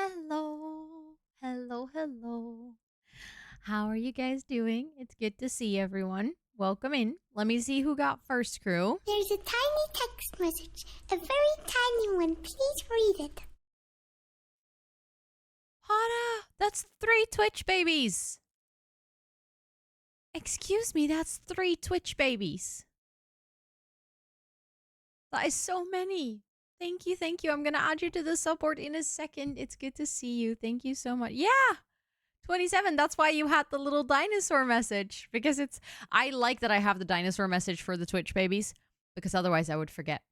Hello. Hello, hello. How are you guys doing? It's good to see everyone. Welcome in. Let me see who got first, crew. There's a tiny text message, a very tiny one. Please read it. Hana, that's 3 Twitch babies. Excuse me, that's 3 Twitch babies. That is so many. Thank you, thank you. I'm going to add you to the support in a second. It's good to see you. Thank you so much. Yeah, 27. That's why you had the little dinosaur message. Because I like that I have the dinosaur message for the Twitch babies. Because otherwise I would forget.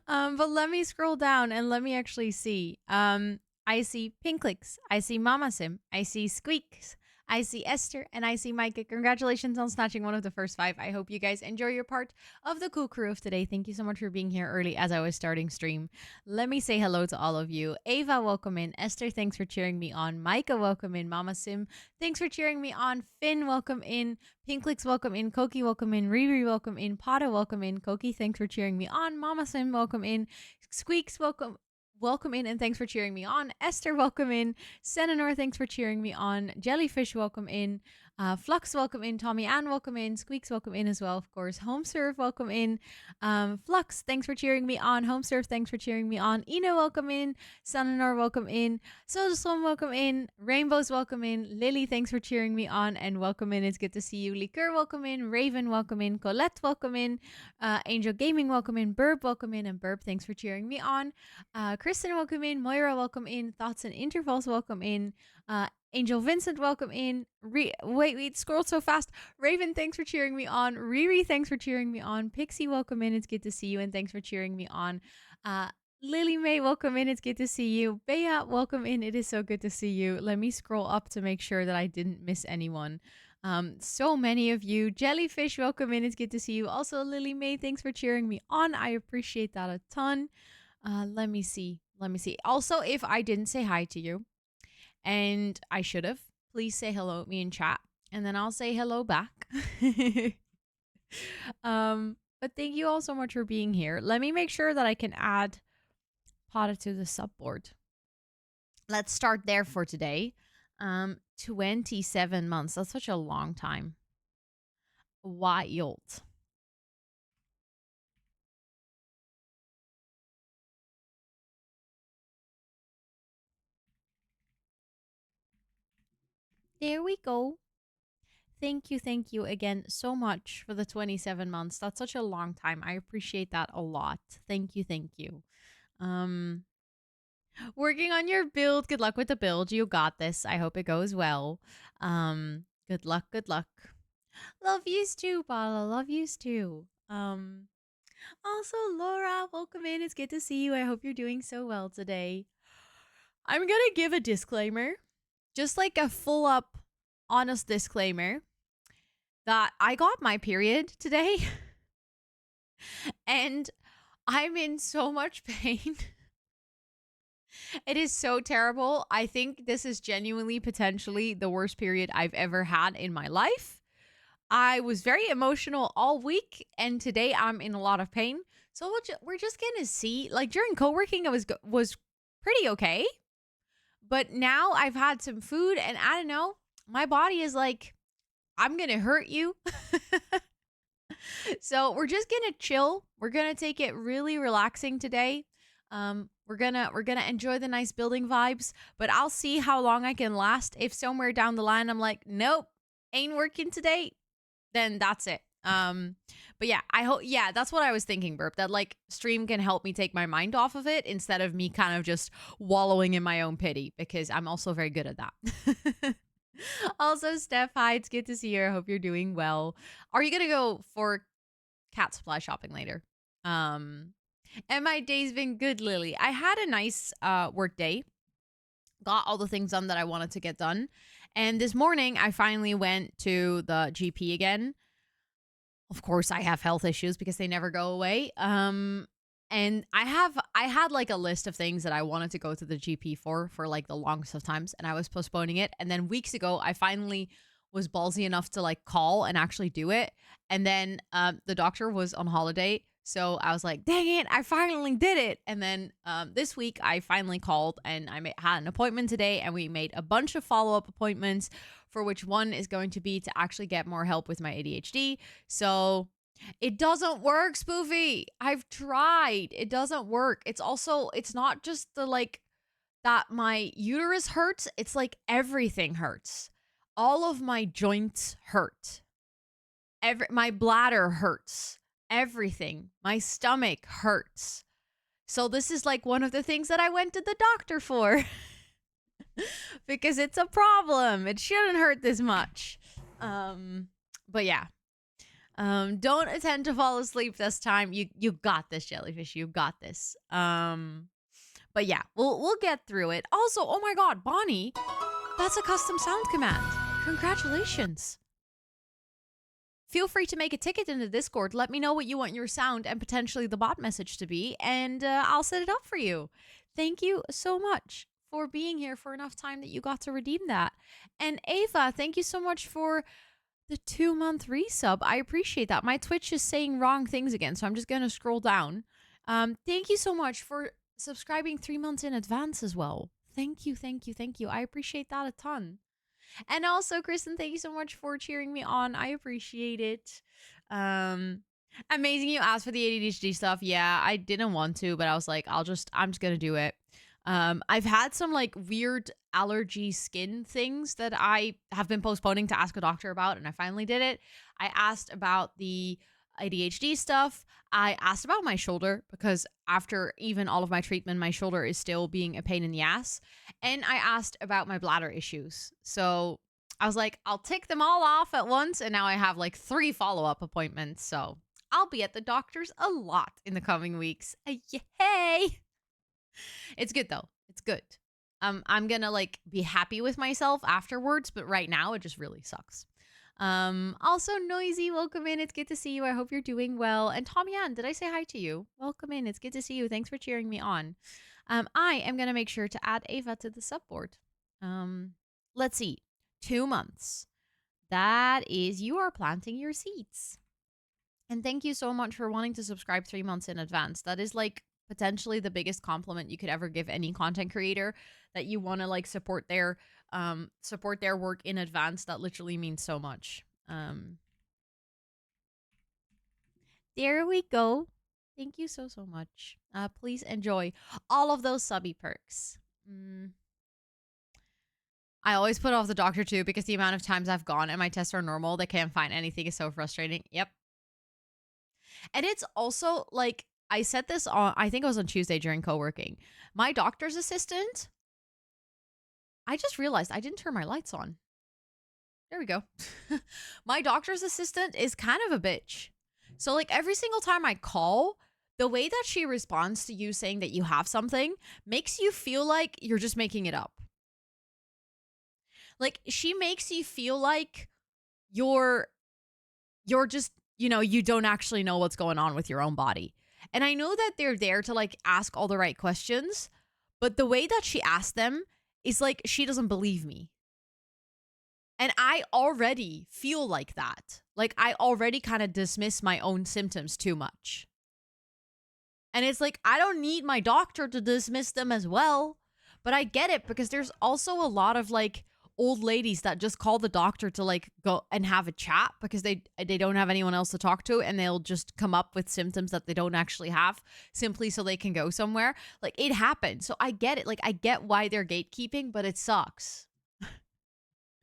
But let me scroll down and let me actually see. I see Pinklix. I see Mama Sim. I see Squeaks. I see Esther and I see Micah. Congratulations on snatching one of the first 5. I hope you guys enjoy your part of the cool crew of today. Thank you so much for being here early as I was starting stream. Let me say hello to all of you. Ava, welcome in. Esther, thanks for cheering me on. Micah, welcome in. Mama Sim, thanks for cheering me on. Finn, welcome in. Pinklix, welcome in. Koki, welcome in. Riri, welcome in. Pata, welcome in. Koki, thanks for cheering me on. Mama Sim, welcome in. Squeaks, welcome in, and thanks for cheering me on. Esther, welcome in. Senanor, thanks for cheering me on. Jellyfish, welcome in. Flux, welcome in. Tommy Ann, welcome in. Squeaks, welcome in as well, of course. Homeserve, welcome in. Flux, thanks for cheering me on. Homeserve, thanks for cheering me on. Ina, welcome in. Senanor, welcome in. Soulstorm, welcome in. Rainbows, welcome in. Lily, thanks for cheering me on and welcome in. It's good to see you. Liqueur, welcome in. Raven, welcome in. Colette, welcome in. Angel Gaming, welcome in. Burb, welcome in. And Burb, thanks for cheering me on. Kristen, welcome in. Moira, welcome in. Thoughts and Intervals, welcome in. Angel Vincent, welcome in. Wait, scrolled so fast. Raven, thanks for cheering me on. Riri, thanks for cheering me on. Pixie, welcome in. It's good to see you, and thanks for cheering me on. Lily May, welcome in. It's good to see you. Bea, welcome in. It is so good to see you. Let me scroll up to make sure that I didn't miss anyone. So many of you. Jellyfish, welcome in. It's good to see you. Also, Lily May, thanks for cheering me on. I appreciate that a ton. Let me see. Also, if I didn't say hi to you, and I should have, please say hello to me in chat, and then I'll say hello back. But thank you all so much for being here. Let me make sure that I can add Pata to the subboard. Let's start there for today. 27 months. That's such a long time. Wild. There we go. Thank you again so much for the 27 months. That's such a long time. I appreciate that a lot. Thank you. Working on your build. Good luck with the build. You got this. I hope it goes well. Good luck. Love yous too, Bala. Love yous too. Also, Laura, welcome in. It's good to see you. I hope you're doing so well today. I'm gonna give a disclaimer. Just like a full up honest disclaimer that I got my period today and I'm in so much pain. It is so terrible. I think this is genuinely potentially the worst period I've ever had in my life. I was very emotional all week and today I'm in a lot of pain. So we're just going to see. Like during co-working I was pretty okay. But now I've had some food and I don't know, my body is like, I'm going to hurt you. So we're just going to chill. We're going to take it really relaxing today. We're gonna enjoy the nice building vibes, but I'll see how long I can last. If somewhere down the line I'm like, nope, ain't working today, then that's it. But yeah, I hope, yeah, that's what I was thinking, Burp, that like stream can help me take my mind off of it instead of me kind of just wallowing in my own pity, because I'm also very good at that. Also, Steph, hi, it's good to see you. I hope you're doing well. Are you gonna go for cat supply shopping later? And my day's been good, Lily. I had a nice work day. Got all the things done that I wanted to get done. And this morning, I finally went to the GP again. Of course, I have health issues because they never go away. And I had like a list of things that I wanted to go to the GP for like the longest of times, and I was postponing it. And then weeks ago, I finally was ballsy enough to like call and actually do it. And then the doctor was on holiday, So I was like, dang it, I finally did it. And then this week I finally called and had an appointment today, and we made a bunch of follow-up appointments, for which one is going to be to actually get more help with my ADHD. So it doesn't work, Spoofy. I've tried. It doesn't work. It's not just the like that my uterus hurts, it's like everything hurts. All of my joints hurt. My bladder hurts. Everything. My stomach hurts. So this is like one of the things that I went to the doctor for. Because it's a problem. It shouldn't hurt this much. But yeah. Don't attempt to fall asleep this time. You got this, jellyfish. You got this. But yeah, we'll get through it. Also, oh my god, Bonnie, that's a custom sound command. Congratulations. Feel free to make a ticket in the Discord. Let me know what you want your sound and potentially the bot message to be, and I'll set it up for you. Thank you so much for being here for enough time that you got to redeem that. And Ava, thank you so much for the 2-month resub. I appreciate that. My Twitch is saying wrong things again, so I'm just going to scroll down. Thank you so much for subscribing 3 months in advance as well. Thank you, thank you, thank you. I appreciate that a ton. And also, Kristen, thank you so much for cheering me on. I appreciate it. Amazing you asked for the ADHD stuff. Yeah, I didn't want to, but I was like, I'm just gonna do it. I've had some like weird allergy skin things that I have been postponing to ask a doctor about, and I finally did it. I asked about the ADHD stuff. I asked about my shoulder because after even all of my treatment, my shoulder is still being a pain in the ass. And I asked about my bladder issues. So I was like, I'll tick them all off at once. And now I have like 3 follow-up appointments. So I'll be at the doctor's a lot in the coming weeks. Yay! It's good though. It's good. I'm gonna like be happy with myself afterwards, but right now it just really sucks. Also, Noisy, welcome in. It's good to see you. I hope you're doing well. And Tom Yan, did I say hi to you? Welcome in. It's good to see you. Thanks for cheering me on. I am gonna make sure to add Ava to the subboard. Let's see. 2 months. That is, you are planting your seeds. And thank you so much for wanting to subscribe 3 months in advance. That is like potentially the biggest compliment you could ever give any content creator, that you want to like support their work in advance. That literally means so much. There we go. Thank you so much. Please enjoy all of those subby perks. I always put off the doctor too because the amount of times I've gone and my tests are normal, they can't find anything is so frustrating. Yep. And it's also like, I said this on, I think it was on Tuesday during co-working. My doctor's assistant, I just realized I didn't turn my lights on. There we go. My doctor's assistant is kind of a bitch. So like every single time I call, the way that she responds to you saying that you have something makes you feel like you're just making it up. Like she makes you feel like you're just, you don't actually know what's going on with your own body. And I know that they're there to like ask all the right questions, but the way that she asks them is like she doesn't believe me. And I already feel like that. Like I already kind of dismiss my own symptoms too much. And it's like, I don't need my doctor to dismiss them as well. But I get it because there's also a lot of like old ladies that just call the doctor to like go and have a chat because they don't have anyone else to talk to, and they'll just come up with symptoms that they don't actually have simply so they can go somewhere. Like it happens. So I get it. Like I get why they're gatekeeping, but it sucks.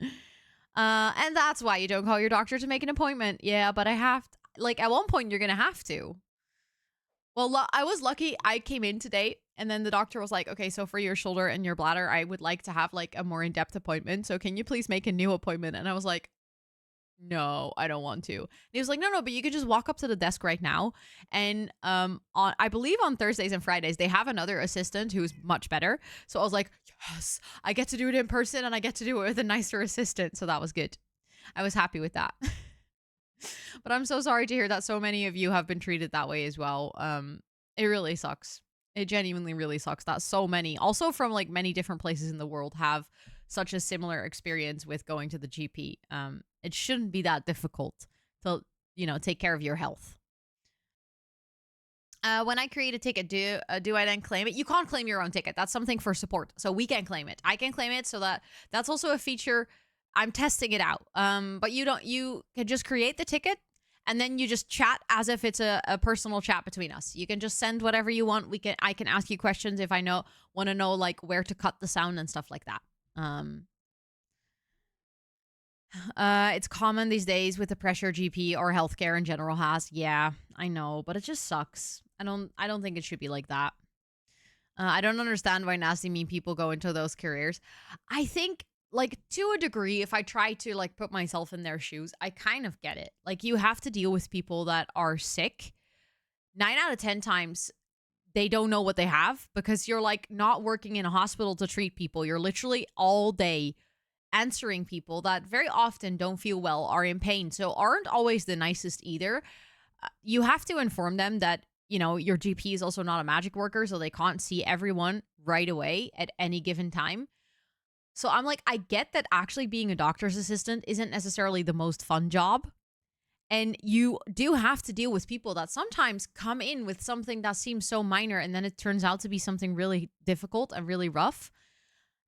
And that's why you don't call your doctor to make an appointment. Yeah, but I have to, like at one point you're going to have to. Well, I was lucky. I came in today and then the doctor was like, okay, so for your shoulder and your bladder, I would like to have like a more in-depth appointment. So can you please make a new appointment? And I was like, no, I don't want to. And he was like, no, but you could just walk up to the desk right now. And I believe on Thursdays and Fridays, they have another assistant who's much better. So I was like, yes, I get to do it in person and I get to do it with a nicer assistant. So that was good. I was happy with that. But I'm so sorry to hear that so many of you have been treated that way as well. It really sucks. It genuinely really sucks that so many, also from like many different places in the world, have such a similar experience with going to the GP. It shouldn't be that difficult to, take care of your health. When I create a ticket, do I then claim it? You can't claim your own ticket. That's something for support. So we can claim it. I can claim it. So that's also a feature. I'm testing it out. But you don't. You can just create the ticket, and then you just chat as if it's a personal chat between us. You can just send whatever you want. I can ask you questions if I want to know like where to cut the sound and stuff like that. Um, it's common these days with the pressure GP or healthcare in general has. Yeah, I know, but it just sucks. I don't think it should be like that. I don't understand why nasty mean people go into those careers. I think like to a degree, if I try to like put myself in their shoes, I kind of get it. Like you have to deal with people that are sick. 9 out of 10 times they don't know what they have because you're like not working in a hospital to treat people. You're literally all day answering people that very often don't feel well, are in pain, so aren't always the nicest either. You have to inform them that, your GP is also not a magic worker, so they can't see everyone right away at any given time. So I'm like, I get that actually being a doctor's assistant isn't necessarily the most fun job. And you do have to deal with people that sometimes come in with something that seems so minor and then it turns out to be something really difficult and really rough.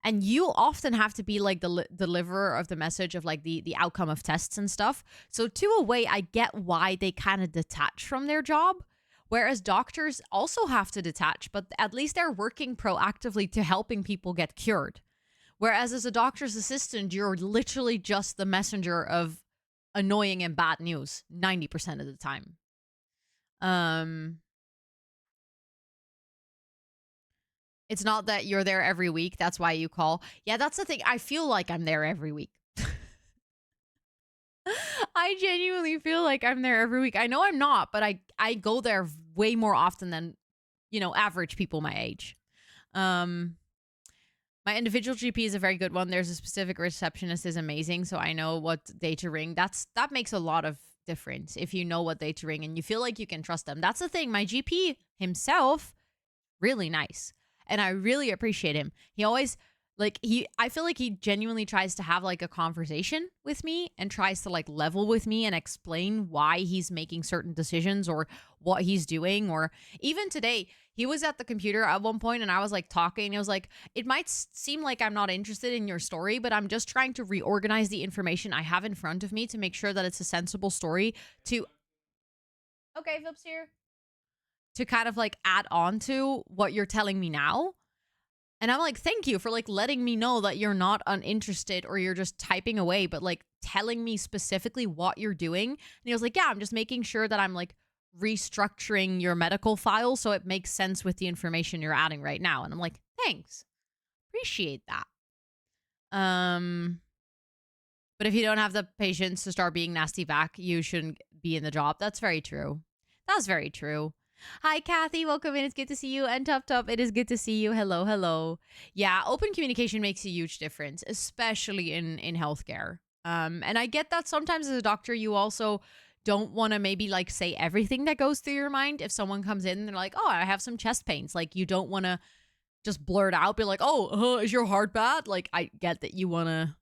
And you often have to be like the deliverer of the message of like the outcome of tests and stuff. So to a way, I get why they kind of detach from their job, whereas doctors also have to detach, but at least they're working proactively to helping people get cured. Whereas as a doctor's assistant, you're literally just the messenger of annoying and bad news 90% of the time. um it's not that you're there every week, that's why you call. Yeah, that's the thing, I feel like I'm there every week. I genuinely feel like I'm there every week. I know I'm not, but I go there way more often than, average people my age. Um my individual GP is a very good one. There's a specific receptionist is amazing, so I know what day to ring. That makes a lot of difference if you know what day to ring and you feel like you can trust them. That's the thing. My GP himself, really nice. And I really appreciate him. He always I feel like he genuinely tries to have like a conversation with me and tries to like level with me and explain why he's making certain decisions or what he's doing. Or even today, he was at the computer at one point and I was like talking and he was like, it might seem like I'm not interested in your story, but I'm just trying to reorganize the information I have in front of me to make sure that it's a sensible story to okay, Philip's here, to kind of like add on to what you're telling me now. And I'm like, thank you for like letting me know that you're not uninterested or you're just typing away, but like telling me specifically what you're doing. And he was like, yeah, I'm just making sure that I'm like restructuring your medical file so it makes sense with the information you're adding right now. And I'm like, thanks. Appreciate that. Um, but if you don't have the patience to start being nasty back, you shouldn't be in the job. That's very true. That's very true. Hi, Kathy. Welcome in. It's good to see you. And Tup Tup, it is good to see you. Hello, hello. Yeah, open communication makes a huge difference, especially in healthcare. And I get that sometimes as a doctor, you also don't want to maybe like say everything that goes through your mind. If someone comes in and they're like, "Oh, I have some chest pains," like you don't want to just blurt out, be like, "Oh, is your heart bad?" Like I get that you want to,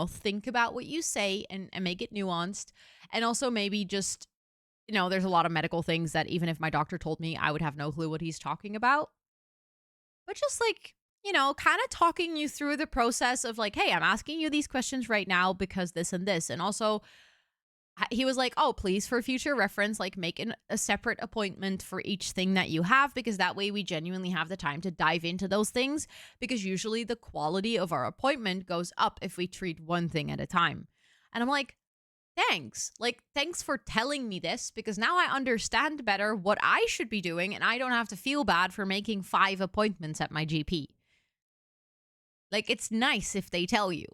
think about what you say and make it nuanced, and also maybe just there's a lot of medical things that even if my doctor told me, I would have no clue what he's talking about. But just like, kind of talking you through the process of like, hey, I'm asking you these questions right now because this and this. And also, he was like, oh, please, for future reference, like make a separate appointment for each thing that you have, because that way we genuinely have the time to dive into those things. Because usually the quality of our appointment goes up if we treat one thing at a time. And I'm like, thanks. Like, thanks for telling me this because now I understand better what I should be doing and I don't have to feel bad for making 5 appointments at my GP. Like, it's nice if they tell you.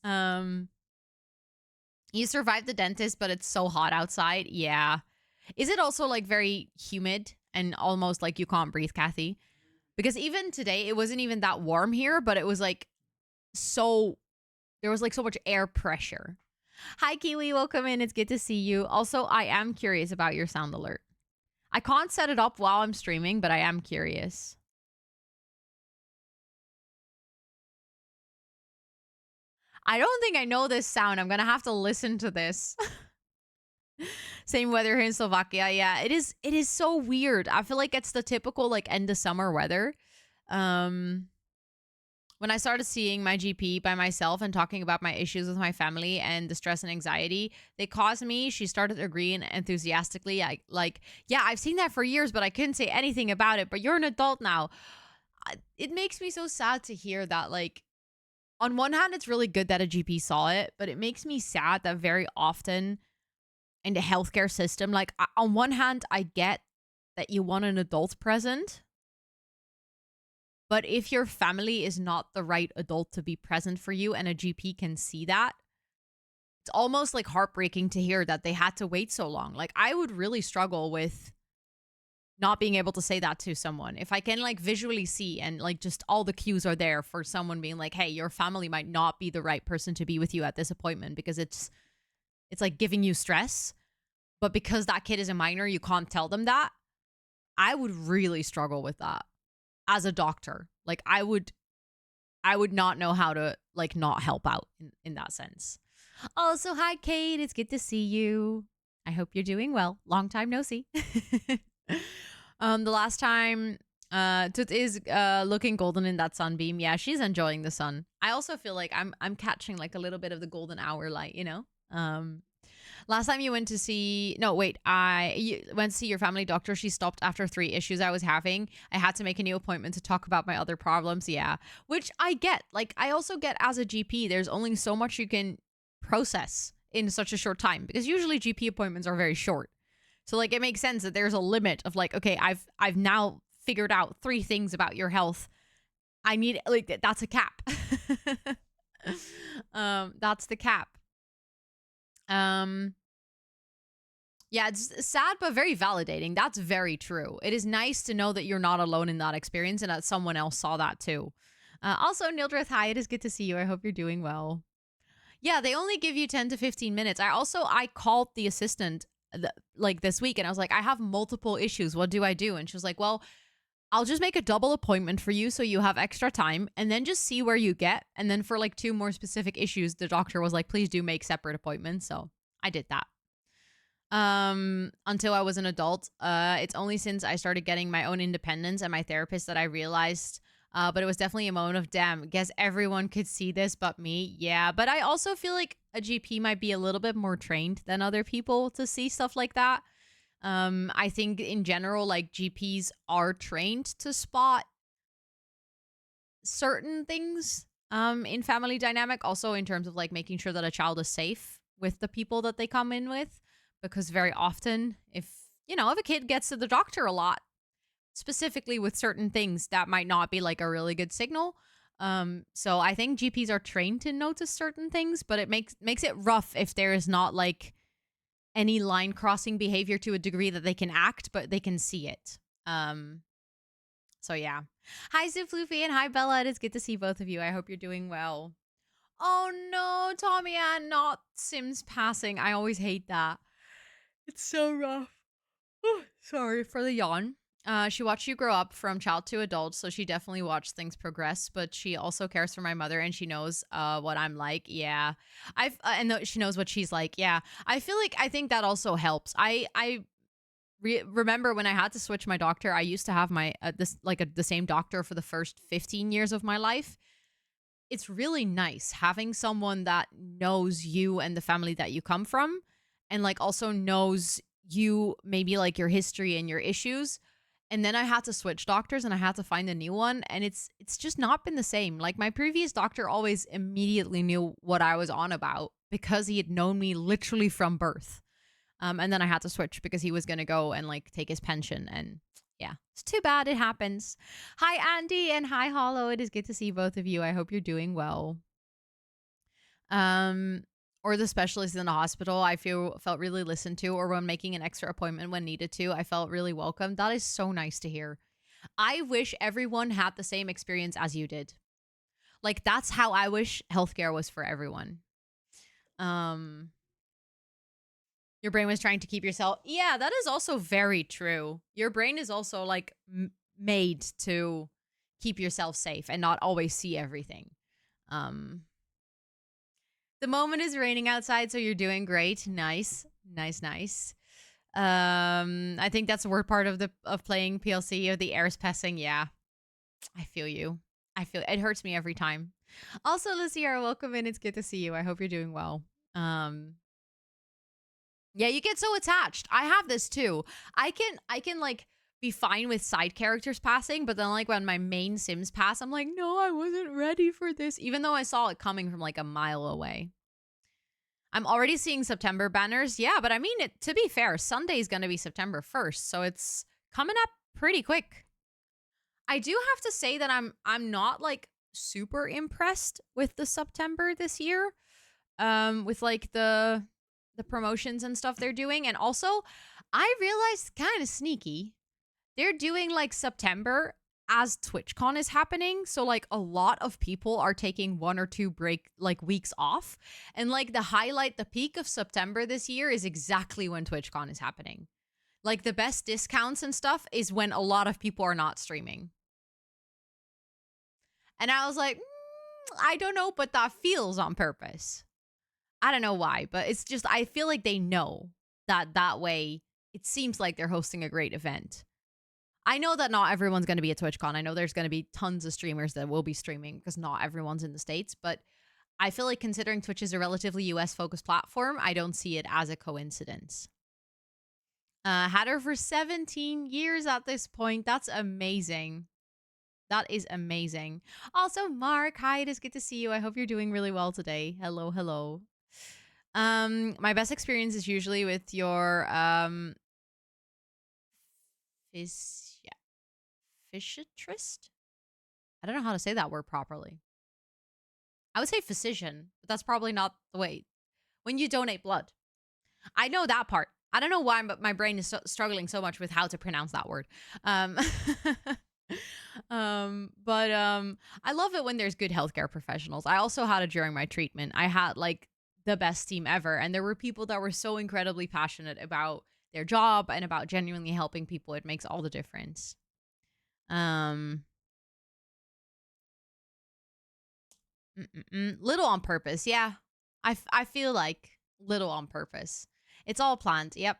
um, you survived the dentist, but it's so hot outside. Yeah. Is it also like very humid and almost like you can't breathe, Kathy? Because even today, it wasn't even that warm here, but it was like so, there was like so much air pressure. Hi, Kiwi. Welcome in. It's good to see you. Also, I am curious about your sound alert. I can't set it up while I'm streaming, but I am curious. I don't think I know this sound. I'm going to have to listen to this. Same weather here in Slovakia. Yeah, it is so weird. I feel like it's the typical like end of summer weather. Um when I started seeing my GP by myself and talking about my issues with my family and the stress and anxiety they caused me, she started agreeing enthusiastically. Yeah, I've seen that for years, but I couldn't say anything about it. But you're an adult now. It makes me so sad to hear that. Like, on one hand, it's really good that a GP saw it, but it makes me sad that very often in the healthcare system, like, on one hand, I get that you want an adult present, but if your family is not the right adult to be present for you and a GP can see that, it's almost like heartbreaking to hear that they had to wait so long. Like, I would really struggle with not being able to say that to someone. If I can like visually see and like just all the cues are there for someone being like, hey, your family might not be the right person to be with you at this appointment because it's like giving you stress. But because that kid is a minor, you can't tell them that. I would really struggle with that as a doctor. Like, I would not know how to like not help out in that sense. Also, hi Kate, it's good to see you. I hope you're doing well. Long time no see. The last time Tut is looking golden in that sunbeam. Yeah, she's enjoying the sun. I also feel like I'm catching like a little bit of the golden hour light, you know? Last time you went to see, no, wait, you went to see your family doctor. She stopped after 3 issues I was having. I had to make a new appointment to talk about my other problems. Yeah, which I get. Like, I also get as a GP, there's only so much you can process in such a short time because usually GP appointments are very short. So like it makes sense that there's a limit of like, okay, I've now figured out 3 things about your health. I need like that's a cap. That's the cap. Yeah, it's sad but very validating. That's very true. It is nice to know that you're not alone in that experience and that someone else saw that too. Also, Nildrith, hi, it is good to see you. I hope you're doing well. Yeah, they only give you 10 to 15 minutes. I called the assistant like this week and I was like, I have multiple issues. What do I do? And she was like, well, I'll just make a double appointment for you so you have extra time and then just see where you get. And then for like 2 more specific issues, the doctor was like, please do make separate appointments. So I did that. Until I was an adult. It's only since I started getting my own independence and my therapist that I realized. But it was definitely a moment of damn. Guess everyone could see this but me. Yeah, but I also feel like a GP might be a little bit more trained than other people to see stuff like that. I think in general, like GPs are trained to spot certain things in family dynamic, also in terms of like making sure that a child is safe with the people that they come in with. Because very often, if a kid gets to the doctor a lot, specifically with certain things, that might not be like a really good signal. So I think GPs are trained to notice certain things, but it makes it rough if there is not like any line crossing behavior to a degree that they can act, but they can see it. So yeah. Hi, Zufloofy, and hi, Bella. It is good to see both of you. I hope you're doing well. Oh no, Tommy, and not Sims passing. I always hate that. It's so rough. Sorry for the yawn. She watched you grow up from child to adult, so she definitely watched things progress. But she also cares for my mother, and she knows what I'm like. Yeah, she knows what she's like. Yeah, I think that also helps. I remember when I had to switch my doctor. I used to have my the same doctor for the first 15 years of my life. It's really nice having someone that knows you and the family that you come from and like also knows you maybe like your history and your issues. And then I had to switch doctors and I had to find a new one and it's just not been the same. Like my previous doctor always immediately knew what I was on about because he had known me literally from birth. And then I had to switch because he was going to go and like take his pension and yeah, it's too bad it happens. Hi, Andy, and hi, Hollow. It is good to see both of you. I hope you're doing well. Or the specialist in the hospital, I felt really listened to, or when making an extra appointment when needed to, I felt really welcome. That is so nice to hear. I wish everyone had the same experience as you did. Like that's how I wish healthcare was for everyone. Your brain was trying to keep yourself. Yeah, that is also very true. Your brain is also like made to keep yourself safe and not always see everything. The moment is raining outside, so you're doing great. Nice. Nice, nice. I think that's the word part of the of playing PLC or the airs passing. Yeah, I feel you. I feel it hurts me every time. Also, Lucia, welcome in. It's good to see you. I hope you're doing well. Um, yeah, you get so attached. I have this too. I can like be fine with side characters passing, but then like when my main Sims pass, I'm like, no, I wasn't ready for this, even though I saw it coming from like a mile away. I'm already seeing September banners. Yeah, but I mean, to be fair, Sunday is going to be September 1st, so it's coming up pretty quick. I do have to say that I'm not like super impressed with the September this year. With like the promotions and stuff they're doing, and also I realized kind of sneaky. They're doing like September as TwitchCon is happening. So like a lot of people are taking 1 or 2 break like weeks off. And like the highlight, the peak of September this year is exactly when TwitchCon is happening. Like the best discounts and stuff is when a lot of people are not streaming. And I was like, I don't know, but that feels on purpose. I don't know why, but it's just, I feel like they know that way it seems like they're hosting a great event. I know that not everyone's going to be at TwitchCon. I know there's going to be tons of streamers that will be streaming because not everyone's in the States. But I feel like considering Twitch is a relatively US focused platform, I don't see it as a coincidence. Had her for 17 years at this point. That's amazing. That is amazing. Also, Mark, hi, it is good to see you. I hope you're doing really well today. Hello, hello. My best experience is usually with your Extratxt? I don't know how to say that word properly. I would say physician, but that's probably not the way. When you donate blood. I know that part. I don't know why, but my brain is struggling so much with how to pronounce that word. But I love it when there's good healthcare professionals. I also had it during my treatment. I had like the best team ever, and there were people that were so incredibly passionate about their job and about genuinely helping people. It makes all the difference. Little on purpose, yeah. I feel like little on purpose. It's all planned. Yep.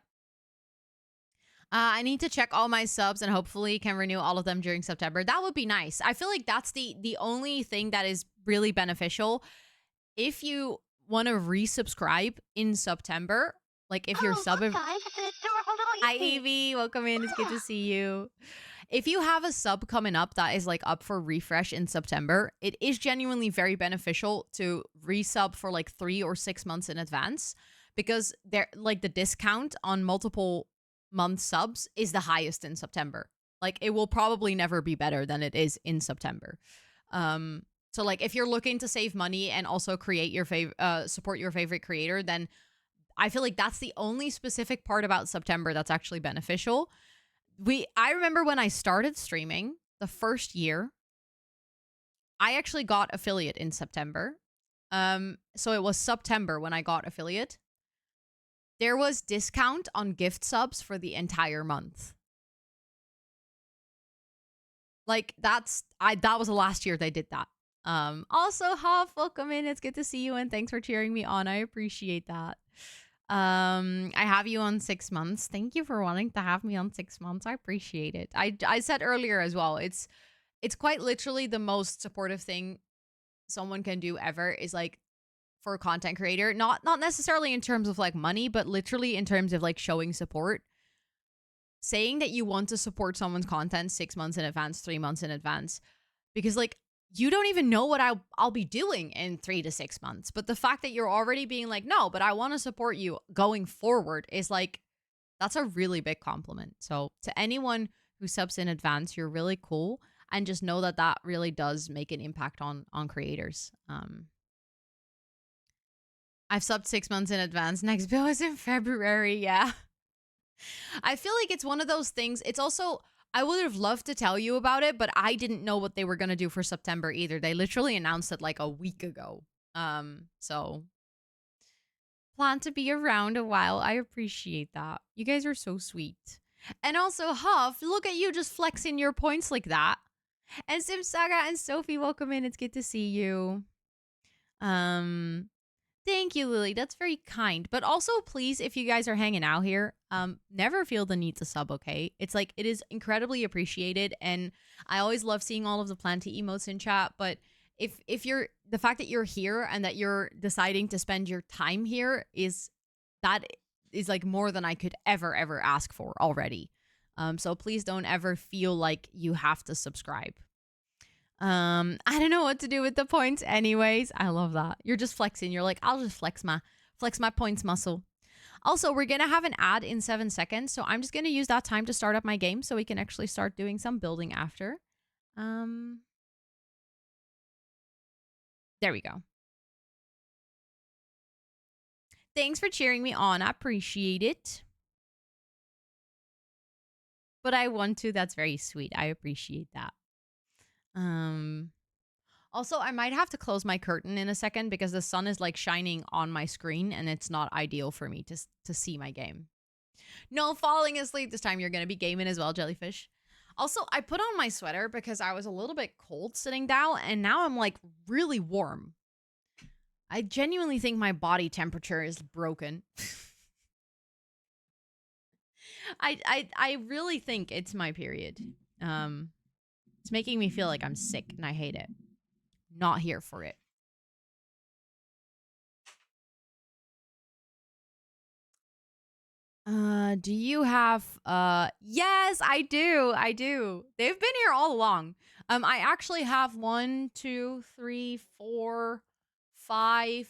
I need to check all my subs and hopefully can renew all of them during September. That would be nice. I feel like that's the only thing that is really beneficial. If you want to resubscribe in September, like if you're sub, hi Evie, welcome in. It's good to see you. If you have a sub coming up that is like up for refresh in September, it is genuinely very beneficial to resub for like 3 or 6 months in advance, because they're like the discount on multiple month subs is the highest in September. Like it will probably never be better than it is in September. So like if you're looking to save money and also create your support your favorite creator, then I feel like that's the only specific part about September that's actually beneficial. I remember when I started streaming the first year, I actually got affiliate in September. So it was September when I got affiliate. There was discount on gift subs for the entire month. Like that was the last year they did that. Also, Hoff, welcome in. It's good to see you and thanks for cheering me on. I appreciate that. I have you on 6 months. Thank you for wanting to have me on 6 months. I appreciate it. I said earlier as well, it's quite literally the most supportive thing someone can do ever is like for a content creator, not necessarily in terms of like money, but literally in terms of like showing support. Saying that you want to support someone's content 6 months in advance, 3 months in advance, because like you don't even know what I'll be doing in 3 to 6 months. But the fact that you're already being like, no, but I want to support you going forward is like, that's a really big compliment. So to anyone who subs in advance, you're really cool. And just know that that really does make an impact on creators. I've subbed 6 months in advance. Next bill is in February. Yeah. I feel like it's one of those things. It's also, I would have loved to tell you about it, but I didn't know what they were going to do for September either. They literally announced it like a week ago. So plan to be around a while. I appreciate that. You guys are so sweet. And also, Huff, look at you just flexing your points like that. And Sim Saga and Sophie, welcome in. It's good to see you. Thank you, Lily. That's very kind. But also, please, if you guys are hanging out here, never feel the need to sub, okay? It's like it is incredibly appreciated, and I always love seeing all of the planty emotes in chat. But if you're the fact that you're here and that you're deciding to spend your time here that is like more than I could ever ask for already. So please don't ever feel like you have to subscribe. I don't know what to do with the points anyways. I love that. You're just flexing. You're like, I'll just flex my points muscle. Also, we're going to have an ad in 7 seconds, so I'm just going to use that time to start up my game so we can actually start doing some building after. There we go. Thanks for cheering me on. I appreciate it. But I want to. That's very sweet. I appreciate that. Also, I might have to close my curtain in a second because the sun is like shining on my screen and it's not ideal for me to see my game. No falling asleep this time. You're going to be gaming as well, Jellyfish. Also, I put on my sweater because I was a little bit cold sitting down and now I'm like really warm. I genuinely think my body temperature is broken. I really think it's my period. It's making me feel like I'm sick and I hate it. Not here for it. Do you have yes, I do. They've been here all along. I actually have 1, 2, 3, 4, 5,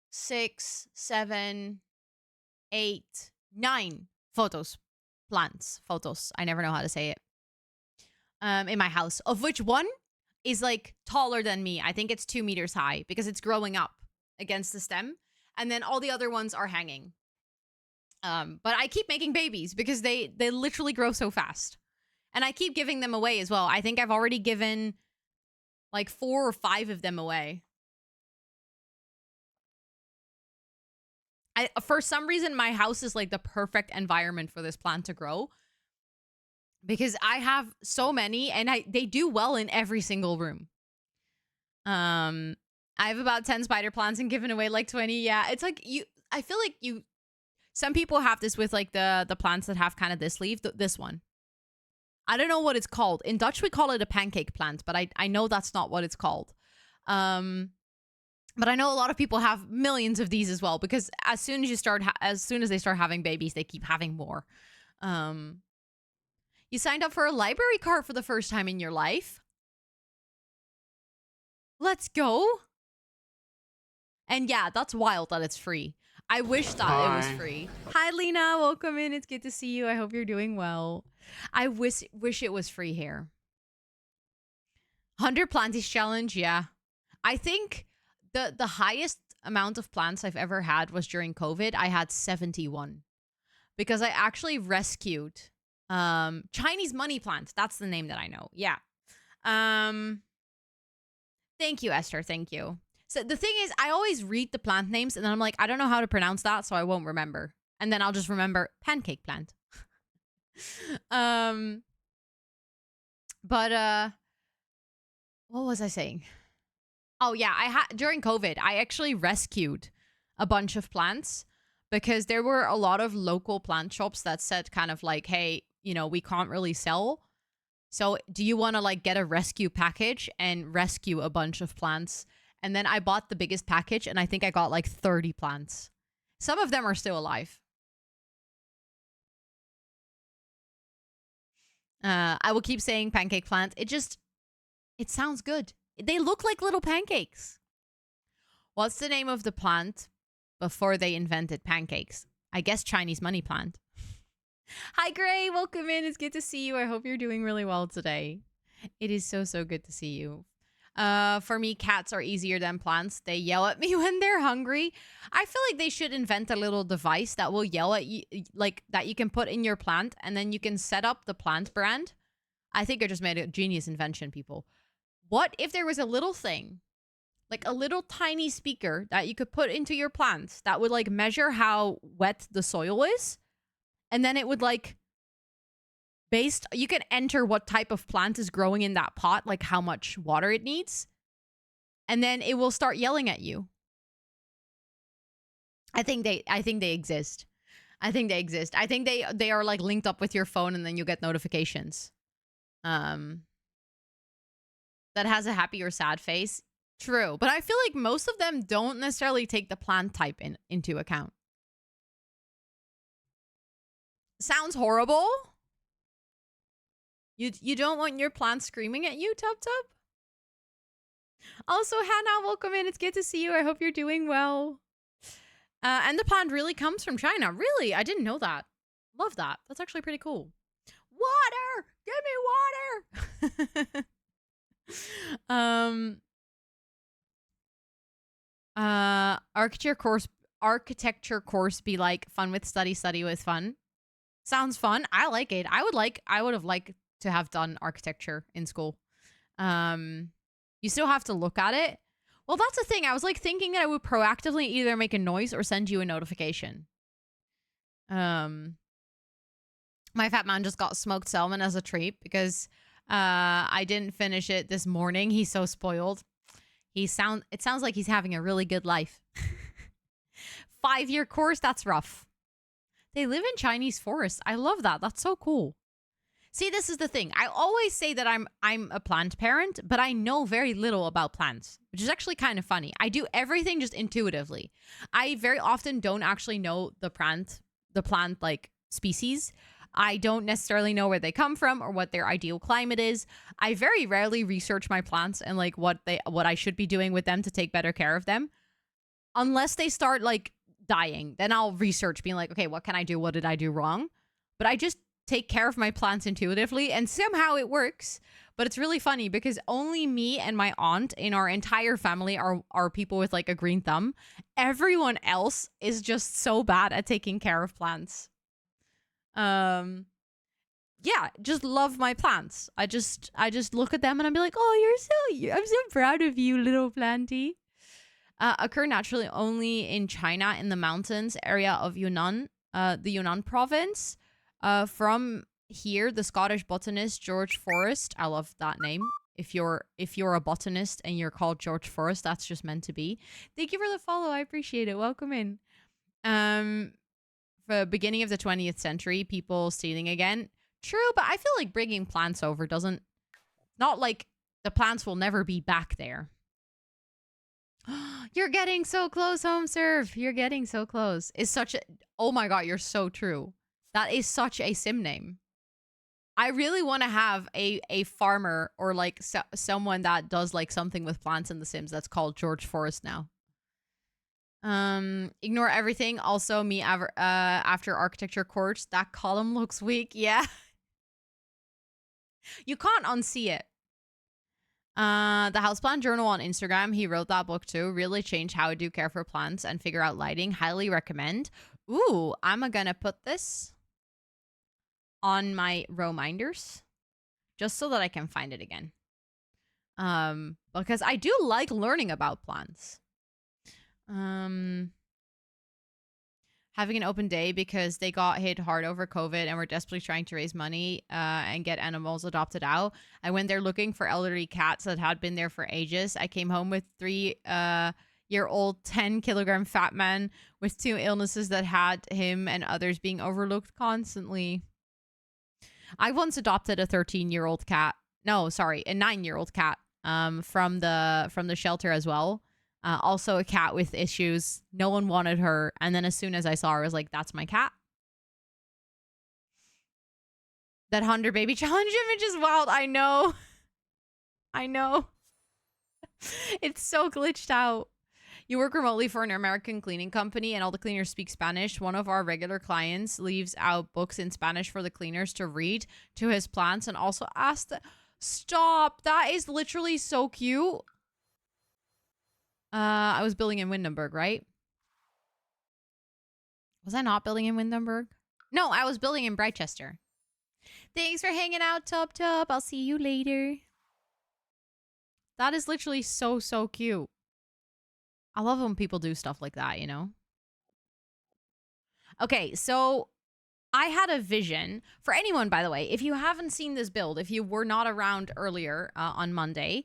6, 7, 8, 9 photos. Photos. I never know how to say it. In my house, of which one is like taller than me. I think it's 2 meters high because it's growing up against the stem. And then all the other ones are hanging. But I keep making babies because they literally grow so fast. And I keep giving them away as well. I think I've already given like 4 or 5 of them away. For some reason, my house is like the perfect environment for this plant to grow. Because I have so many and they do well in every single room. I have about 10 spider plants and given away like 20. Yeah, it's like I feel like some people have this with like the plants that have kind of this leaf, this one. I don't know what it's called. In Dutch, we call it a pancake plant, but I know that's not what it's called. But I know a lot of people have millions of these as well because as soon as they start having babies, they keep having more. You signed up for a library card for the first time in your life. Let's go. And yeah, that's wild that it's free. I wish that it was free. Hi, Lena. Welcome in. It's good to see you. I hope you're doing well. I wish it was free here. 100 planties challenge. Yeah. I think the highest amount of plants I've ever had was during COVID. I had 71 because I actually rescued Chinese money plant. That's the name that I know. Yeah. Thank you, Esther. Thank you. So the thing is, I always read the plant names and then I'm like, I don't know how to pronounce that, so I won't remember. And then I'll just remember pancake plant. But what was I saying? Oh yeah, during COVID, I actually rescued a bunch of plants because there were a lot of local plant shops that said kind of like, hey, we can't really sell. So do you want to like get a rescue package and rescue a bunch of plants? And then I bought the biggest package and I think I got like 30 plants. Some of them are still alive. I will keep saying pancake plant. It sounds good. They look like little pancakes. What's the name of the plant before they invented pancakes? I guess Chinese money plant. Hi, Gray. Welcome in. It's good to see you. I hope you're doing really well today. It is so good to see you. For me, cats are easier than plants. They yell at me when they're hungry. I feel like they should invent a little device that will yell at you, like that you can put in your plant, and then you can set up the plant brand. I think I just made a genius invention, people. What if there was a little thing, like a little tiny speaker that you could put into your plants that would like measure how wet the soil is, and then it would like you can enter what type of plant is growing in that pot, like how much water it needs. And then it will start yelling at you. I think they exist. I think they exist. I think they are like linked up with your phone and then you get notifications. Um that has a happy or sad face. True, but I feel like most of them don't necessarily take the plant type into account. Sounds horrible. You don't want your plant screaming at you, Tub Tub? Also, Hannah, welcome in. It's good to see you. I hope you're doing well. And the plant really comes from China. Really? I didn't know that. Love that. That's actually pretty cool. Water! Give me water! Architecture course be like fun with study with fun. Sounds fun. I like it. I would have liked to have done architecture in school. You still have to look at it. Well, that's the thing. I was like thinking that I would proactively either make a noise or send you a notification. My fat man just got smoked salmon as a treat because I didn't finish it this morning. He's so spoiled. It sounds like he's having a really good life. 5-year course, that's rough. They live in Chinese forests. I love that. That's so cool. See, this is the thing. I always say that I'm a plant parent, but I know very little about plants, which is actually kind of funny. I do everything just intuitively. I very often don't actually know the plant like species. I don't necessarily know where they come from or what their ideal climate is. I very rarely research my plants and like what I should be doing with them to take better care of them. Unless they start like dying, then I'll research being like, okay, what can I do? What did I do wrong? But I just take care of my plants intuitively and somehow it works. But it's really funny because only me and my aunt in our entire family are people with like a green thumb. Everyone else is just so bad at taking care of plants. Yeah, just love my plants. I just look at them and I'm like, oh, I'm so proud of you, little planty. Occur naturally only in China in the mountains area of Yunnan, the Yunnan province. From here, the Scottish botanist George Forrest. I love that name. If you're a botanist and you're called George Forrest, that's just meant to be. Thank you for the follow. I appreciate it. Welcome in. For the beginning of the 20th century, people stealing again. True, but I feel like bringing plants over doesn't. Not like the plants will never be back there. You're getting so close, home serve. You're getting so close. It's such a. Oh my god, you're so true. That is such a sim name. I really want to have a farmer or like someone that does like something with plants in The Sims that's called George Forrest now. Ignore everything. Also, me after architecture course, that column looks weak. Yeah. You can't unsee it. The Houseplant Journal on Instagram, he wrote that book too. Really changed how I do care for plants and figure out lighting. Highly recommend. Ooh, I'm gonna put this on my reminders just so that I can find it again. Because I do like learning about plants. Having an open day because they got hit hard over COVID and were desperately trying to raise money and get animals adopted out. I went there looking for elderly cats that had been there for ages. I came home with 3-year-old 10-kilogram fat man with 2 illnesses that had him and others being overlooked constantly. I once adopted a 13-year-old cat. No, sorry, a 9-year-old cat from the shelter as well. Also a cat with issues. No one wanted her. And then as soon as I saw her, I was like, that's my cat. That 100 baby challenge image is wild. I know. I know. It's so glitched out. You work remotely for an American cleaning company and all the cleaners speak Spanish. One of our regular clients leaves out books in Spanish for the cleaners to read to his plants and also ask Stop. That is literally so cute. I was building in Windenburg, right? Was I not building in Windenburg? No, I was building in Brightchester. Thanks for hanging out, Tub Tub. I'll see you later. That is literally so, so cute. I love when people do stuff like that, you know? Okay, so I had a vision for anyone, by the way. If you haven't seen this build, if you were not around earlier on Monday,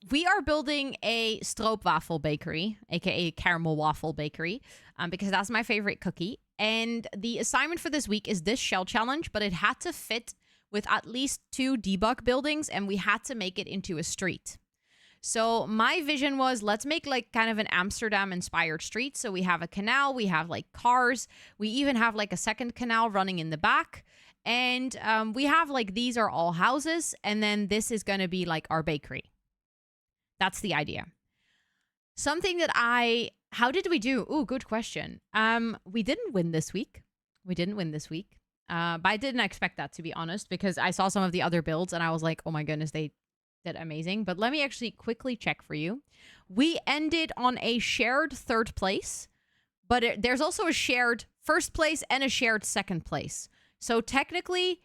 we are building a stroopwafel bakery, aka caramel waffle bakery, because that's my favorite cookie. And the assignment for this week is this shell challenge, but it had to fit with at least 2 debug buildings, and we had to make it into a street. So my vision was, let's make like kind of an Amsterdam inspired street. So we have a canal, we have like cars, we even have like a second canal running in the back. And we have like, these are all houses. And then this is going to be like our bakery. That's the idea. Something that how did we do? Ooh, good question. We didn't win this week. But I didn't expect that, to be honest, because I saw some of the other builds and I was like, oh my goodness, they did amazing. But let me actually quickly check for you. We ended on a shared 3rd place, but there's also a shared 1st place and a shared 2nd place. So technically,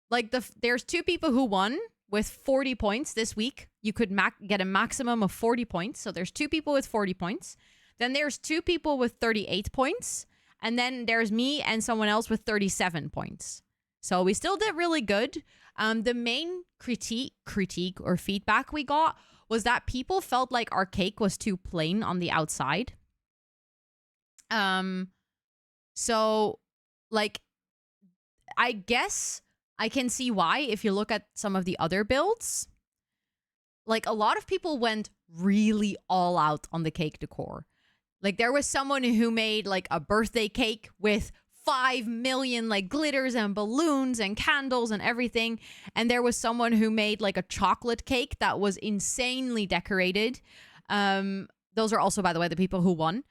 like there's 2 people who won with 40 points this week. You could get a maximum of 40 points. So there's 2 people with 40 points. Then there's 2 people with 38 points. And then there's me and someone else with 37 points. So we still did really good. The main critique or feedback we got was that people felt like our cake was too plain on the outside. So like, I guess I can see why if you look at some of the other builds. Like, a lot of people went really all out on the cake decor. Like, there was someone who made like a birthday cake with 5 million like glitters and balloons and candles and everything. And there was someone who made like a chocolate cake that was insanely decorated. Those are also, by the way, the people who won.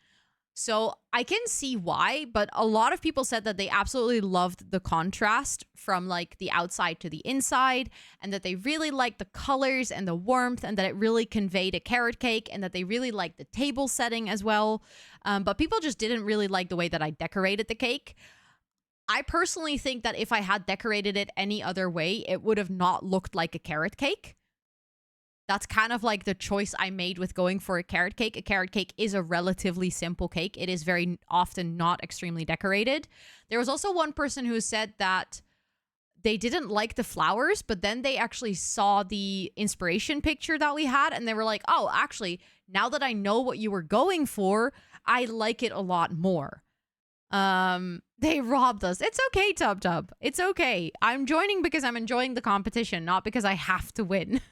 So I can see why, but a lot of people said that they absolutely loved the contrast from like the outside to the inside, and that they really liked the colors and the warmth, and that it really conveyed a carrot cake, and that they really liked the table setting as well. But people just didn't really like the way that I decorated the cake. I personally think that if I had decorated it any other way, it would have not looked like a carrot cake. That's kind of like the choice I made with going for a carrot cake. A carrot cake is a relatively simple cake. It is very often not extremely decorated. There was also one person who said that they didn't like the flowers, but then they actually saw the inspiration picture that we had, and they were like, oh, actually, now that I know what you were going for, I like it a lot more. They robbed us. It's okay, Tub Tub. It's okay. I'm joining because I'm enjoying the competition, not because I have to win.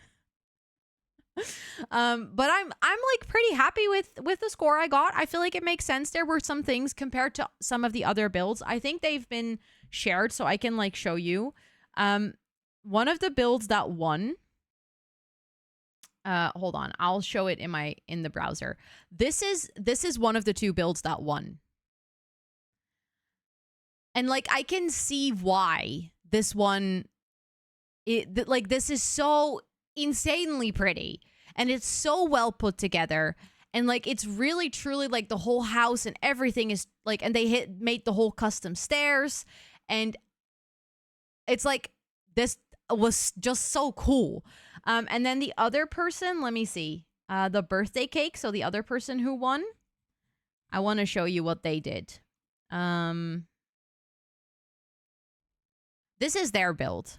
But I'm like pretty happy with the score I got. I feel like it makes sense. There were some things compared to some of the other builds. I think they've been shared, so I can like show you. One of the builds that won. Hold on, I'll show it in the browser. This is one of the 2 builds that won. And like, I can see why this one, this is so insanely pretty, and it's so well put together, and like, it's really truly like the whole house and everything is like, and they made the whole custom stairs, and it's like, this was just so cool. And then the other person, let me see, the birthday cake, so the other person who won, I want to show you what they did. This is their build.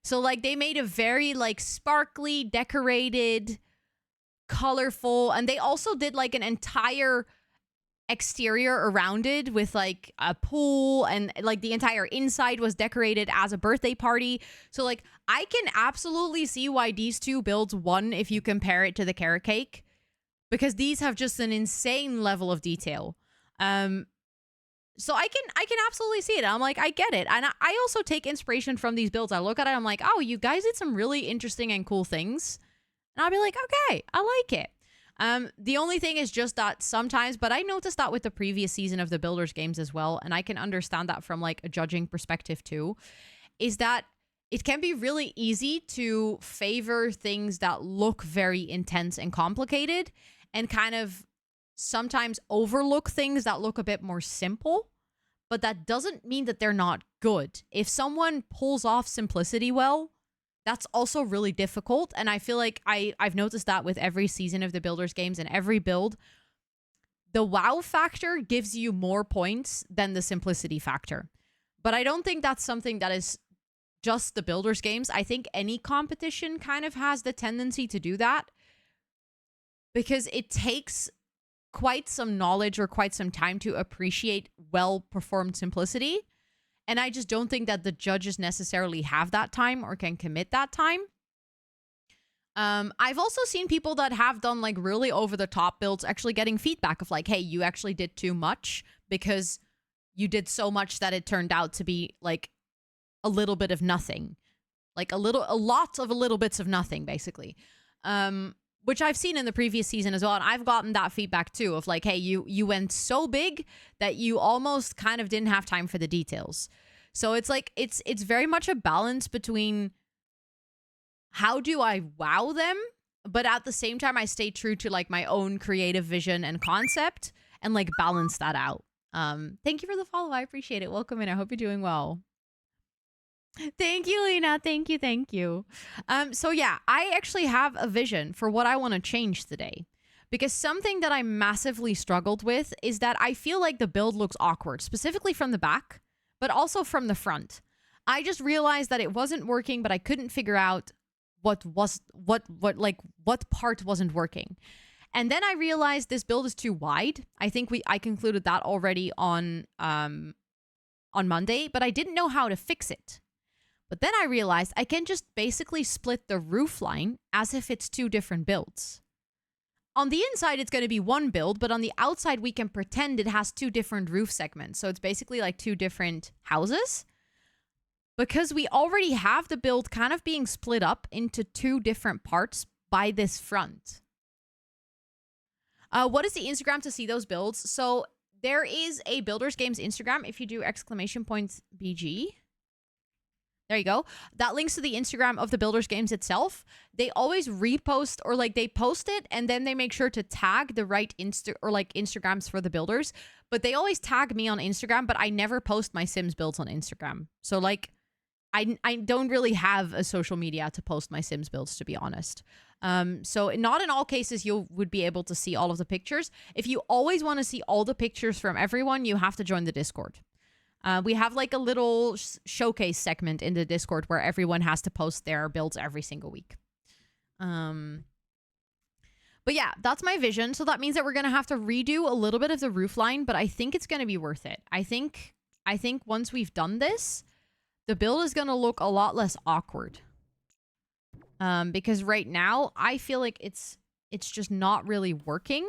So like, they made a very like sparkly, decorated, colorful, and they also did like an entire exterior around it with like a pool, and like the entire inside was decorated as a birthday party. So like, I can absolutely see why these 2 builds won if you compare it to the carrot cake, because these have just an insane level of detail. So I can absolutely see it. I'm like, I get it. And I also take inspiration from these builds. I look at it, I'm like, oh, you guys did some really interesting and cool things. And I'll be like, okay, I like it. The only thing is just that sometimes, but I noticed that with the previous season of the Builders games as well, and I can understand that from like a judging perspective too, is that it can be really easy to favor things that look very intense and complicated, and kind of sometimes overlook things that look a bit more simple. But that doesn't mean that they're not good. If someone pulls off simplicity well, that's also really difficult. And I feel like I've noticed that with every season of the Builders games and every build. The wow factor gives you more points than the simplicity factor. But I don't think that's something that is just the builders games. I think any competition kind of has the tendency to do that because it takes quite some knowledge or quite some time to appreciate well-performed simplicity. And I just don't think that the judges necessarily have that time or can commit that time. I've also seen people that have done like really over-the-top builds actually getting feedback of like, hey, you actually did too much because you did so much that it turned out to be like a little bit of nothing. Like a lot of little bits of nothing, basically. Which I've seen in the previous season as well. And I've gotten that feedback too of like, hey, you went so big that you almost kind of didn't have time for the details. So it's like, it's very much a balance between how do I wow them, but at the same time, I stay true to like my own creative vision and concept and like balance that out. Thank you for the follow. I appreciate it. Welcome in. I hope you're doing well. Thank you, Lena. Thank you. Thank you. So yeah, I actually have a vision for what I want to change today. Because something that I massively struggled with is that I feel like the build looks awkward, specifically from the back, but also from the front. I just realized that it wasn't working, but I couldn't figure out what part wasn't working. And then I realized this build is too wide. I think I concluded that already on Monday, but I didn't know how to fix it. But then I realized I can just basically split the roof line as if it's two different builds. On the inside, it's going to be one build, but on the outside, we can pretend it has two different roof segments. So it's basically like two different houses. Because we already have the build kind of being split up into two different parts by this front. What is the Instagram to see those builds? So there is a Builders Games Instagram if you do !BG. There you go. That links to the Instagram of the Builders Games itself. They always repost or like they post it and then they make sure to tag the right Instagrams for the builders. But they always tag me on Instagram, but I never post my Sims builds on Instagram. So like I don't really have a social media to post my Sims builds, to be honest. So not in all cases you would be able to see all of the pictures. If you always want to see all the pictures from everyone, you have to join the Discord. We have like a little showcase segment in the Discord where everyone has to post their builds every single week. But yeah, that's my vision. So that means that we're going to have to redo a little bit of the roof line, but I think it's going to be worth it. I think once we've done this, the build is going to look a lot less awkward. Because right now I feel like it's just not really working.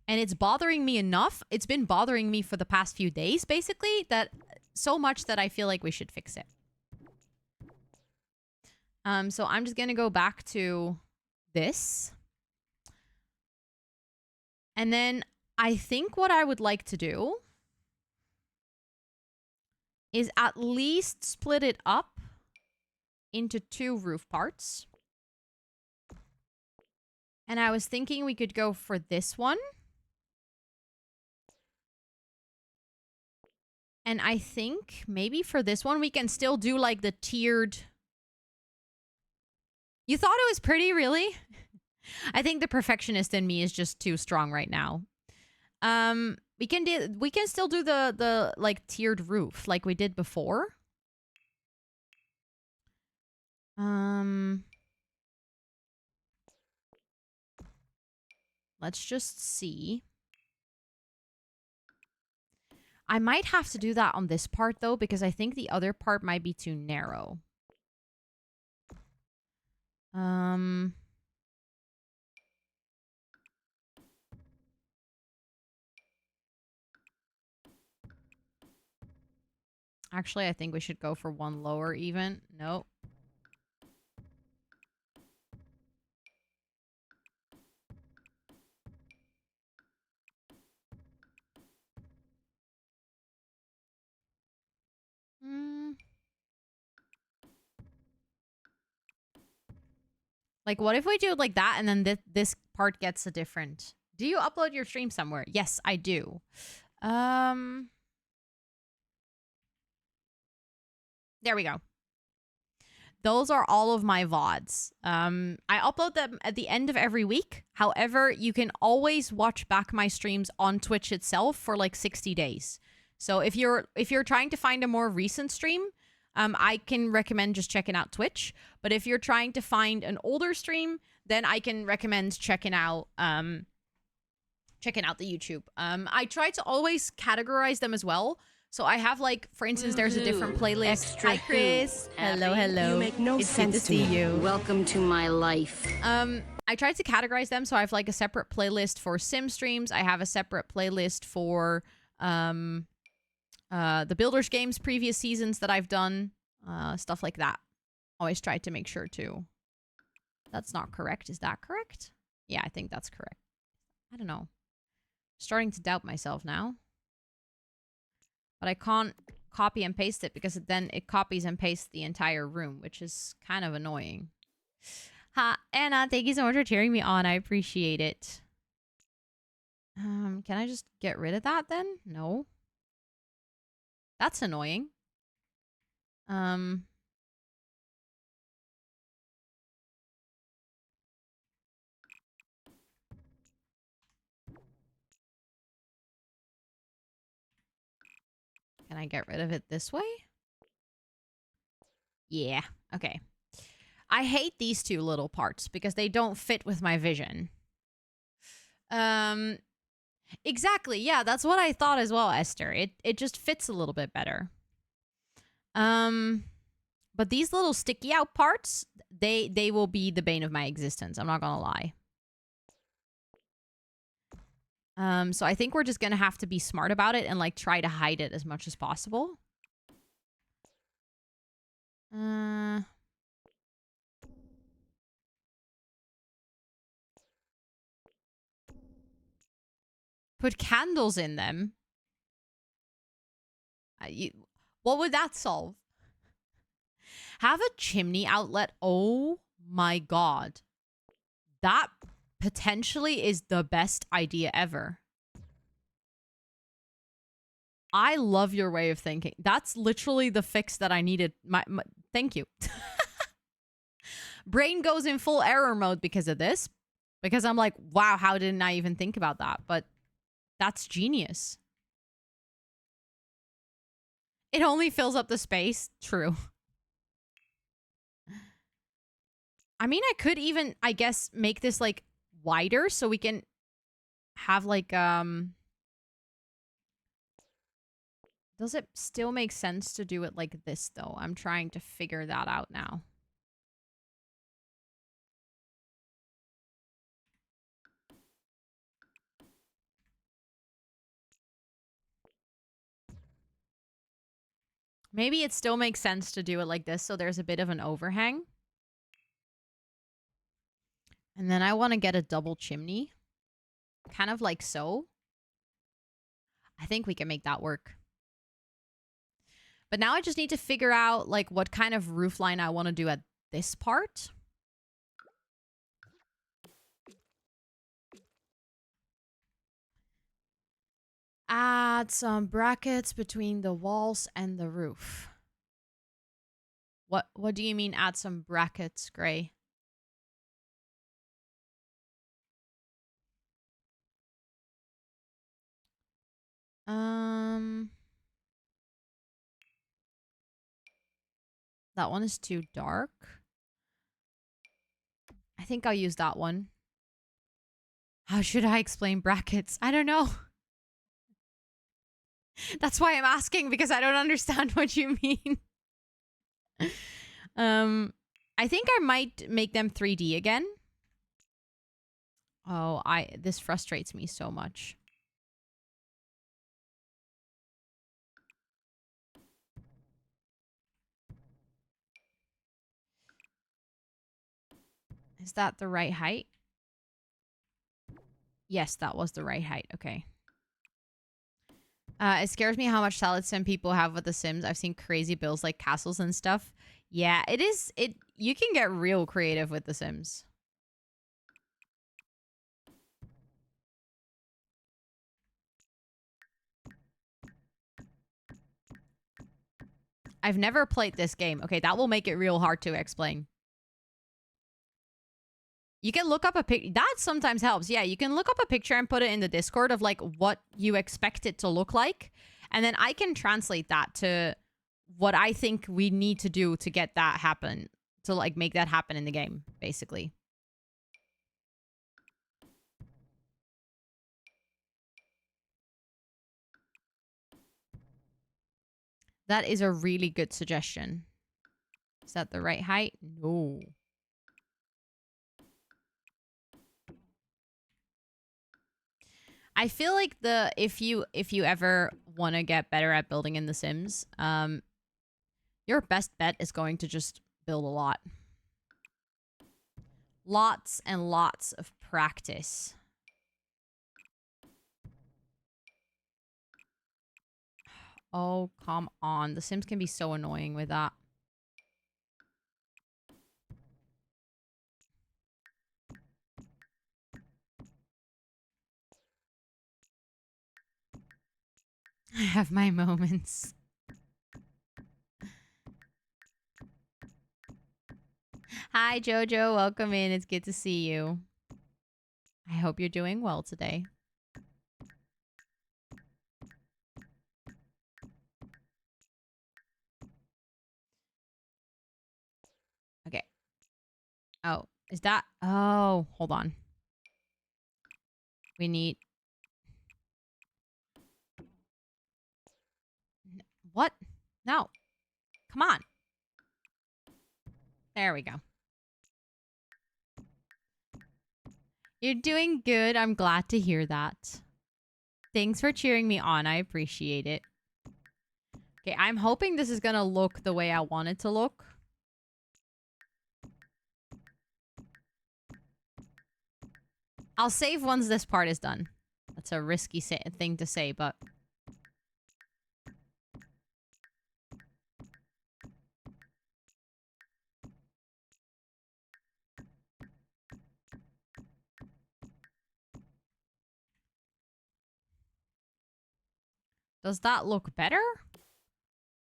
And it's bothering me enough. It's been bothering me for the past few days, basically, that so much that I feel like we should fix it. So I'm just going to go back to this. And then I think what I would like to do is at least split it up into two roof parts. And I was thinking we could go for this one. And I think maybe for this one, we can still do like the tiered. You thought it was pretty, really? I think the perfectionist in me is just too strong right now. We can still do the like tiered roof like we did before. Let's just see. I might have to do that on this part, though, because I think the other part might be too narrow. Actually, I think we should go for one lower even. Nope. Like, what if we do it like that and then this part gets a different... Do you upload your stream somewhere? Yes, I do. There we go. Those are all of my VODs. I upload them at the end of every week. However, you can always watch back my streams on Twitch itself for like 60 days. So if you're trying to find a more recent stream, I can recommend just checking out Twitch. But if you're trying to find an older stream, then I can recommend checking out the YouTube. I try to always categorize them as well. So I have, like, for instance, there's a different playlist. Hi, Chris. Hello, hello. You make no it's sense good to see you. Welcome to my life. I tried to categorize them, so I have, like, a separate playlist for sim streams. I have a separate playlist for the Builders games previous seasons that I've done, stuff like that. Always try to make sure to. That's not correct. Is that correct? Yeah, I think that's correct. I don't know. Starting to doubt myself now. But I can't copy and paste it because then it copies and pastes the entire room, which is kind of annoying. Ha, Anna, thank you so much for cheering me on. I appreciate it. Can I just get rid of that then? No. That's annoying. Can I get rid of it this way? Yeah, okay. I hate these two little parts because they don't fit with my vision. Exactly. Yeah, that's what I thought as well, Esther. It just fits a little bit better. But these little sticky out parts, they will be the bane of my existence. I'm not gonna lie. So I think we're just gonna have to be smart about it and, like, try to hide it as much as possible. Put candles in them. What would that solve? Have a chimney outlet. Oh my god. That potentially is the best idea ever. I love your way of thinking. That's literally the fix that I needed. Thank you. Brain goes in full error mode because of this. Because I'm like, wow, how didn't I even think about that? But that's genius. It only fills up the space. True. I mean, I could even, I guess, make this, like, wider so we can have, like, does it still make sense to do it like this, though? I'm trying to figure that out now. Maybe it still makes sense to do it like this so there's a bit of an overhang. And then I want to get a double chimney. Kind of like so. I think we can make that work. But now I just need to figure out, like, what kind of roof line I want to do at this part. Add some brackets between the walls and the roof. What do you mean add some brackets, Gray? That one is too dark. I think I'll use that one. How should I explain brackets? I don't know. That's why I'm asking, because I don't understand what you mean. I think I might make them 3D again. Oh, this frustrates me so much. Is that the right height? Yes, that was the right height. Okay. It scares me how much salad sim people have with the Sims. I've seen crazy builds like castles and stuff. Yeah, it is. You can get real creative with the Sims. I've never played this game. Okay, that will make it real hard to explain. You can look up a picture. That sometimes helps. Yeah, you can look up a picture and put it in the Discord of, like, what you expect it to look like. And then I can translate that to what I think we need to do to get that happen, to like make that happen in the game, basically. That is a really good suggestion. Is that the right height? No. I feel like if you ever want to get better at building in The Sims, your best bet is going to just build a lot. Lots and lots of practice. Oh, come on. The Sims can be so annoying with that. I have my moments. Hi, Jojo. Welcome in. It's good to see you. I hope you're doing well today. Okay. Oh, is that... Oh, hold on. We need... What? No. Come on. There we go. You're doing good. I'm glad to hear that. Thanks for cheering me on. I appreciate it. Okay, I'm hoping this is gonna look the way I want it to look. I'll save once this part is done. That's a risky thing to say, but... Does that look better?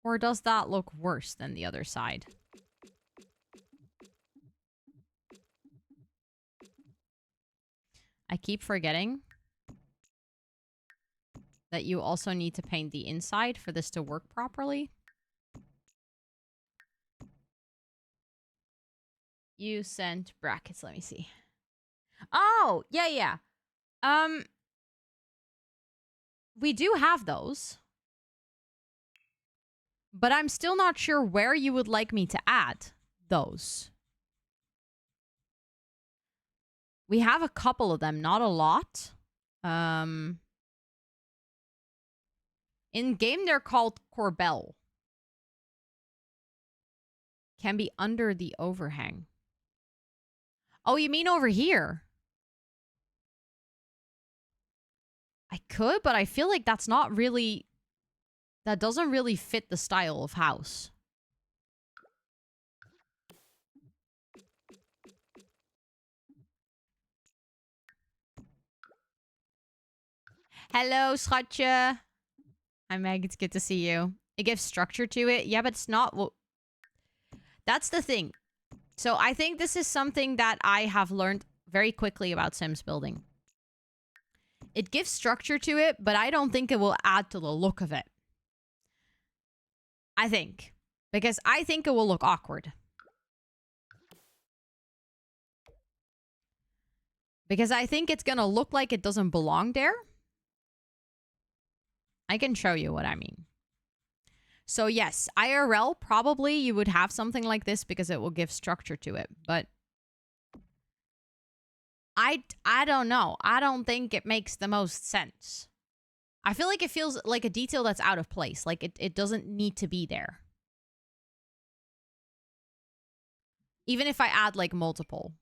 Or does that look worse than the other side? I keep forgetting that you also need to paint the inside for this to work properly. You sent brackets. Let me see. Oh, yeah. We do have those. But I'm still not sure where you would like me to add those. We have a couple of them, not a lot. In game, they're called corbel. Can be under the overhang. Oh, you mean over here? I could, but I feel like that's not really... That doesn't really fit the style of house. Hello, schatje. Hi, Meg. It's good to see you. It gives structure to it. Yeah, but it's not... Well, that's the thing. So I think this is something that I have learned very quickly about Sims building. It gives structure to it, but I don't think it will add to the look of it. I think. Because I think it will look awkward. Because I think it's going to look like it doesn't belong there. I can show you what I mean. So yes, IRL, probably you would have something like this because it will give structure to it. But I don't know. I don't think it makes the most sense. I feel like it feels like a detail that's out of place. Like it doesn't need to be there. Even if I add like multiple.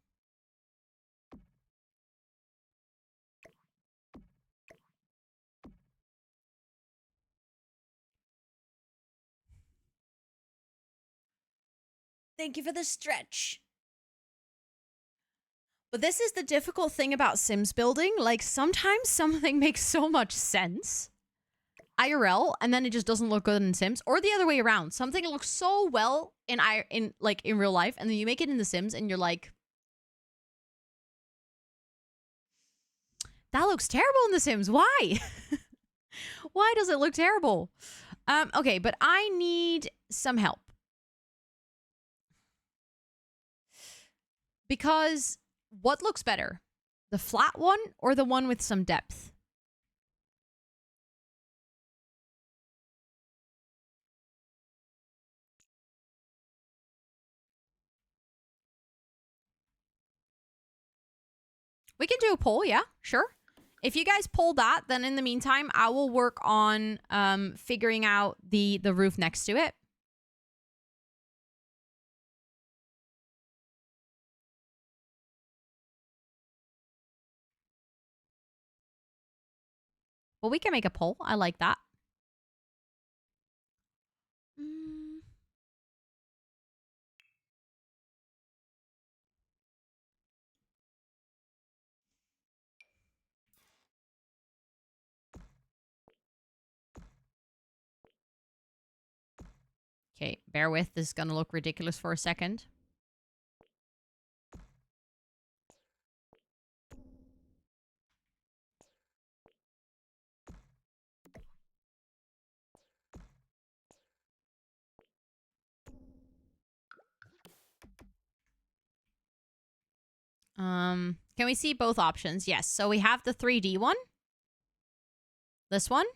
Thank you for the stretch. But this is the difficult thing about Sims building. Like, sometimes something makes so much sense IRL, and then it just doesn't look good in Sims. Or the other way around. Something looks so well in real life, and then you make it in The Sims, and you're like, that looks terrible in The Sims. Why? Why does it look terrible? Okay, but I need some help. Because what looks better? The flat one or the one with some depth? We can do a poll, yeah, sure. If you guys poll that, then in the meantime, I will work on figuring out the roof next to it. Well, we can make a poll. I like that. Okay, bear with. This is going to look ridiculous for a second. Can we see both options? Yes. So we have the 3D one. This one.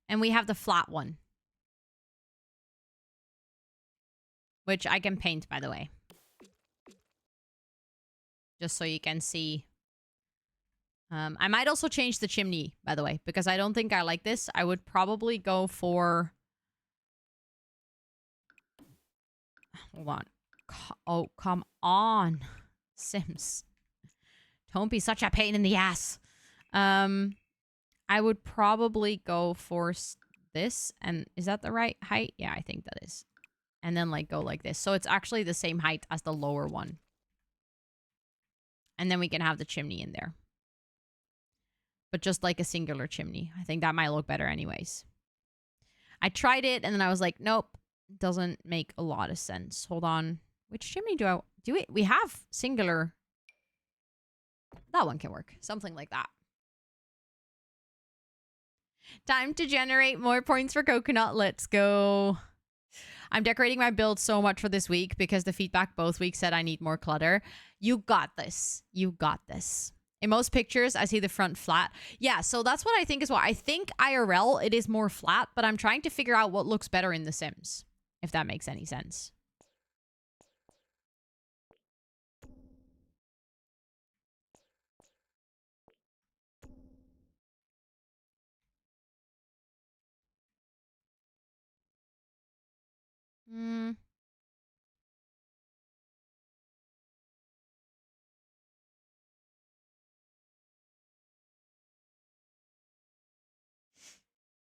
And we have the flat one. Which I can paint, by the way. Just so you can see. I might also change the chimney, by the way, because I don't think I like this. I would probably go for... Hold on. Oh, come on. Sims. Don't be such a pain in the ass. I would probably go for this. And is that the right height? Yeah, I think that is. And then, like, go like this. So it's actually the same height as the lower one. And then we can have the chimney in there. But just like a singular chimney. I think that might look better anyways. I tried it, and then I was like, nope. Doesn't make a lot of sense. Hold on. Which chimney do I... Do we have singular... That one can work. Something like that. Time to generate more points for coconut. Let's go. I'm decorating my build so much for this week because the feedback both weeks said I need more clutter. You got this. You got this. In most pictures, I see the front flat. Yeah, so that's what I think as well. I think IRL, it is more flat, but I'm trying to figure out what looks better in The Sims, if that makes any sense.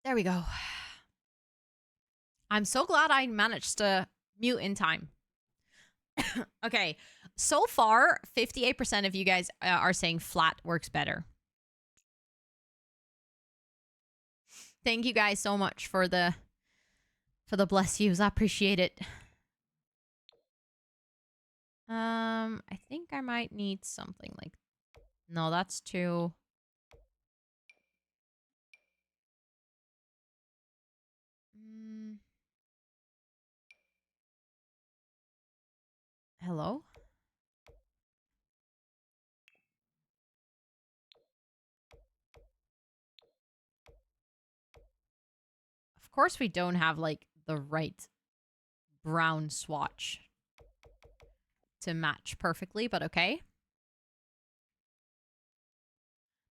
There we go. I'm so glad I managed to mute in time. Okay, so far, 58% of you guys are saying flat works better. Thank you guys so much for the bless yous. I appreciate it. I think I might need something like... No, that's too... Hello? Of course we don't have, like, the right brown swatch to match perfectly, but okay.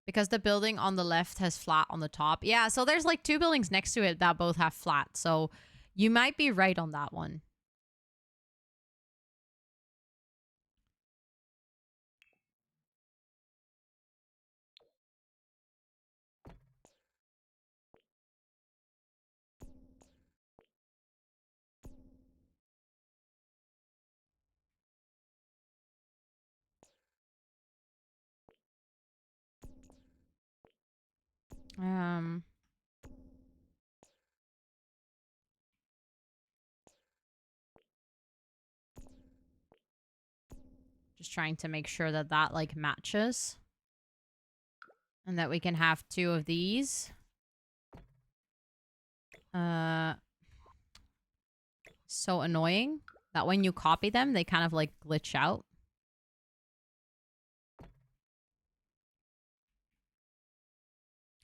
Because the building on the left has flat on the top. Yeah, so there's, like, two buildings next to it that both have flat. So you might be right on that one. Just trying to make sure that that, like, matches. And that we can have two of these. So annoying that when you copy them, they kind of like glitch out.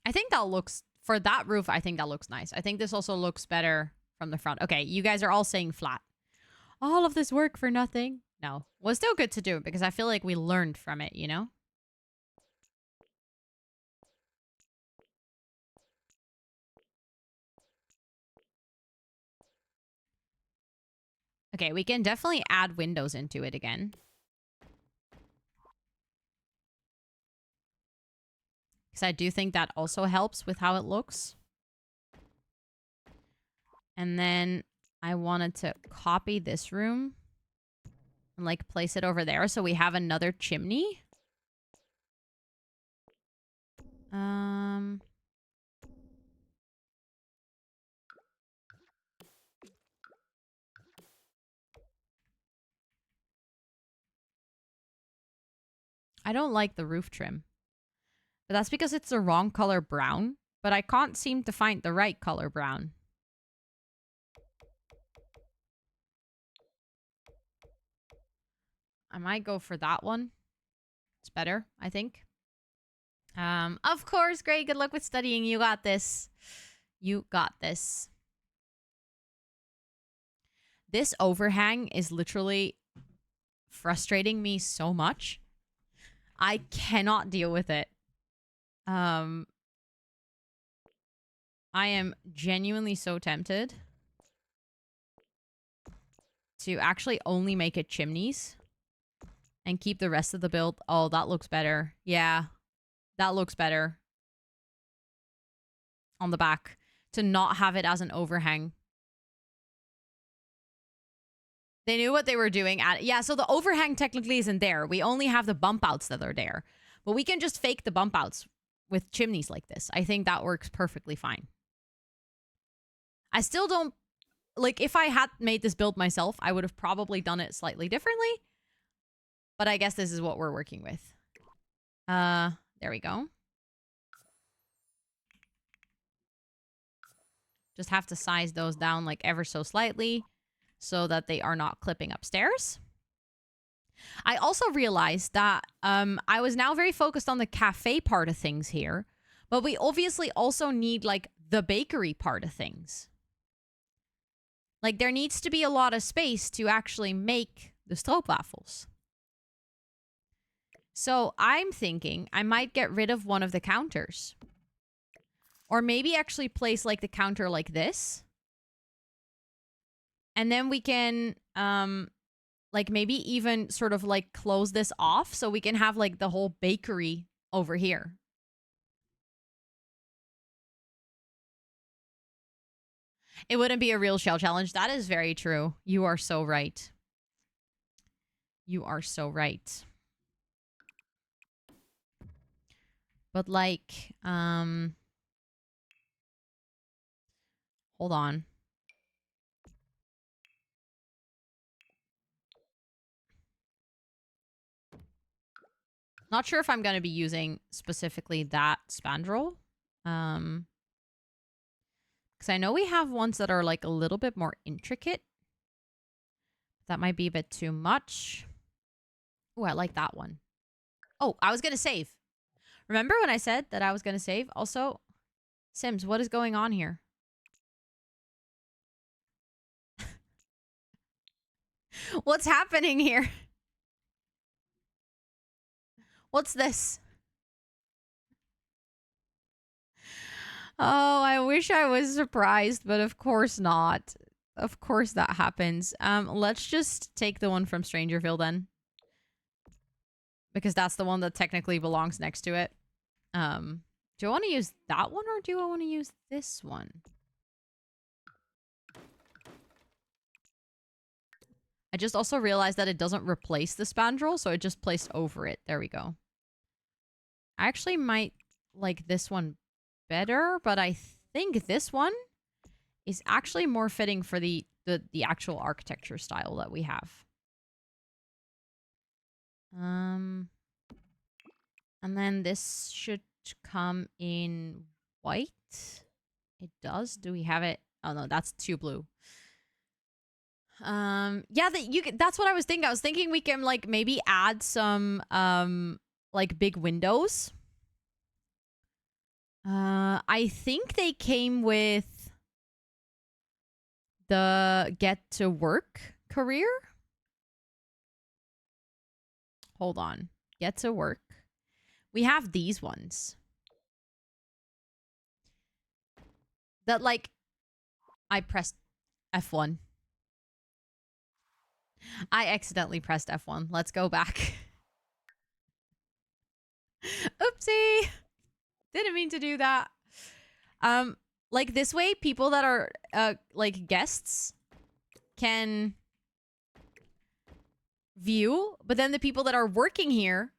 I think that looks, for that roof, I think that looks nice. I think this also looks better from the front. Okay, you guys are all saying flat. All of this work for nothing? No. Was still good to do because I feel like we learned from it, you know? Okay, we can definitely add windows into it again. Because I do think that also helps with how it looks. And then I wanted to copy this room and like place it over there so we have another chimney. I don't like the roof trim. But that's because it's the wrong color brown. But I can't seem to find the right color brown. I might go for that one. It's better, I think. Of course, great. Good luck with studying. You got this. You got this. This overhang is literally frustrating me so much. I cannot deal with it. I am genuinely so tempted to actually only make it chimneys and keep the rest of the build. Oh, that looks better. Yeah, that looks better on the back. To not have it as an overhang. They knew what they were doing. Yeah, so the overhang technically isn't there. We only have the bump outs that are there. But we can just fake the bump outs with chimneys like this. I think that works perfectly fine. I still don't... Like, if I had made this build myself, I would have probably done it slightly differently. But I guess this is what we're working with. There we go. Just have to size those down like ever so slightly so that they are not clipping upstairs. I also realized that I was now very focused on the cafe part of things here, but we obviously also need like the bakery part of things. Like there needs to be a lot of space to actually make the stroopwafels. So I'm thinking I might get rid of one of the counters. Or maybe actually place like the counter like this. And then we can like maybe even sort of like close this off so we can have like the whole bakery over here. It wouldn't be a real shell challenge. That is very true. You are so right. You are so right. But like, hold on. Not sure if I'm going to be using specifically that spandrel. Because I know we have ones that are like a little bit more intricate. That might be a bit too much. Oh, I like that one. Oh, I was going to save. Remember when I said that I was going to save? Also, Sims, what is going on here? What's happening here? What's this? Oh, I wish I was surprised, but of course not. Of course that happens. Let's just take the one from Strangerville then. Because that's the one that technically belongs next to it. Do I want to use that one or do I want to use this one? I just also realized that it doesn't replace the spandrel, so it just placed over it. There we go. I actually might like this one better, but I think this one is actually more fitting for the actual architecture style that we have. And then this should come in white. It does. Do we have it? Oh no, that's too blue. Yeah, that's what I was thinking. I was thinking we can like maybe add some like big windows. I think they came with the get to work career. Hold on. Get to work. We have these ones. That like I pressed F1. I accidentally pressed F1. Let's go back. Oopsie. Didn't mean to do that. Like this way, people that are like guests can view, but then the people that are working here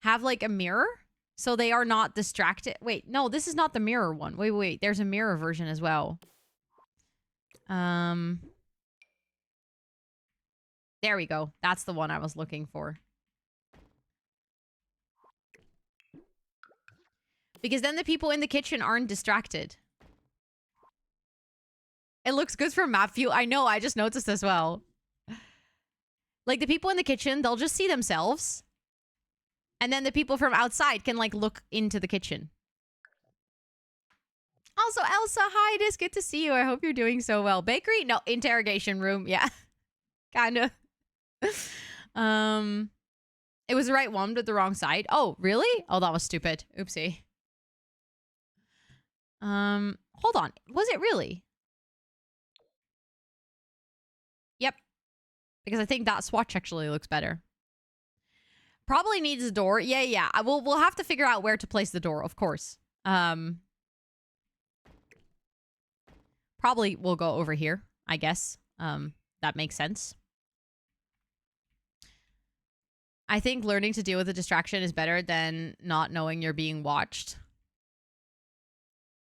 have like a mirror, so they are not distracted. Wait, no, this is not the mirror one. Wait. There's a mirror version as well. There we go. That's the one I was looking for. Because then the people in the kitchen aren't distracted. It looks good for map view. I know, I just noticed as well. Like the people in the kitchen, they'll just see themselves. And then the people from outside can like look into the kitchen. Also, Elsa, hi, it is good to see you. I hope you're doing so well. Bakery? No, interrogation room. Yeah. Kind of. It was the right one, but the wrong side. Oh, really? Oh, that was stupid. Oopsie. Hold on. Was it really? Yep. Because I think that swatch actually looks better. Probably needs a door. Yeah. We'll have to figure out where to place the door, of course. Probably we'll go over here, I guess. That makes sense. I think learning to deal with a distraction is better than not knowing you're being watched.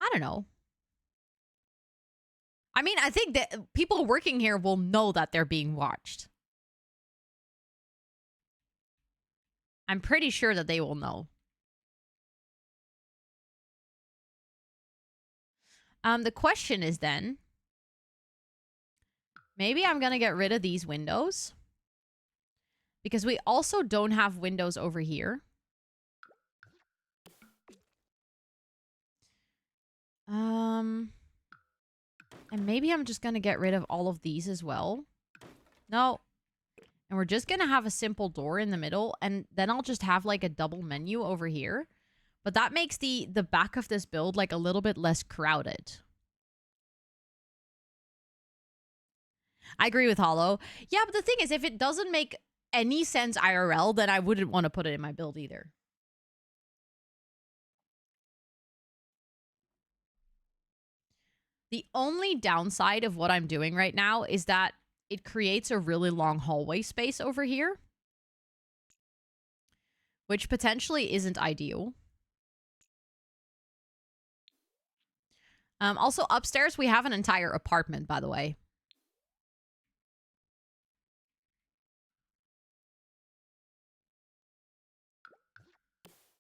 I don't know. I mean, I think that people working here will know that they're being watched. I'm pretty sure that they will know. The question is then, maybe I'm going to get rid of these windows. Because we also don't have windows over here. And maybe I'm just going to get rid of all of these as well. No. And we're just going to have a simple door in the middle. And then I'll just have like a double menu over here. But that makes the back of this build like a little bit less crowded. I agree with Hollow. Yeah, but the thing is, if it doesn't make any sense IRL, then I wouldn't want to put it in my build either. The only downside of what I'm doing right now is that it creates a really long hallway space over here, which potentially isn't ideal. Also, upstairs, we have an entire apartment, by the way.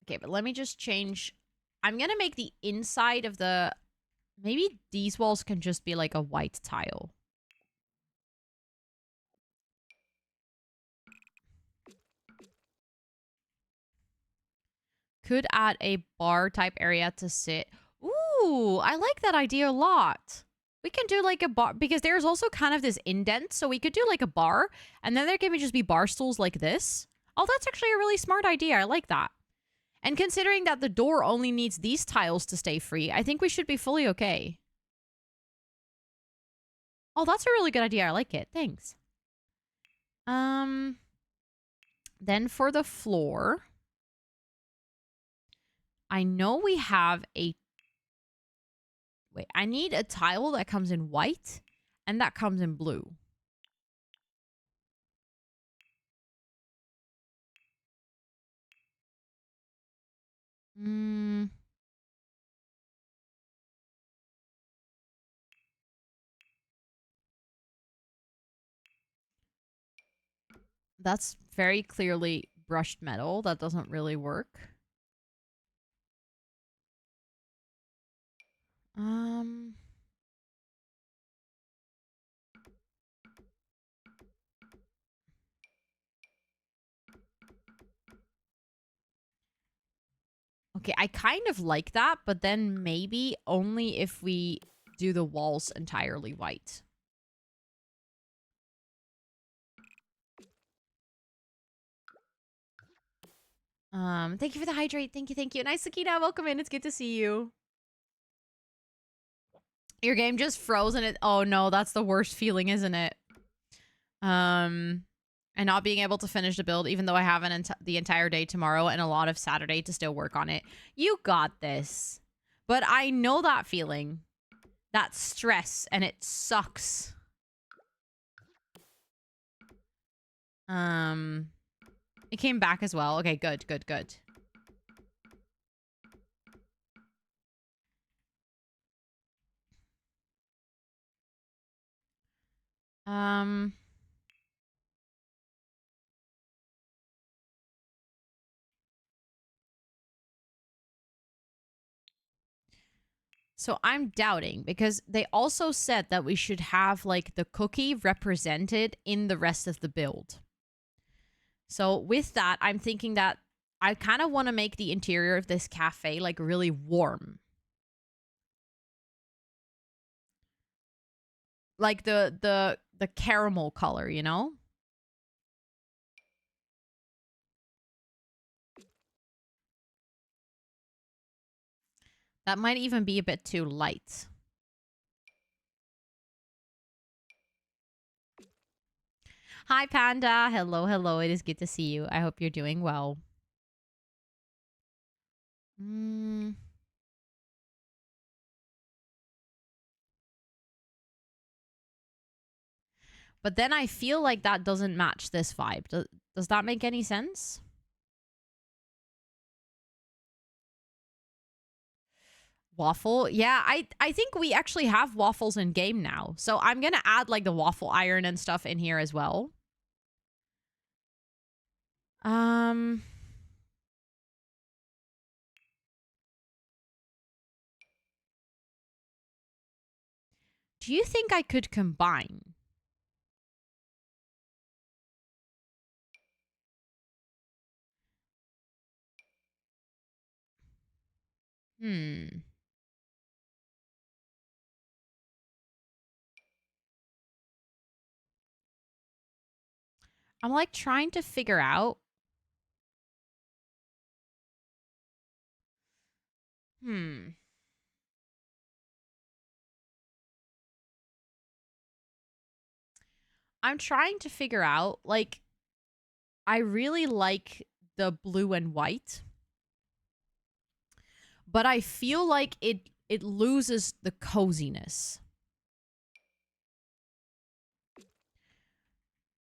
Okay, but let me just change. I'm going to make the inside of the... Maybe these walls can just be like a white tile. Could add a bar type area to sit. Ooh, I like that idea a lot. We can do like a bar, because there's also kind of this indent, so we could do like a bar, and then there can just be bar stools like this. Oh, that's actually a really smart idea. I like that. And considering that the door only needs these tiles to stay free, I think we should be fully okay. Oh, that's a really good idea. I like it. Thanks. Then for the floor, I know we have a... Wait, I need a tile that comes in white and that comes in blue. That's very clearly brushed metal. That doesn't really work. Okay, I kind of like that, but then maybe only if we do the walls entirely white. Thank you for the hydrate. Thank you, thank you. Nice, Sakina. Welcome in. It's good to see you. Your game just froze and it... Oh, no. That's the worst feeling, isn't it? And not being able to finish the build, even though I have the entire day tomorrow and a lot of Saturday to still work on it. You got this. But I know that feeling. That stress, and it sucks. It came back as well. Okay, good, good, good. So I'm doubting because they also said that we should have like the cookie represented in the rest of the build. So with that, I'm thinking that I kind of want to make the interior of this cafe like really warm. Like the caramel color, you know? That might even be a bit too light. Hi, Panda. Hello, hello. It is good to see you. I hope you're doing well. But then I feel like that doesn't match this vibe. Does that make any sense? Waffle? Yeah, I think we actually have waffles in game now. So I'm going to add like the waffle iron and stuff in here as well. Do you think I could combine? I'm like trying to figure out. I'm trying to figure out, like, I really like the blue and white, but I feel like it loses the coziness.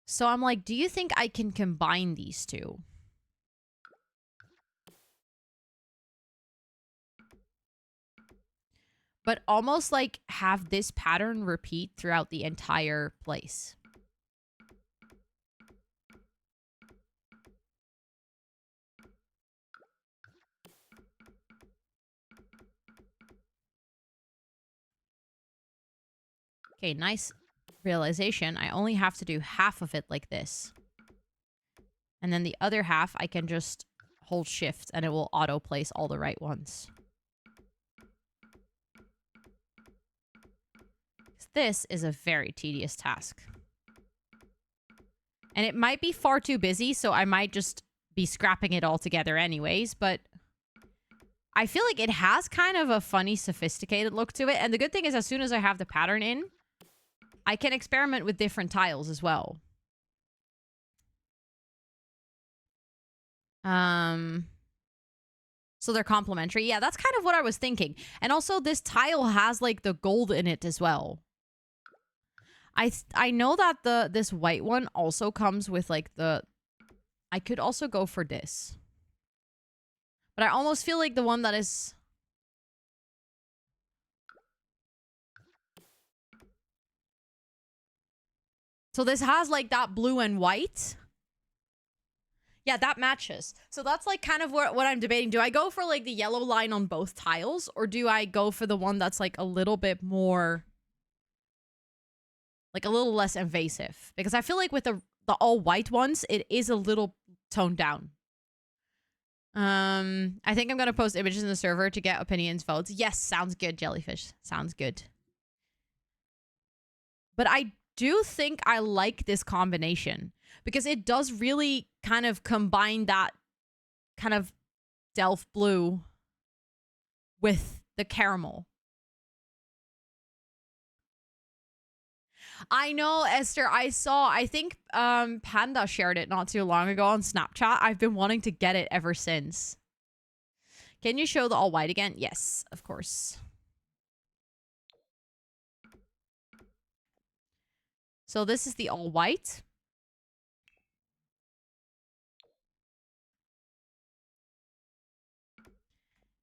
So I'm like, do you think I can combine these two? But almost like have this pattern repeat throughout the entire place. Okay, nice realization. I only have to do half of it like this. And then the other half, I can just hold shift and it will auto place all the right ones. This is a very tedious task. And it might be far too busy, so I might just be scrapping it all together anyways, but I feel like it has kind of a funny, sophisticated look to it. And the good thing is, as soon as I have the pattern in, I can experiment with different tiles as well. So they're complementary. Yeah, that's kind of what I was thinking. And also, this tile has, like, the gold in it as well. I know that this white one also comes with, like, the... I could also go for this. But I almost feel like the one that is... So this has, like, that blue and white. Yeah, that matches. So that's, like, kind of what I'm debating. Do I go for, like, the yellow line on both tiles? Or do I go for the one that's, like, a little bit more... like, a little less invasive? Because I feel like with the all-white ones, it is a little toned down. I think I'm gonna post images in the server to get opinions, votes. Yes, sounds good, Jellyfish. Sounds good. But I do think I like this combination because it does really kind of combine that kind of Delft blue with the caramel. I know, Esther. I think Panda shared it not too long ago on Snapchat. I've been wanting to get it ever since. Can you show the all white again? Yes, of course. So this is the all white.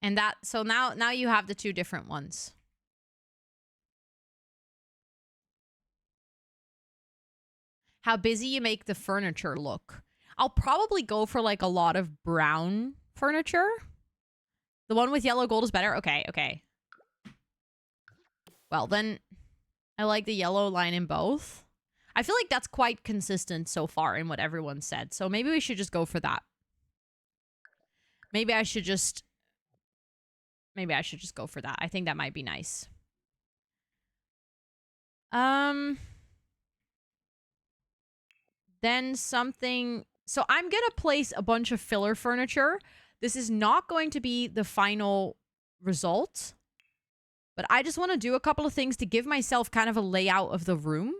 And that, so now you have the two different ones. How busy you make the furniture look. I'll probably go for like a lot of brown furniture. The one with yellow gold is better? Okay, okay. Well, then I like the yellow line in both. I feel like that's quite consistent so far in what everyone said. So maybe we should just go for that. Maybe I should just go for that. I think that might be nice. Then something... So I'm going to place a bunch of filler furniture. This is not going to be the final result. But I just want to do a couple of things to give myself kind of a layout of the room.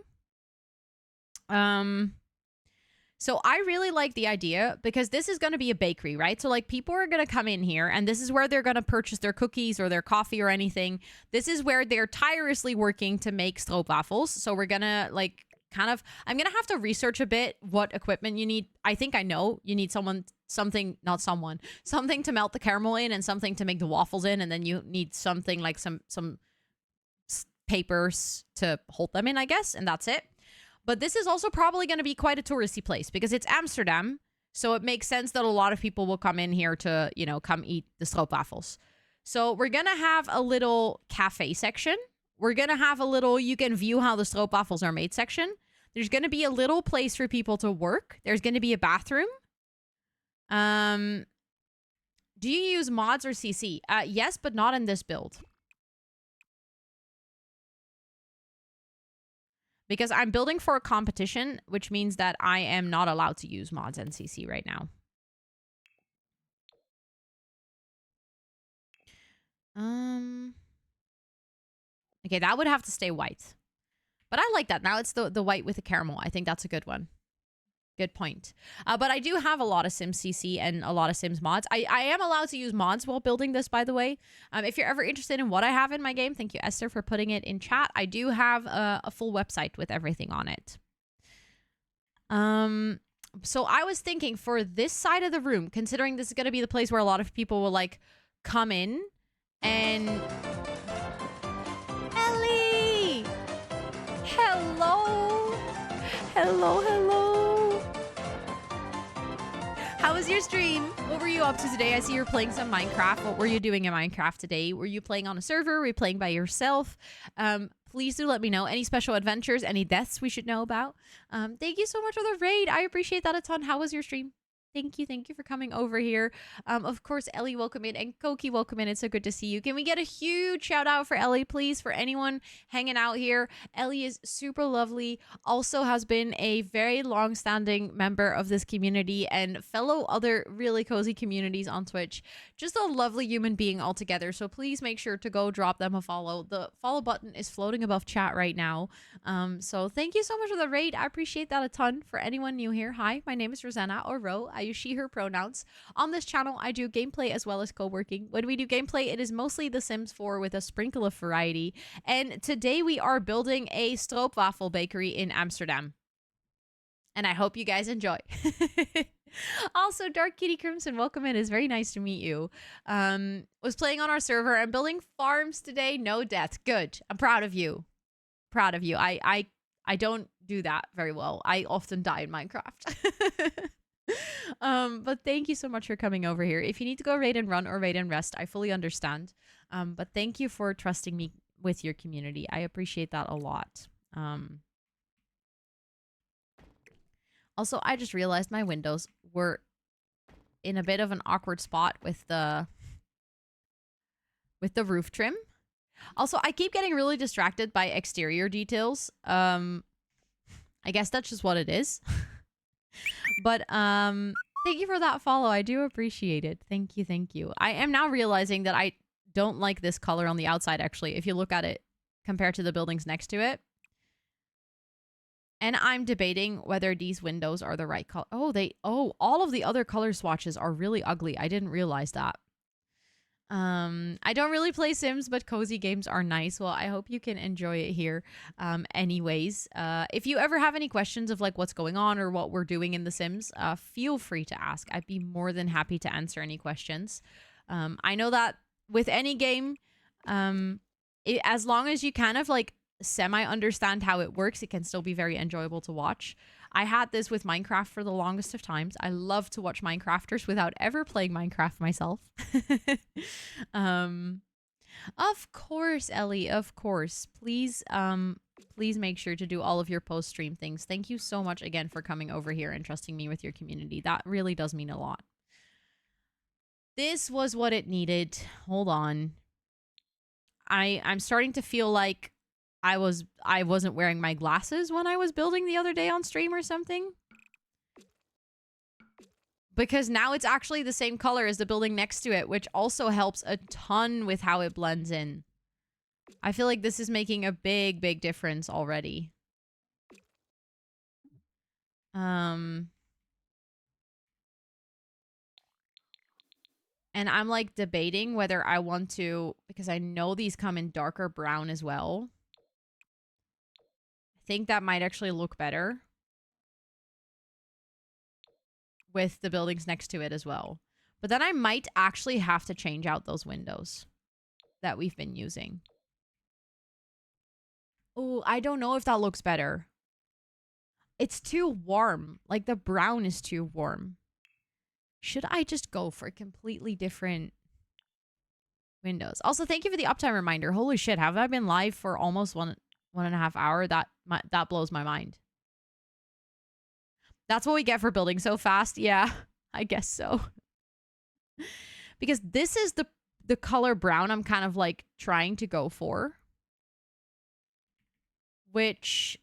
So I really like the idea because this is going to be a bakery, right? So like people are going to come in here and this is where they're going to purchase their cookies or their coffee or anything. This is where they're tirelessly working to make stroopwafels. So we're going to like kind of, I'm going to have to research a bit what equipment you need. I think I know you need something to melt the caramel in and something to make the waffles in. And then you need something like some papers to hold them in, I guess. And that's it. But this is also probably going to be quite a touristy place because it's Amsterdam. So it makes sense that a lot of people will come in here to, you know, come eat the stroopwafels. So we're going to have a little cafe section. We're going to have a little, you can view how the stroopwafels are made section. There's going to be a little place for people to work. There's going to be a bathroom. Do you use mods or CC? Yes, but not in this build. Because I'm building for a competition, which means that I am not allowed to use mods and CC right now. Okay, that would have to stay white. But I like that. Now it's the white with the caramel. I think that's a good one. Good point. But I do have a lot of Sims CC and a lot of Sims mods. I am allowed to use mods while building this, by the way. If you're ever interested in what I have in my game, thank you, Esther, for putting it in chat. I do have a full website with everything on it. So I was thinking for this side of the room, considering this is going to be the place where a lot of people will, like, come in and... Ellie! Hello! Hello, hello! How was your stream? What were you up to today? I see you're playing some Minecraft. What were you doing in Minecraft today? Were you playing on a server? Were you playing by yourself? Please do let me know. Any special adventures? Any deaths we should know about? Thank you so much for the raid. I appreciate that a ton. How was your stream? Thank you for coming over here. Of course, Ellie, welcome in, and Koki, welcome in. It's so good to see you. Can we get a huge shout out for Ellie, please, for anyone hanging out here? Ellie is super lovely, also has been a very long-standing member of this community and fellow other really cozy communities on Twitch. Just a lovely human being altogether, so please make sure to go drop them a follow. The follow button is floating above chat right now. So thank you so much for the raid. I appreciate that a ton. For anyone new here, hi, my name is Rosanna, or Ro. I use she, her pronouns. On this channel, I do gameplay as well as co-working. When we do gameplay, it is mostly The Sims 4 with a sprinkle of variety. And today we are building a stroopwafel bakery in Amsterdam. And I hope you guys enjoy. Also, Dark Kitty Crimson, welcome in. It's very nice to meet you. Was playing on our server. I'm building farms today. No death. Good. I'm proud of you. Proud of you. I don't do that very well. I often die in Minecraft. But thank you so much for coming over here. If you need to go raid and run or raid and rest, I fully understand. But thank you for trusting me with your community. I appreciate that a lot. Also, I just realized my windows were in a bit of an awkward spot with the roof trim. Also, I keep getting really distracted by exterior details. I guess that's just what it is. But thank you for that follow. I do appreciate it. Thank you, thank you. I am now realizing that I don't like this color on the outside, actually, if you look at it compared to the buildings next to it. And I'm debating whether these windows are the right color. Oh, all of the other color swatches are really ugly. I didn't realize that. I don't really play Sims, but cozy games are nice. Well, I hope you can enjoy it here. Anyways, if you ever have any questions of like what's going on or what we're doing in The Sims, feel free to ask. I'd be more than happy to answer any questions. I know that with any game, as long as you kind of like semi understand how it works, it can still be very enjoyable to watch. I had this with Minecraft for the longest of times. I love to watch Minecrafters without ever playing Minecraft myself. Of course, Ellie, of course. Please make sure to do all of your post stream things. Thank you so much again for coming over here and trusting me with your community. That really does mean a lot. This was what it needed. Hold on. I'm starting to feel like I wasn't wearing my glasses when I was building the other day on stream or something. Because now it's actually the same color as the building next to it, which also helps a ton with how it blends in. I feel like this is making a big, big difference already. And I'm like debating whether I want to, because I know these come in darker brown as well. I think that might actually look better with the buildings next to it as well. But then I might actually have to change out those windows that we've been using. Oh, I don't know if that looks better. It's too warm. Like the brown is too warm. Should I just go for completely different windows? Also, thank you for the uptime reminder. Holy shit, have I been live for almost one and a half hour? That blows my mind. That's what we get for building so fast. Yeah, I guess so. Because this is the color brown I'm kind of like trying to go for. Which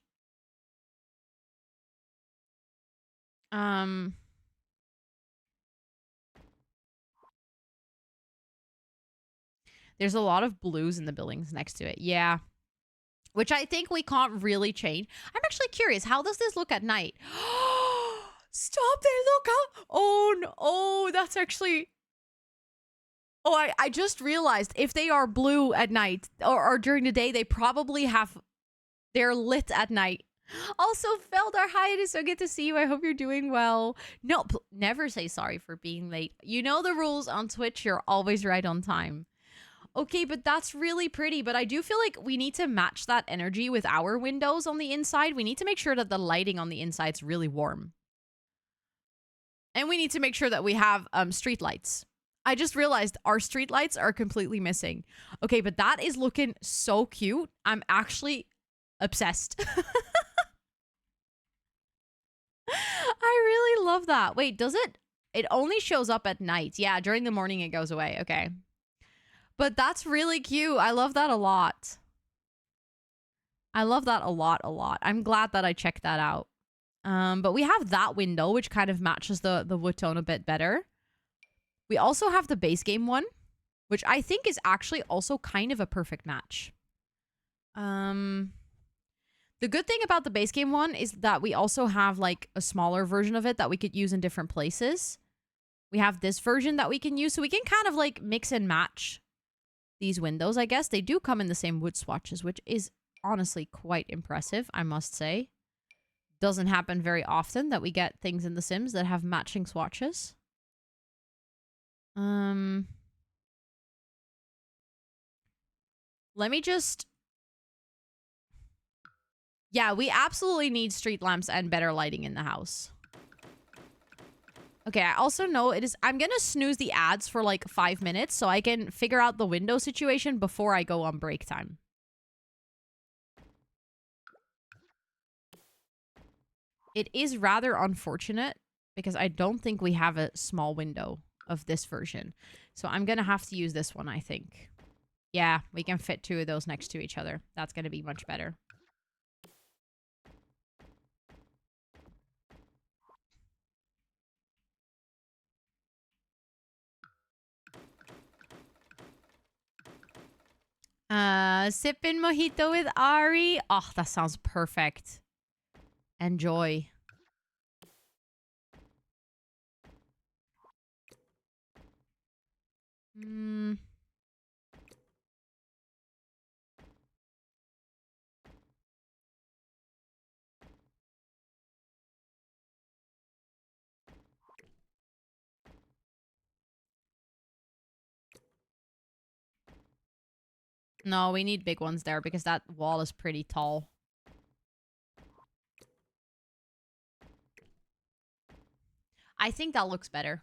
there's a lot of blues in the buildings next to it. Yeah. Which I think we can't really change. I'm actually curious, how does this look at night? Stop there, look out. Oh, no. Oh, that's actually... Oh, I just realized if they are blue at night or during the day, they probably have... They're lit at night. Also, Feldar, hi, it is so good to see you. I hope you're doing well. No, never say sorry for being late. You know the rules on Twitch. You're always right on time. Okay, but that's really pretty. But I do feel like we need to match that energy with our windows on the inside. We need to make sure that the lighting on the inside is really warm. And we need to make sure that we have street lights. I just realized our street lights are completely missing. Okay, but that is looking so cute. I'm actually obsessed. I really love that. Wait, does it? It only shows up at night. Yeah, during the morning it goes away. Okay. But that's really cute. I love that a lot. I love that a lot. I'm glad that I checked that out. But we have that window, which kind of matches the wood tone a bit better. We also have the base game one, which I think is actually also kind of a perfect match. The good thing about the base game one is that we also have like a smaller version of it that we could use in different places. We have this version that we can use, so we can kind of like mix and match these windows, I guess. They do come in the same wood swatches, which is honestly quite impressive, I must say. Doesn't happen very often that we get things in The Sims that have matching swatches. Let me just... Yeah, we absolutely need street lamps and better lighting in the house. Okay, I also know it is... I'm gonna snooze the ads for like 5 minutes so I can figure out the window situation before I go on break time. It is rather unfortunate because I don't think we have a small window of this version. So I'm going to have to use this one, I think. Yeah, we can fit 2 of those next to each other. That's going to be much better. Sipping mojito with Ari. Oh, that sounds perfect. Enjoy. Mm. No, we need big ones there because that wall is pretty tall. I think that looks better.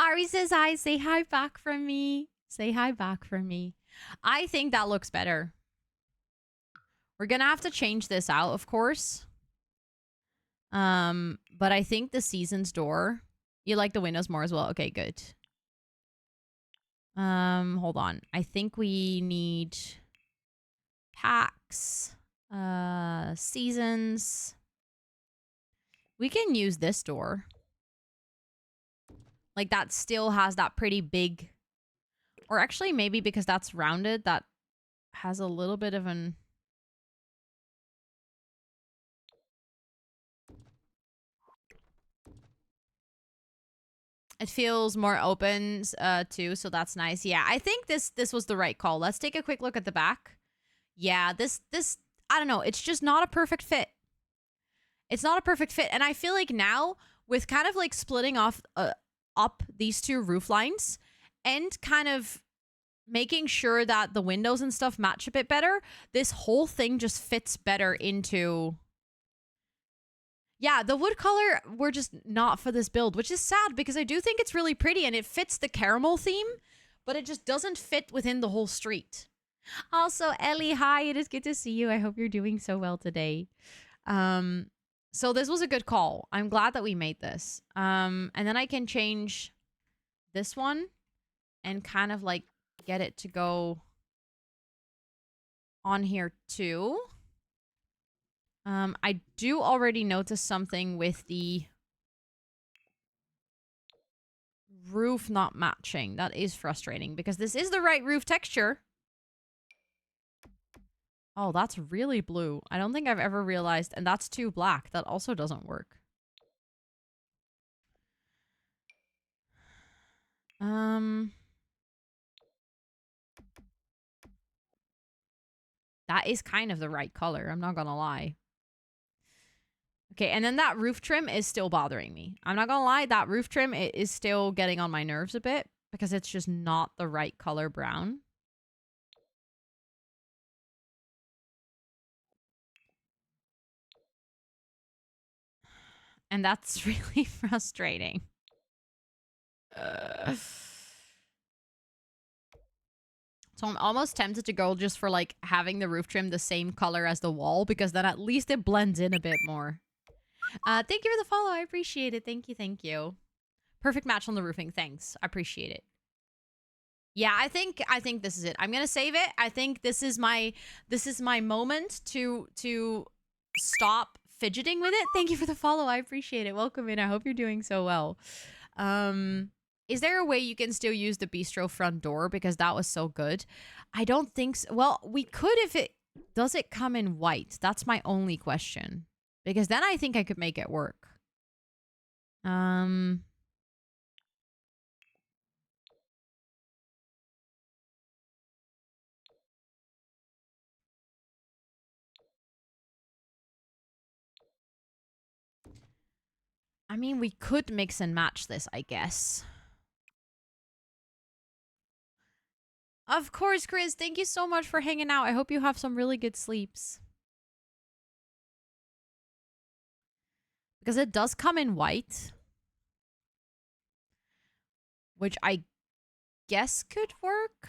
Ari says hi. Say hi back from me. Say hi back from me. I think that looks better. We're gonna have to change this out, of course. But I think the season's door. You like the windows more as well? Okay, good. Hold on. I think we need packs. Seasons. We can use this door. Like, that still has that pretty big... Or actually, maybe because that's rounded, that has a little bit of an... It feels more open, too, so that's nice. Yeah, I think this was the right call. Let's take a quick look at the back. Yeah, this... I don't know. It's just not a perfect fit. It's not a perfect fit. And I feel like now, with kind of like splitting off up these 2 roof lines and kind of making sure that the windows and stuff match a bit better, this whole thing just fits better into... Yeah, the wood color, we're just not for this build, which is sad because I do think it's really pretty and it fits the caramel theme, but it just doesn't fit within the whole street. Also, Ellie, hi, it is good to see you. I hope you're doing so well today. So this was a good call. I'm glad that we made this. And then I can change this one and kind of like get it to go on here too. I do already notice something with the roof not matching. That is frustrating because this is the right roof texture. Oh, that's really blue. I don't think I've ever realized. And that's too black. That also doesn't work. That is kind of the right color. I'm not gonna lie. Okay, and then that roof trim is still bothering me. I'm not gonna lie, that roof trim is still getting on my nerves a bit because it's just not the right color brown. And that's really frustrating. So I'm almost tempted to go just for like having the roof trim the same color as the wall because then at least it blends in a bit more. Thank you for the follow. I appreciate it. Thank you. Thank you. Perfect match on the roofing. Thanks. I appreciate it. Yeah, I think this is it. I'm gonna save it. I think this is my moment to stop fidgeting with it. Thank you for the follow. I appreciate it. Welcome in. I hope you're doing so well. Is there a way you can still use the bistro front door because that was so good? I don't think so. Well, we could if it does it come in white. That's my only question. Because then I think I could make it work. I mean, we could mix and match this, I guess. Of course, Chris. Thank you so much for hanging out. I hope you have some really good sleeps. Because it does come in white. Which I guess could work.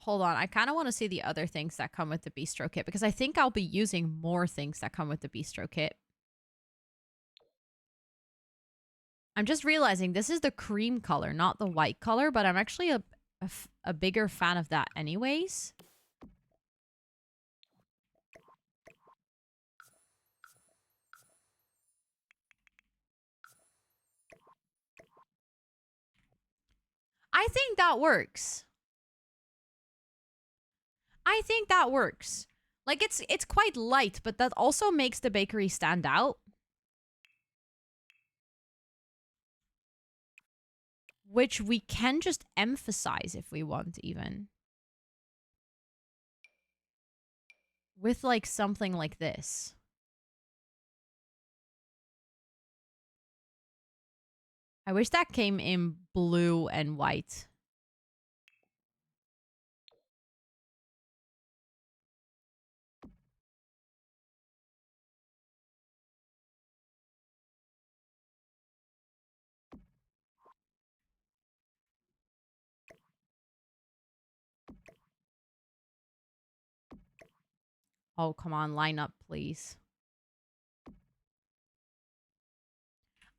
Hold on. I kind of want to see the other things that come with the bistro kit because I think I'll be using more things that come with the bistro kit. I'm just realizing this is the cream color, not the white color, but I'm actually a bigger fan of that anyways. I think that works. I think that works. Like it's quite light, but that also makes the bakery stand out. Which we can just emphasize if we want even. With like something like this. I wish that came in blue and white. Oh, come on, line up, please.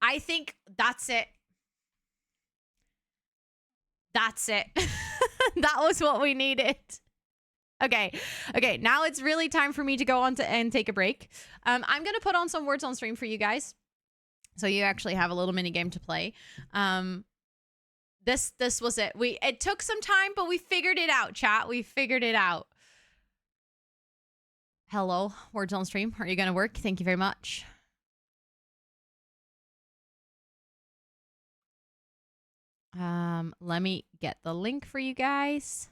I think that's it. That's it. That was what we needed. Okay. Okay, now it's really time for me to go on to and take a break. I'm going to put on some words on stream for you guys. So you actually have a little mini game to play. This was it. It took some time, but we figured it out, chat. We figured it out. Hello, words on stream. Are you going to work? Thank you very much. Let me get the link for you guys.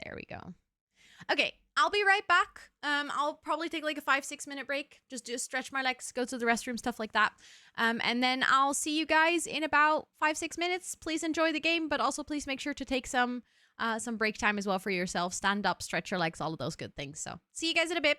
There we go. Okay, I'll be right back. I'll probably take like a 5-6 minute break. Just stretch my legs, go to the restroom, stuff like that. And then I'll see you guys in about 5-6 minutes. Please enjoy the game, but also please make sure to take some break time as well for yourself. Stand up, stretch your legs, all of those good things. So see you guys in a bit.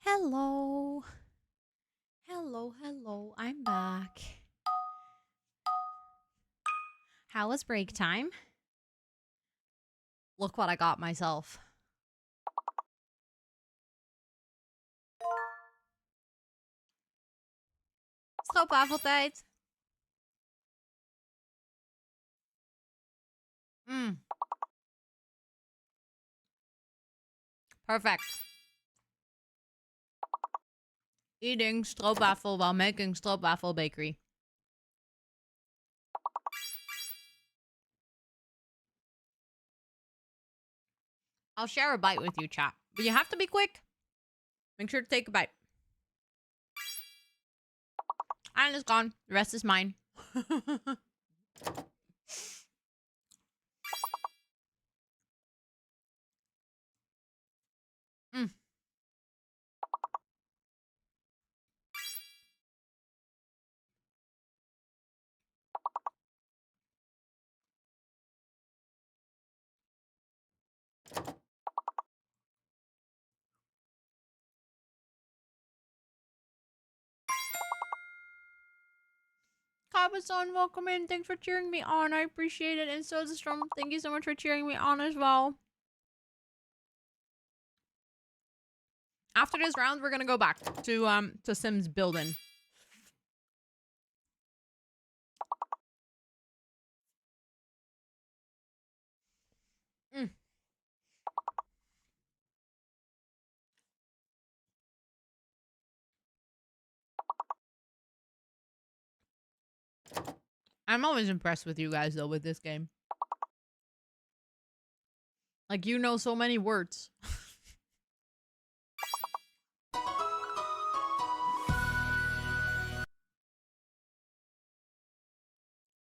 Hello. Hello, hello. I'm back. How was break time? Look what I got myself. Stroopwafeltijd. Perfect. Eating stroopwafel while making stroopwafel bakery. I'll share a bite with you, chat. But you have to be quick. Make sure to take a bite. And it's gone. The rest is mine. mm. Kabason, welcome in. Thanks for cheering me on. I appreciate it. And so does Strom. Thank you so much for cheering me on as well. After this round, we're gonna go back to Sims building. I'm always impressed with you guys though with this game. Like, you know so many words.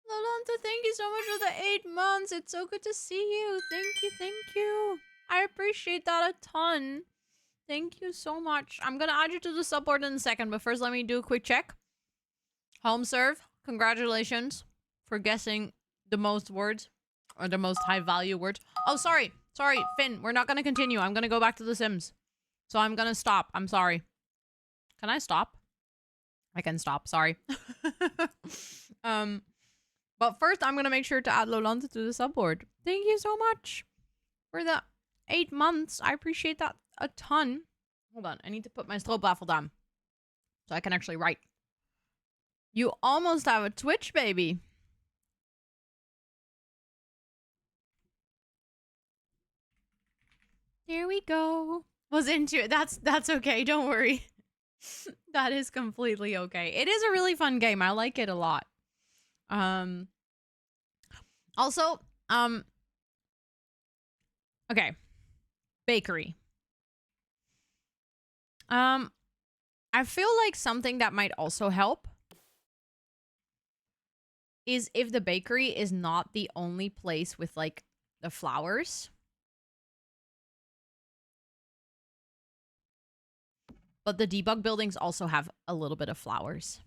Lolanta, thank you so much for the 8 months. It's so good to see you. Thank you, thank you. I appreciate that a ton. Thank you so much. I'm gonna add you to the subboard in a second, but first let me do a quick check. Home serve, congratulations for guessing the most words. Or the most high value words. Oh, sorry. Sorry, Finn. We're not gonna continue. I'm gonna go back to The Sims. So I'm gonna stop. I'm sorry. Can I stop? I can stop. Sorry. But first, I'm gonna make sure to add Lolanta to the subboard. Thank you so much for the 8 months. I appreciate that a ton. Hold on. I need to put my stroopwafel down so I can actually write. You almost have a Twitch, baby. There we go. Was into it. That's okay. Don't worry. That is completely okay. It is a really fun game. I like it a lot. Also, okay. Bakery. I feel like something that might also help is if the bakery is not the only place with like the flowers. But the debug buildings also have a little bit of flowers.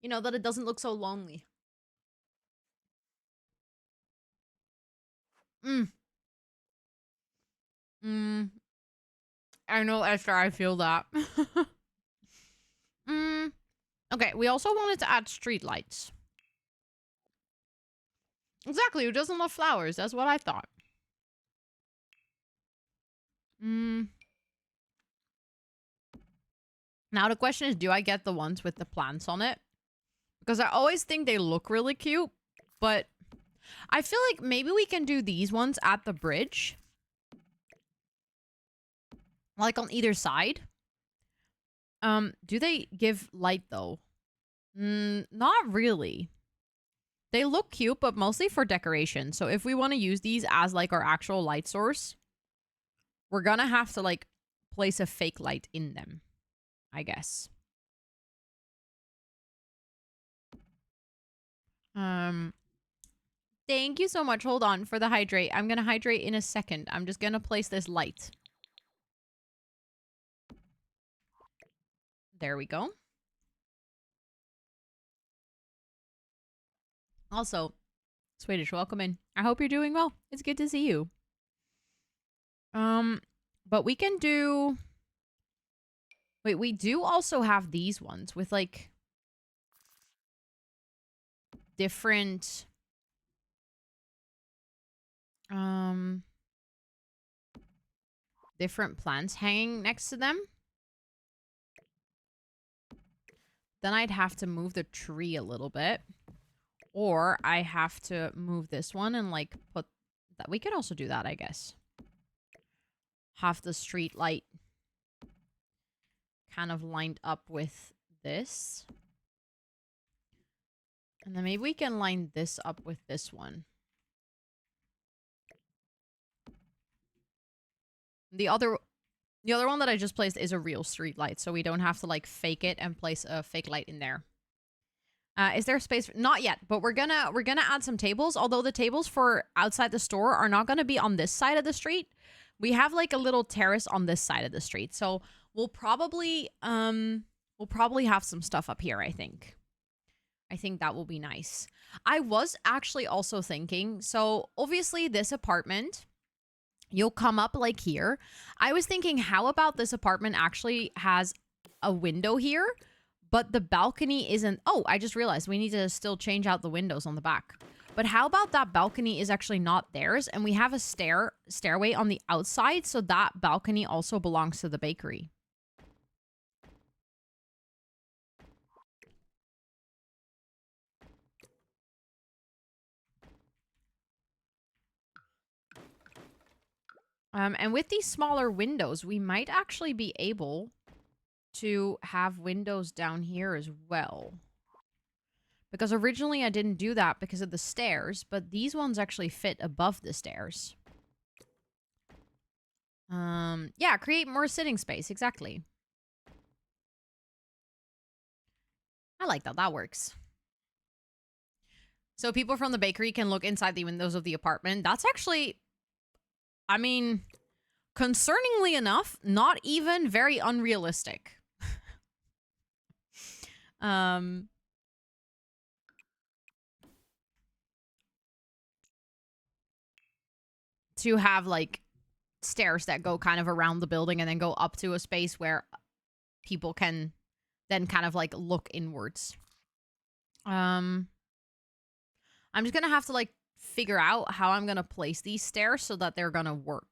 You know, that it doesn't look so lonely. I know, Esther, I feel that. Okay, we also wanted to add street lights. Exactly, who doesn't love flowers? That's what I thought. Now the question is, do I get the ones with the plants on it? Because I always think they look really cute, but I feel like maybe we can do these ones at the bridge. Like on either side. Do they give light though? Not really. They look cute, but mostly for decoration. So if we want to use these as like our actual light source, we're gonna have to like place a fake light in them, I guess. Thank you so much. Hold on for the hydrate. I'm gonna hydrate in a second. I'm just gonna place this light. There we go. Also, Swedish, welcome in. I hope you're doing well. It's good to see you. But we can do... Wait, we do also have these ones with, like, different... different plants hanging next to them. Then I'd have to move the tree a little bit. Or I have to move this one and, like, put... that. We could also do that, I guess. Have the street light kind of lined up with this. And then maybe we can line this up with this one. The other one that I just placed is a real street light, so we don't have to, like, fake it and place a fake light in there. Is there space for... Not yet, but we're gonna add some tables, although the tables for outside the store are not gonna be on this side of the street. We have, like, a little terrace on this side of the street, so we'll probably have some stuff up here, I think. I think that will be nice. I was actually also thinking, so obviously this apartment, you'll come up like here. I was thinking, how about this apartment actually has a window here, but the balcony isn't... Oh, I just realized we need to still change out the windows on the back. But how about that balcony is actually not theirs, and we have a stairway on the outside, so that balcony also belongs to the bakery. And with these smaller windows, we might actually be able to have windows down here as well. Because originally I didn't do that because of the stairs, but these ones actually fit above the stairs. Yeah, create more sitting space, exactly. I like that, that works. So people from the bakery can look inside the windows of the apartment. That's actually, I mean, concerningly enough, not even very unrealistic. To have, like, stairs that go kind of around the building and then go up to a space where people can then kind of, like, look inwards. I'm just gonna have to, like, figure out how I'm gonna place these stairs so that they're gonna work.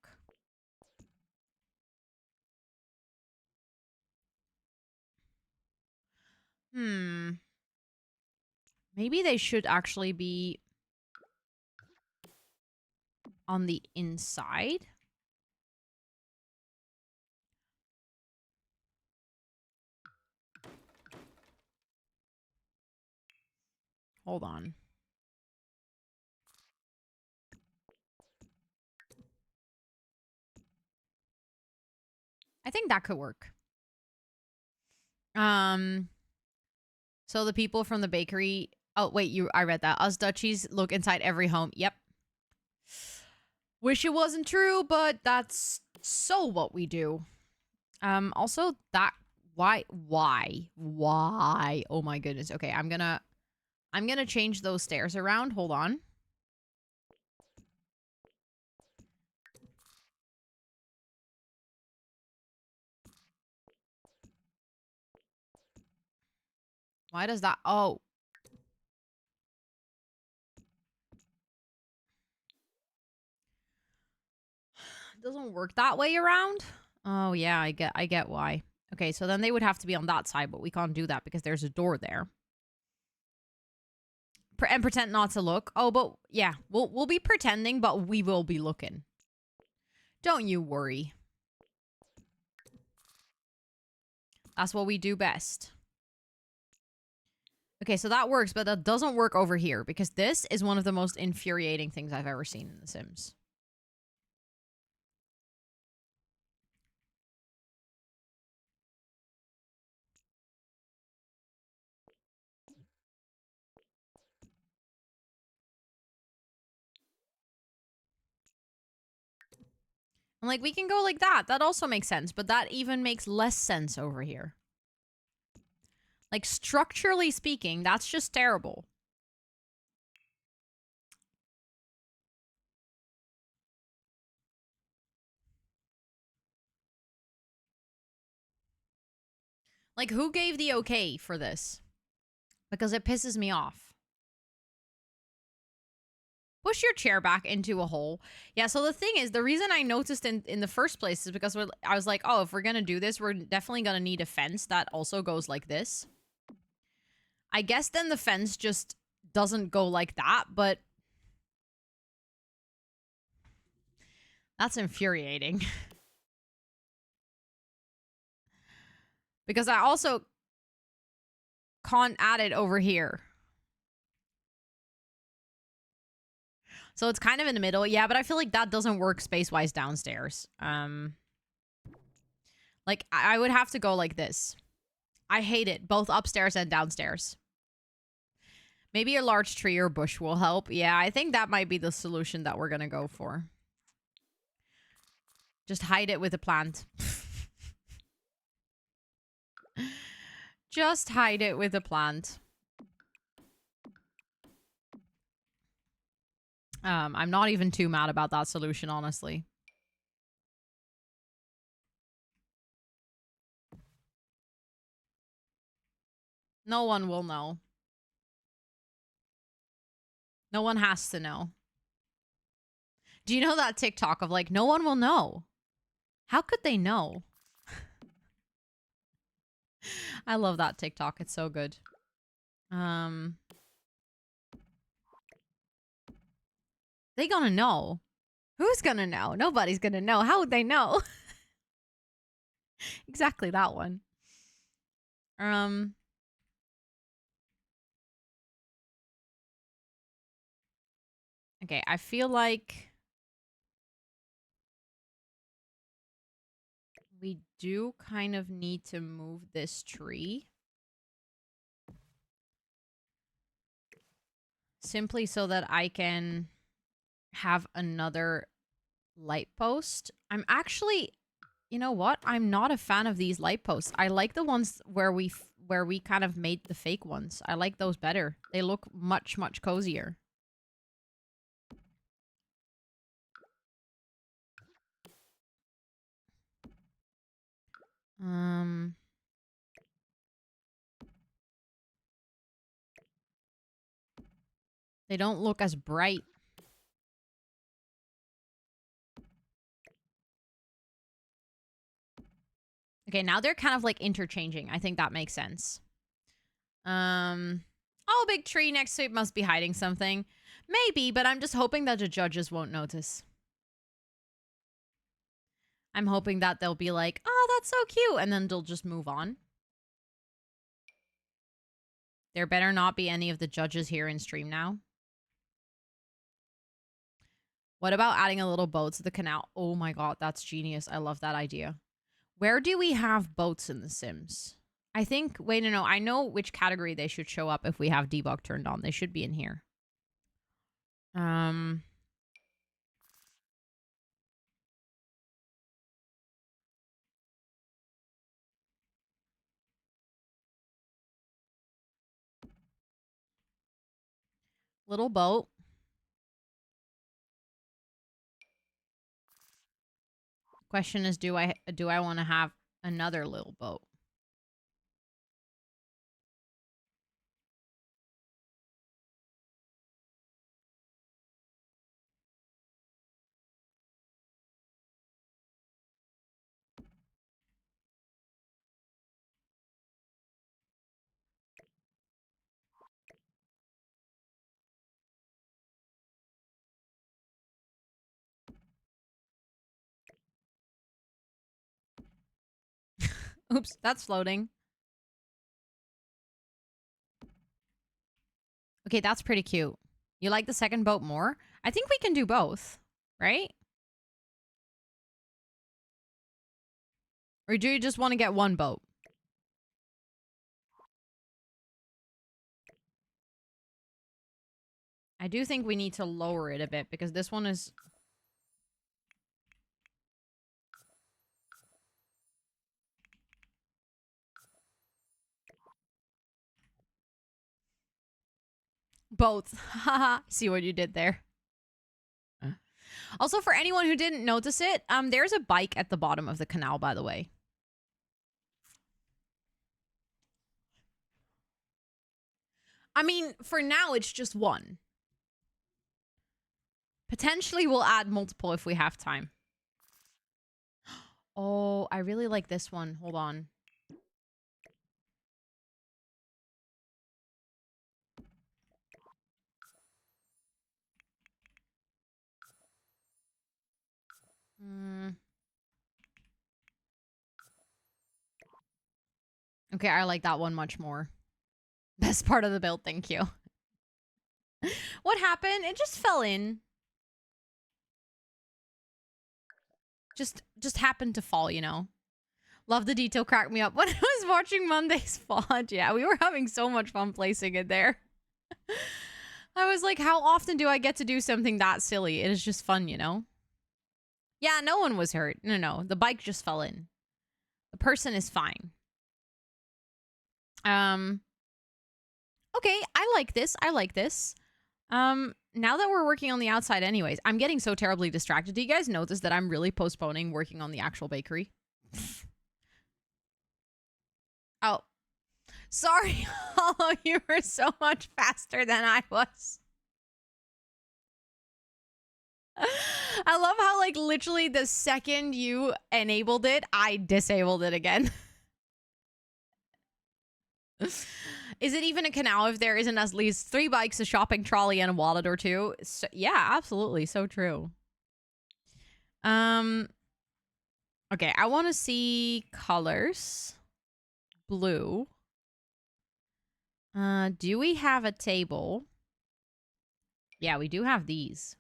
Maybe they should actually be on the inside. Hold on. I think that could work. So the people from the bakery... Oh, wait, I read that. Us Dutchies look inside every home. Yep. Wish it wasn't true, but that's so what we do. Also, that... Why? Oh my goodness. Okay, I'm gonna change those stairs around. Hold on. Why does that... Oh. It doesn't work that way around? Oh, yeah, I get why. Okay, so then they would have to be on that side, but we can't do that because there's a door there. And pretend not to look. Oh, but yeah, we'll be pretending, but we will be looking. Don't you worry. That's what we do best. Okay, so that works, but that doesn't work over here because this is one of the most infuriating things I've ever seen in The Sims. And, like, we can go like that. That also makes sense, but that even makes less sense over here. Like, structurally speaking, that's just terrible. Like, who gave the okay for this? Because it pisses me off. Push your chair back into a hole. Yeah, so the thing is, the reason I noticed in the first place is because I was like, oh, if we're going to do this, we're definitely going to need a fence that also goes like this. I guess then the fence just doesn't go like that, but that's infuriating. Because I also can't add it over here. So it's kind of in the middle. Yeah, but I feel like that doesn't work space-wise downstairs. Like, I would have to go like this. I hate it, both upstairs and downstairs. Maybe a large tree or bush will help. Yeah, I think that might be the solution that we're gonna go for. Just hide it with a plant. Just hide it with a plant. I'm not even too mad about that solution, honestly. No one will know. No one has to know. Do you know that TikTok of like, no one will know? How could they know? I love that TikTok. It's so good. They gonna know. Who's gonna know? Nobody's gonna know. How would they know? Exactly that one. Okay, I feel like we do kind of need to move this tree. Simply so that I can have another light post. I'm actually, you know what? I'm not a fan of these light posts. I like the ones where we kind of made the fake ones. I like those better. They look much, much cozier. They don't look as bright. Okay, now they're kind of like interchanging. I think that makes sense. Oh, big tree next to it must be hiding something. Maybe, but I'm just hoping that the judges won't notice. I'm hoping that they'll be like, oh, that's so cute. And then they'll just move on. There better not be any of the judges here in stream now. What about adding a little boat to the canal? Oh my god, that's genius. I love that idea. Where do we have boats in The Sims? I think, wait, no, I know which category they should show up if we have debug turned on. They should be in here. Little boat. Question is, do I want to have another little boat? Oops, that's floating. Okay, that's pretty cute. You like the second boat more? I think we can do both, right? Or do you just want to get one boat? I do think we need to lower it a bit because this one is... Both. Haha. See what you did there. Also, for anyone who didn't notice it, there's a bike at the bottom of the canal, by the way. I mean, for now, it's just one. Potentially, we'll add multiple if we have time. Oh, I really like this one. Hold on. Okay, I like that one much more. Best part of the build, thank you. What happened? It just fell in. Just happened to fall, you know. Love the detail, cracked me up when I was watching Monday's VOD. Yeah, we were having so much fun placing it there. I was like, how often do I get to do something that silly? It is just fun, you know? Yeah, no one was hurt. No. The bike just fell in. The person is fine. Okay, I like this. Now that we're working on the outside anyways, I'm getting so terribly distracted. Do you guys notice that I'm really postponing working on the actual bakery? Oh. Sorry, Hollow, you were so much faster than I was. I love how, like, literally the second you enabled it, I disabled it again. Is it even a canal if there isn't at least 3 bikes, a shopping trolley, and a wallet or two? So, yeah, absolutely. So true. Okay, I want to see colors. Blue. Do we have a table? Yeah, we do have these.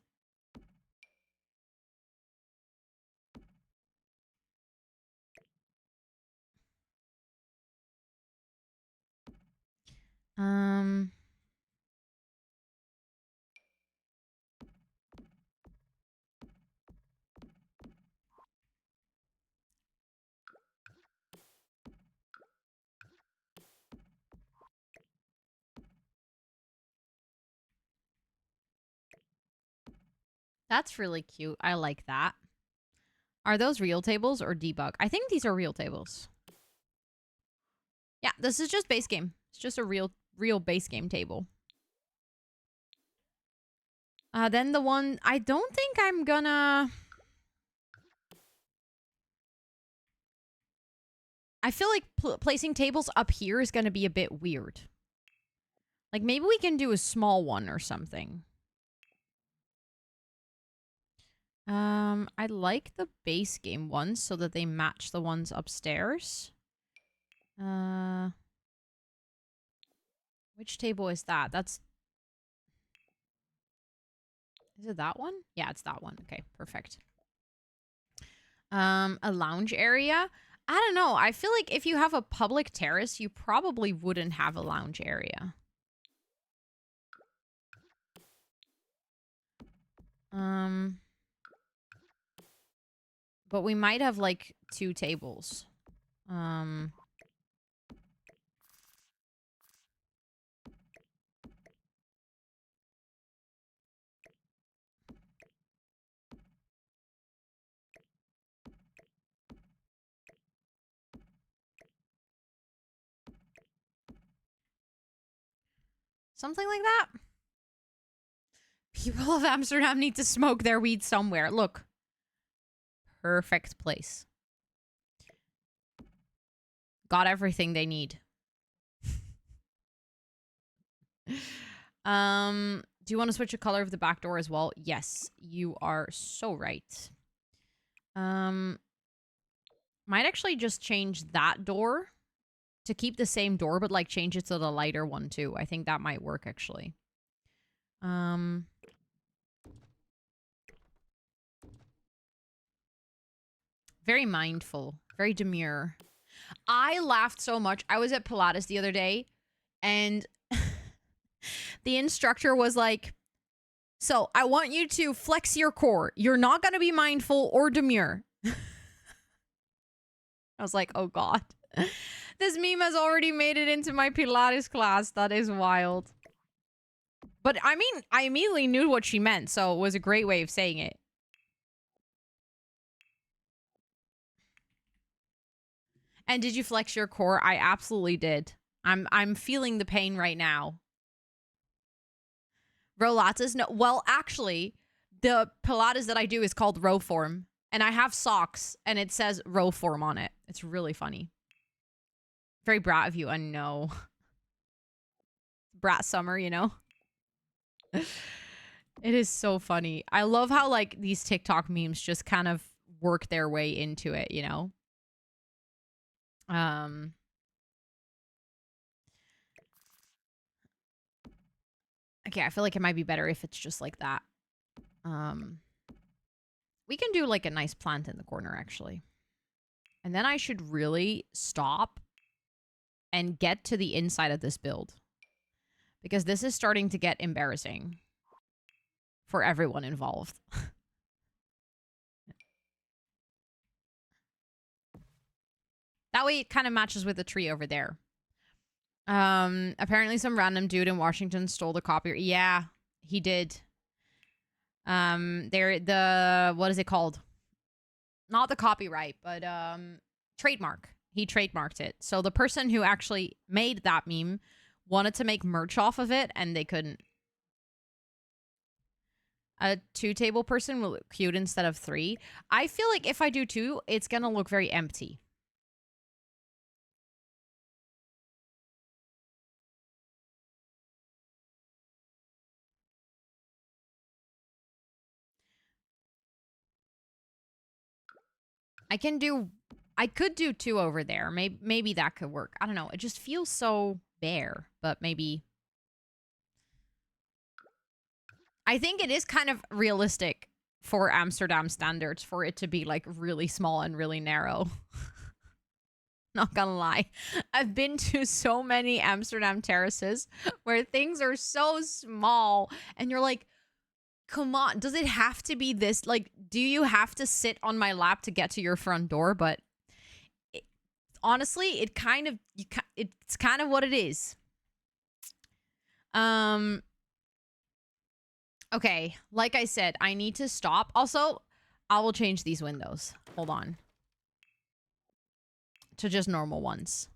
That's really cute. I like that. Are those real tables or debug? I think these are real tables. Yeah, this is just base game. It's just a real base game table. Then the one... I don't think I'm gonna... I feel like placing tables up here is gonna be a bit weird. Like, maybe we can do a small one or something. I like the base game ones so that they match the ones upstairs. Which table is that? That's... Is it that one? Yeah, it's that one. Okay, perfect. A lounge area? I don't know. I feel like if you have a public terrace, you probably wouldn't have a lounge area. But we might have, like, 2 tables. Something like that. People of Amsterdam need to smoke their weed somewhere. Look. Perfect place. Got everything they need. Do you want to switch the color of the back door as well? Yes, you are so right. Might actually just change that door to keep the same door, but like change it to the lighter one too. I think that might work actually. Very mindful, very demure. I laughed so much. I was at Pilates the other day and the instructor was like, so I want you to flex your core. You're not going to be mindful or demure. I was like, oh God. This meme has already made it into my Pilates class. That is wild. But I mean, I immediately knew what she meant, so it was a great way of saying it. And did you flex your core? I absolutely did. I'm feeling the pain right now. Pilates? No. Well, actually, the Pilates that I do is called row form. And I have socks and it says row form on it. It's really funny. Very brat of you, I know. Brat summer, you know? It is so funny. I love how like these TikTok memes just kind of work their way into it, you know? Um Okay, I feel like it might be better if it's just like that. Um we can do like a nice plant in the corner actually. And then I should really stop and get to the inside of this build. Because this is starting to get embarrassing for everyone involved. That way it kind of matches with the tree over there. Apparently some random dude in Washington stole the copy. Yeah, he did. What is it called? Not the copyright, but trademark. He trademarked it. So the person who actually made that meme wanted to make merch off of it and they couldn't. A 2-table person will look cute instead of 3. I feel like if I do 2, it's gonna look very empty. I could do 2 over there. Maybe that could work. I don't know. It just feels so bare, but maybe. I think it is kind of realistic for Amsterdam standards for it to be like really small and really narrow. Not gonna lie. I've been to so many Amsterdam terraces where things are so small and you're like, come on, does it have to be this? Like, do you have to sit on my lap to get to your front door? But honestly, it's kind of what it is. Okay, like I said, I need to stop. Also, I will change these windows. Hold on. To just normal ones.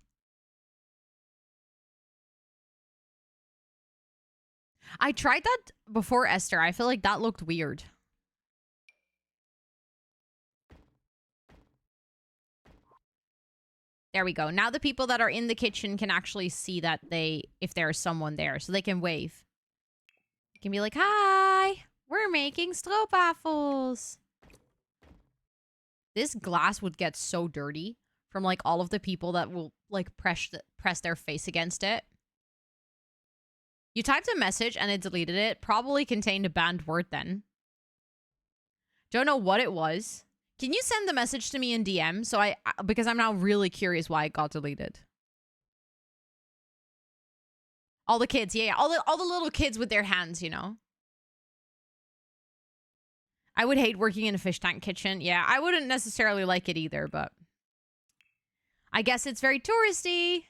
I tried that before, Esther. I feel like that looked weird. There we go. Now the people that are in the kitchen can actually see that if there's someone there, so they can wave. You can be like, hi, we're making stroopwafels. This glass would get so dirty from like all of the people that will like press their face against it. You typed a message and it deleted it. Probably contained a banned word then. Don't know what it was. Can you send the message to me in DM? Because I'm now really curious why it got deleted. All the kids, yeah. All the little kids with their hands, you know. I would hate working in a fish tank kitchen. Yeah, I wouldn't necessarily like it either, but I guess it's very touristy.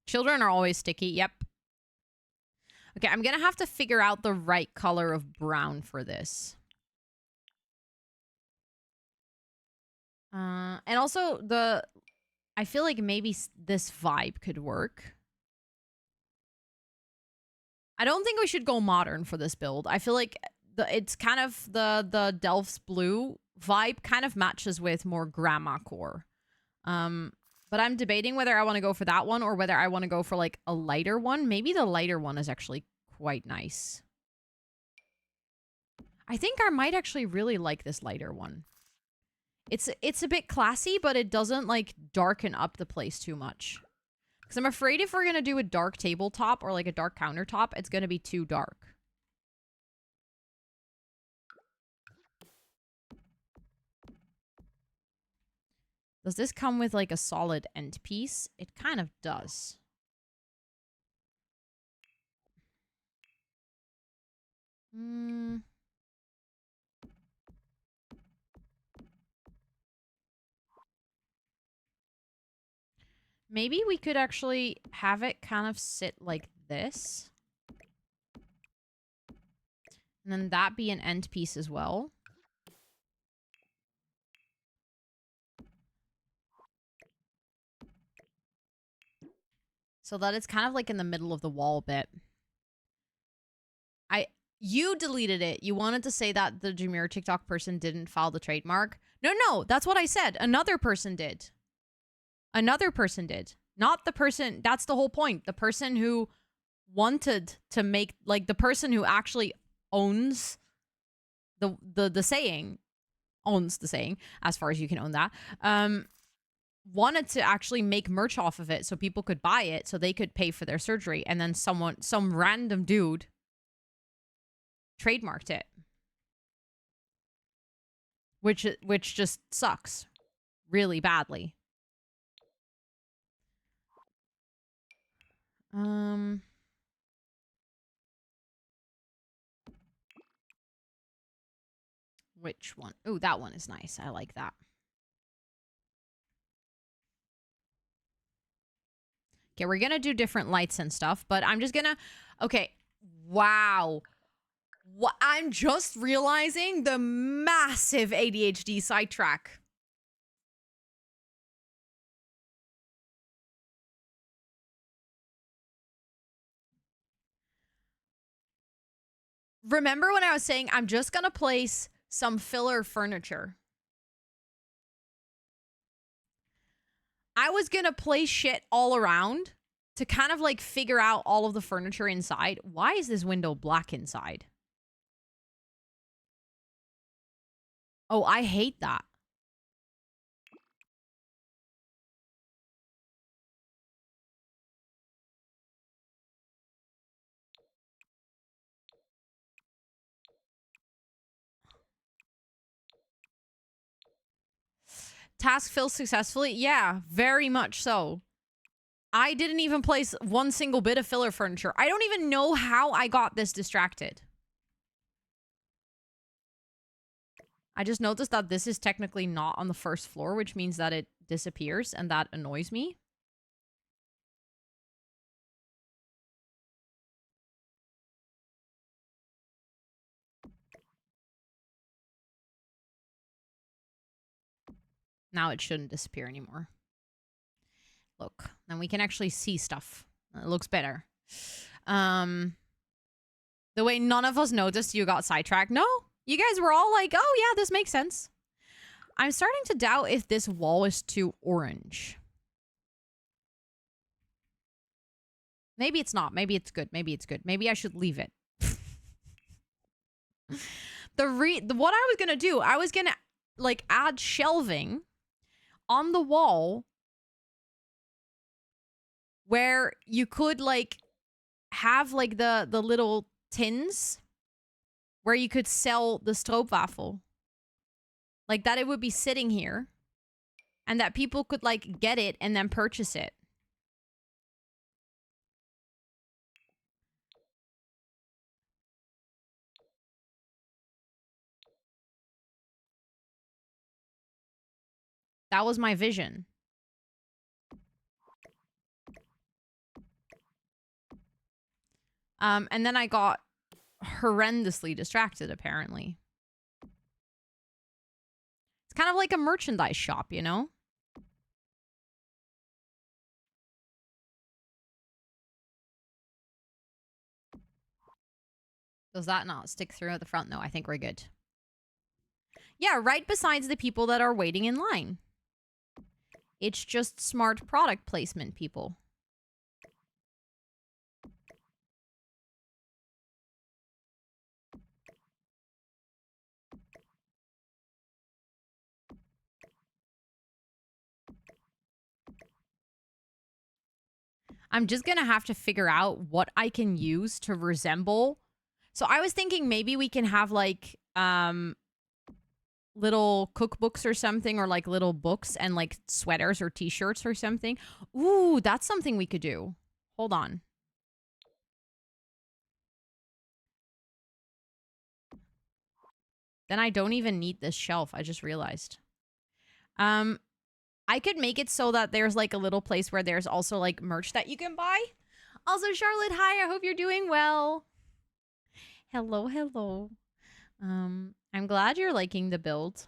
Children are always sticky. Yep. Okay, I'm gonna have to figure out the right color of brown for this. And also I feel like maybe this vibe could work. I don't think we should go modern for this build. I feel like it's kind of the Delph's blue vibe kind of matches with more grandma core. But I'm debating whether I want to go for that one or whether I want to go for like a lighter one. Maybe the lighter one is actually quite nice. I think I might actually really like this lighter one. It's a bit classy, but it doesn't like darken up the place too much. Because I'm afraid if we're going to do a dark tabletop or like a dark countertop, it's going to be too dark. Does this come with like a solid end piece? It kind of does. Maybe we could actually have it kind of sit like this. And then that be an end piece as well. so that it's kind of like in the middle of the wall bit. You deleted it. You wanted to say that the Jameer TikTok person didn't file the trademark. No, that's what I said. Another person did. Another person did. Not the person. That's the whole point. The person who wanted to make, like, the person who actually owns the saying, owns the saying, as far as you can own that, wanted to actually make merch off of it so people could buy it so they could pay for their surgery. And then some random dude trademarked it, which just sucks really badly. Which one? Ooh, that one is nice. I like that. Okay, we're gonna do different lights and stuff, but I'm just gonna... Okay, wow. What? I'm just realizing the massive ADHD sidetrack. Remember when I was saying I'm just gonna place some filler furniture? I was gonna place shit all around to kind of like figure out all of the furniture inside. Why is this window black inside? Oh, I hate that. Task filled successfully? Yeah, very much so. I didn't even place one single bit of filler furniture. I don't even know how I got this distracted. I just noticed that this is technically not on the first floor, which means that it disappears, and that annoys me. Now it shouldn't disappear anymore. Look, then we can actually see stuff. It looks better. The way none of us noticed you got sidetracked. No, you guys were all like, oh yeah, this makes sense. I'm starting to doubt if this wall is too orange. Maybe it's not. Maybe it's good. Maybe it's good. Maybe I should leave it. What I was gonna do, I was gonna like add shelving on the wall where you could like have like the little tins where you could sell the stroopwafel. Like that it would be sitting here and that people could like get it and then purchase it. That was my vision. And then I got horrendously distracted, apparently. It's kind of like a merchandise shop, you know? Does that not stick through at the front? No, I think we're good. Yeah, right besides the people that are waiting in line. It's just smart product placement, people. I'm just gonna have to figure out what I can use to resemble. So I was thinking maybe we can have like little cookbooks or something, or like little books and like sweaters or t-shirts or something. Ooh, that's something we could do. Hold on. Then I don't even need this shelf. I just realized. I could make it so that there's like a little place where there's also like merch that you can buy. Also, Charlotte, hi. I hope you're doing well. Hello, hello. I'm glad you're liking the build.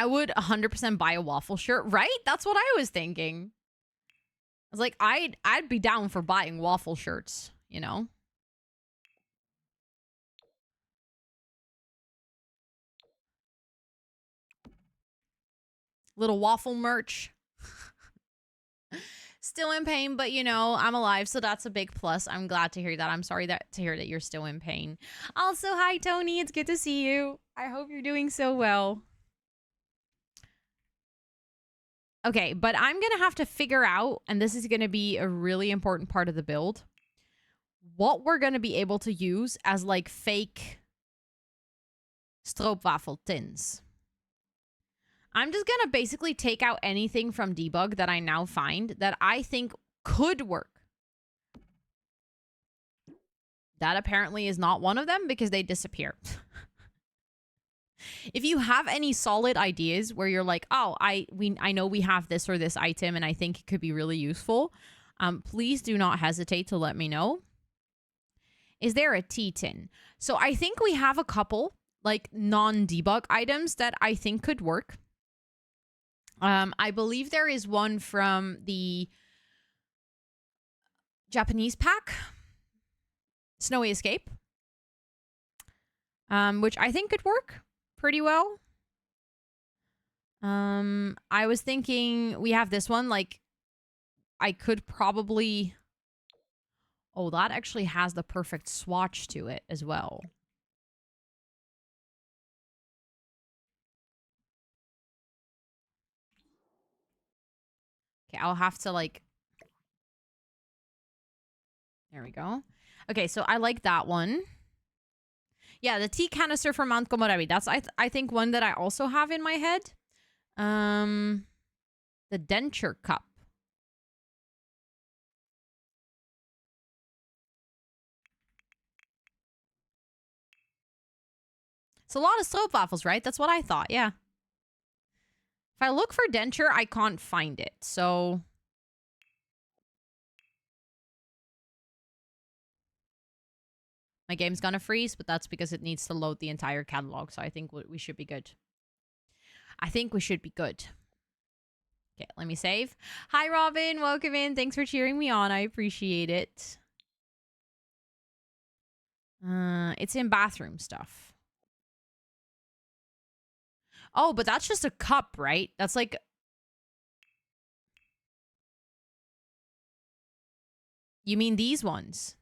I would 100% buy a waffle shirt, right? That's what I was thinking. I was like, I'd be down for buying waffle shirts, you know? Little waffle merch. Still in pain, but you know, I'm alive, so that's a big plus. I'm glad to hear that. I'm sorry to hear that you're still in pain. Also, hi Tony, it's good to see you. I hope you're doing so well. Okay, but I'm gonna have to figure out, and this is gonna be a really important part of the build, what we're gonna be able to use as like fake stroopwafel tins. I'm just gonna basically take out anything from debug that I now find that I think could work. That apparently is not one of them because they disappear. If you have any solid ideas where you're like, oh, I know we have this or this item and I think it could be really useful, please do not hesitate to let me know. Is there a tea tin? So I think we have a couple like non-debug items that I think could work. I believe there is one from the Japanese pack, Snowy Escape, which I think could work pretty well. I was thinking we have this one, like, I could probably... Oh, that actually has the perfect swatch to it as well. Okay, I'll have to, like... There we go. Okay, so I like that one. Yeah, the tea canister from Mount Komorebi. That's, I think, one that I also have in my head. The denture cup. It's a lot of stroopwafels, right? That's what I thought, yeah. If I look for denture, I can't find it, so... My game's gonna freeze, but that's because it needs to load the entire catalog, so I think we should be good. I think we should be good. Okay, let me save. Hi, Robin. Welcome in. Thanks for cheering me on. I appreciate it. It's in bathroom stuff. Oh, but that's just a cup, right? That's like... You mean these ones?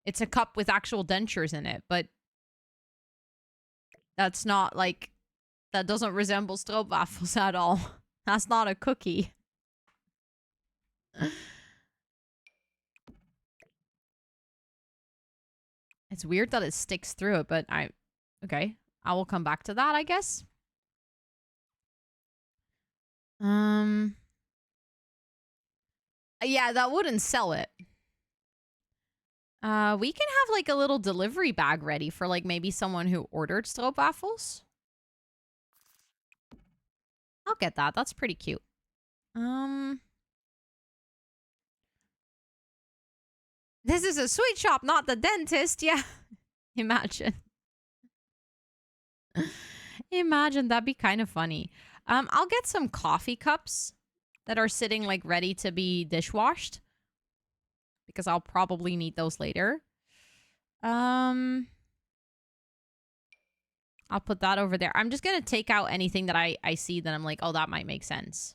It's a cup with actual dentures in it, but... That's not, like... That doesn't resemble stroopwafels at all. That's not a cookie. It's weird that it sticks through it, but okay. I will come back to that, I guess. Yeah, that wouldn't sell it. We can have like a little delivery bag ready for like maybe someone who ordered stroopwafels. I'll get that. That's pretty cute. This is a sweet shop, not the dentist. Yeah. Imagine. Imagine, that'd be kind of funny. I'll get some coffee cups that are sitting like ready to be dishwashed because I'll probably need those later. I'll put that over there. I'm just gonna take out anything that I see that I'm like, oh, that might make sense.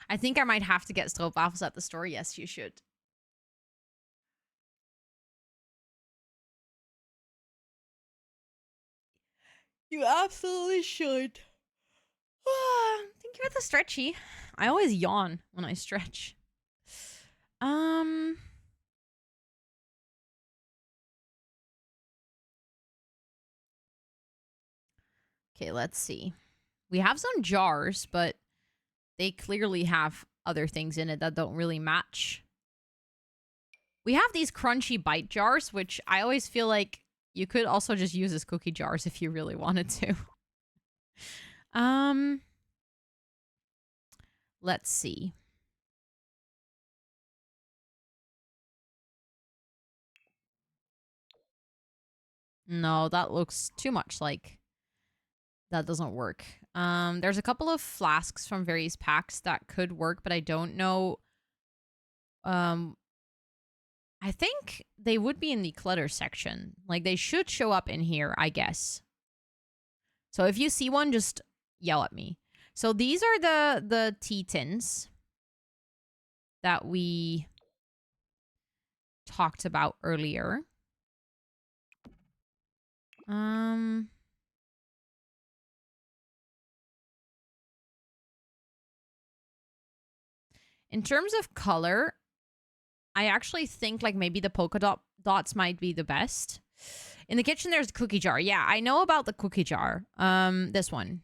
I think I might have to get stroopwafels at the store. Yes, you should. You absolutely should. Thank you for the stretchy. I always yawn when I stretch. Okay, let's see. We have some jars, but they clearly have other things in it that don't really match. We have these crunchy bite jars, which I always feel like you could also just use as cookie jars if you really wanted to. Let's see. No, that looks too much like that doesn't work. There's a couple of flasks from various packs that could work, but I don't know. Um, I think they would be in the clutter section. Like, they should show up in here, I guess. So if you see one, just yell at me. So these are the tea tins that we talked about earlier. In terms of color, I actually think like maybe the dots might be the best. In the kitchen, there's the cookie jar. Yeah, I know about the cookie jar. This one.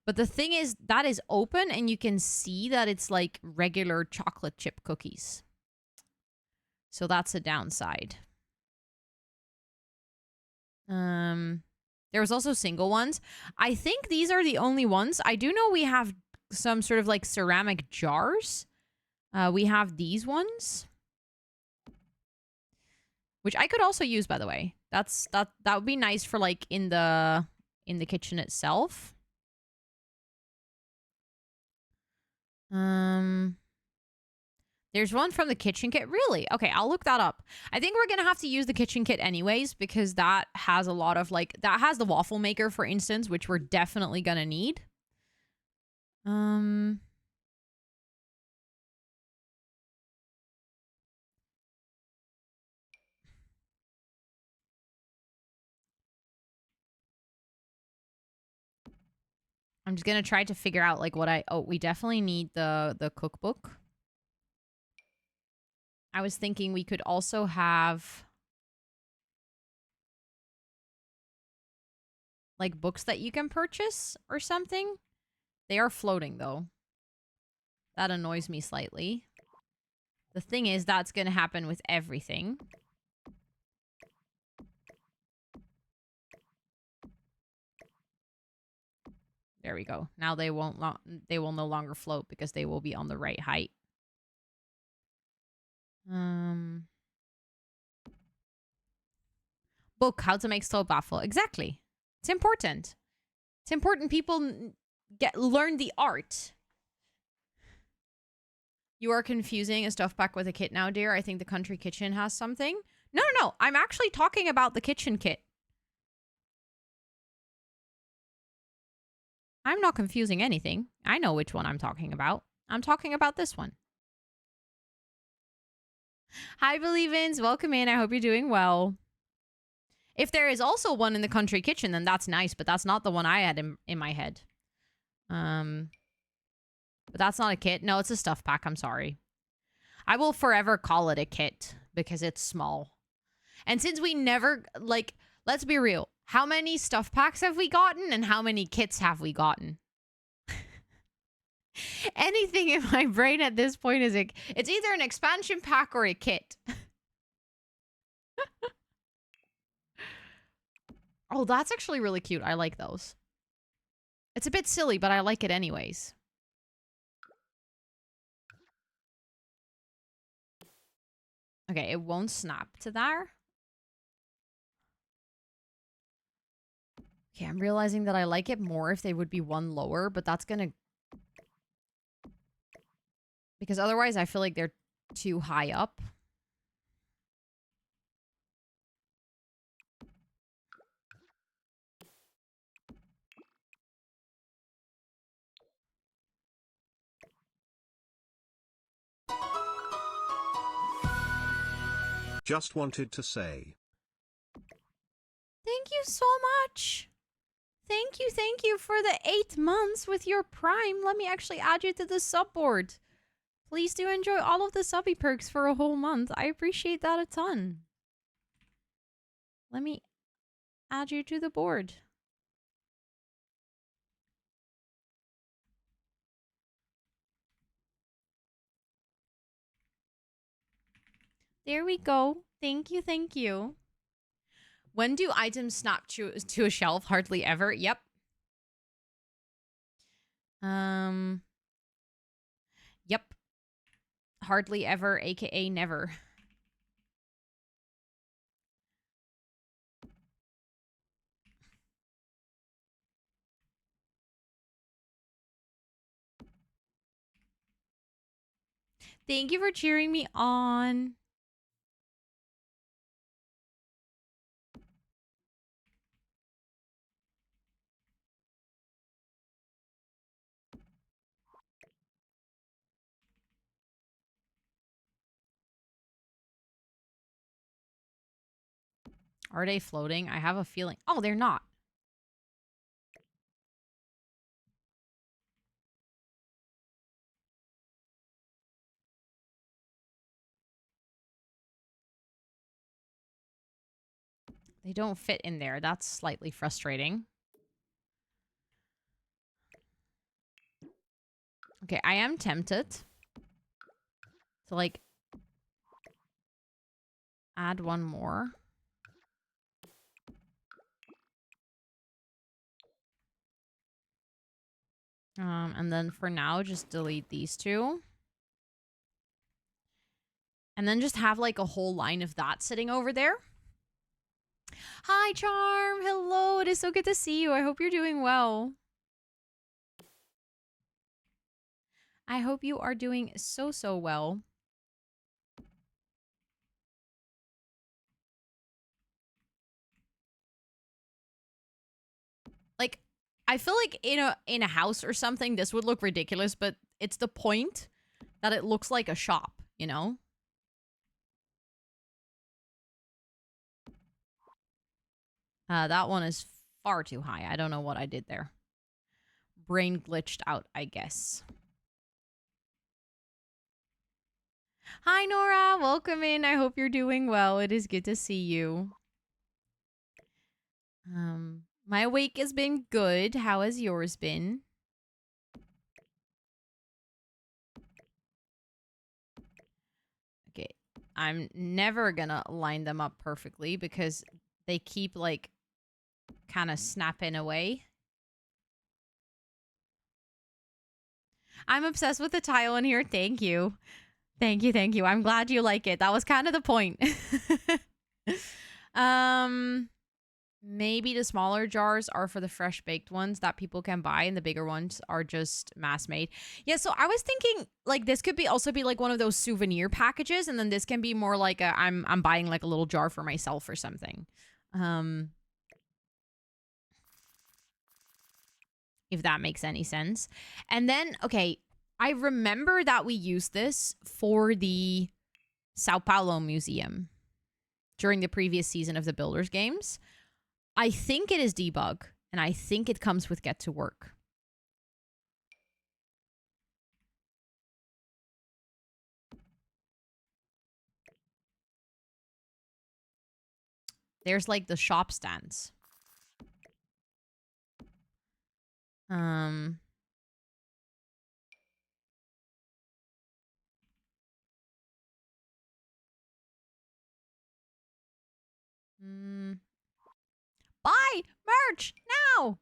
But the thing is, that is open and you can see that it's like regular chocolate chip cookies. So that's a downside. There was also single ones. I think these are the only ones. I do know we have some sort of like ceramic jars. We have these ones, which I could also use, by the way. That would be nice for like in the kitchen itself. There's one from the kitchen kit. Really? Okay, I'll look that up. I think we're going to have to use the kitchen kit anyways because that has a lot of like that has the waffle maker, for instance, which we're definitely going to need. I'm just going to try to figure out like what we definitely need the cookbook. I was thinking we could also have like books that you can purchase or something. They are floating though. That annoys me slightly. The thing is, that's going to happen with everything. There we go. Now they will no longer float because they will be on the right height. Book how to make stroopwafel. Exactly. It's important. It's important people learn the art. You are confusing a stuff pack with a kit now, dear. I think the country kitchen has something. No. I'm actually talking about the kitchen kit. I'm not confusing anything. I know which one I'm talking about. I'm talking about this one. Hi, Believins. Welcome in. I hope you're doing well. If there is also one in the country kitchen, then that's nice, but that's not the one I had in my head. But that's not a kit. No, it's a stuff pack. I'm sorry. I will forever call it a kit because it's small. And since we never, like, let's be real. How many stuff packs have we gotten and how many kits have we gotten? Anything in my brain at this point is it's either an expansion pack or a kit. Oh, that's actually really cute. I like those. It's a bit silly, but I like it anyways. Okay, it won't snap to there. Okay, I'm realizing that I like it more if they would be one lower, but that's gonna... Because otherwise I feel like they're too high up. Just wanted to say. Thank you so much. Thank you for the 8 months with your Prime. Let me actually add you to the sub board. Please do enjoy all of the subby perks for a whole month. I appreciate that a ton. Let me add you to the board. There we go. Thank you. When do items snap to a shelf? Hardly ever. Yep. Yep. Hardly ever, aka never. Thank you for cheering me on. Are they floating? I have a feeling. Oh, they're not. They don't fit in there. That's slightly frustrating. Okay, I am tempted to, like, add one more. And then for now, just delete these two. And then just have, like, a whole line of that sitting over there. Hi, Charm. Hello. It is so good to see you. I hope you're doing well. I hope you are doing so, so well. Like, I feel like in a house or something, this would look ridiculous, but it's the point that it looks like a shop, you know? That one is far too high. I don't know what I did there. Brain glitched out, I guess. Hi, Nora. Welcome in. I hope you're doing well. It is good to see you. My week has been good. How has yours been? Okay. I'm never gonna line them up perfectly because they keep, like, kind of snapping away. I'm obsessed with the tile in here. Thank you. Thank you, thank you. I'm glad you like it. That was kind of the point. Maybe the smaller jars are for the fresh baked ones that people can buy, and the bigger ones are just mass made. Yeah, so I was thinking, like, this could be also be like one of those souvenir packages, and then this can be more like a I'm buying like a little jar for myself or something. If that makes any sense. And then, okay, I remember that we used this for the Sao Paulo Museum during the previous season of the Builders games. I think it is debug, and I think it comes with get to work. There's, like, the shop stands. Buy merch now.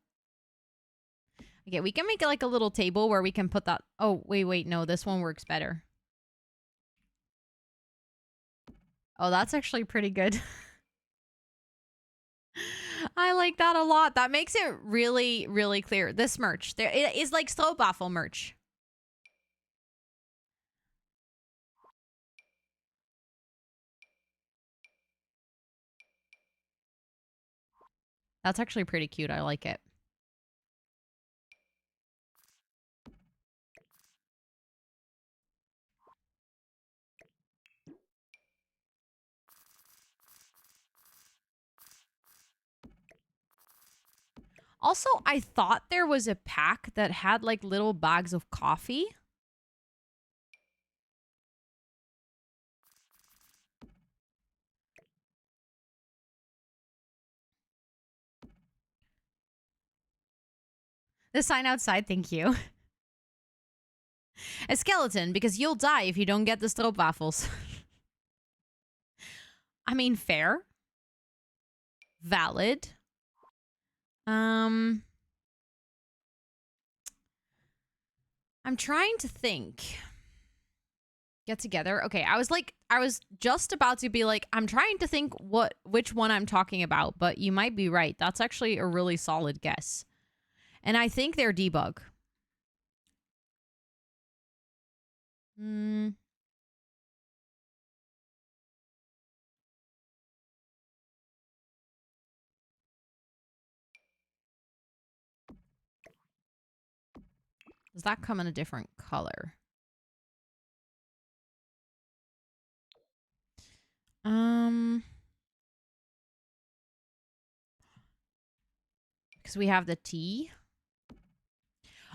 Okay, we can make it like a little table where we can put that. Oh, wait, no, this one works better. Oh, that's actually pretty good. I like that a lot. That makes it really, really clear. This merch, there it is like stroopwafel merch. That's actually pretty cute. I like it. Also, I thought there was a pack that had like little bags of coffee. The sign outside, thank you. A skeleton, because you'll die if you don't get the stroopwafels. I mean, fair. Valid. I'm trying to think. Get together. Okay, I was just about to be like, I'm trying to think which one I'm talking about, but you might be right. That's actually a really solid guess. And I think they're debug. Does that come in a different color? Because we have the tea.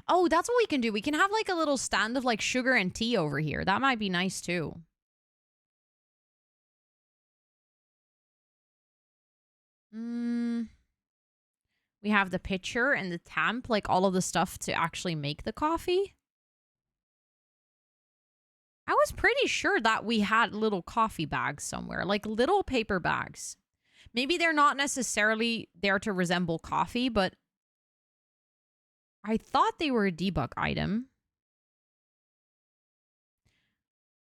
Oh, that's what we can do. We can have like a little stand of like sugar and tea over here. That might be nice too. We have the pitcher and the tamp, like all of the stuff to actually make the coffee. I was pretty sure that we had little coffee bags somewhere, like little paper bags. Maybe they're not necessarily there to resemble coffee, but I thought they were a debug item.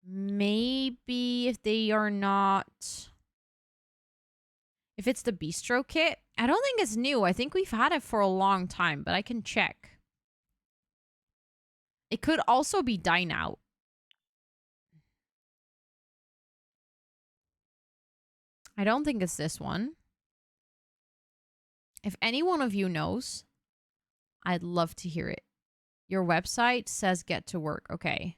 Maybe if they are not... If it's the bistro kit, I don't think it's new. I think we've had it for a long time, but I can check. It could also be dine out. I don't think it's this one. If any one of you knows, I'd love to hear it. Your website says get to work. Okay.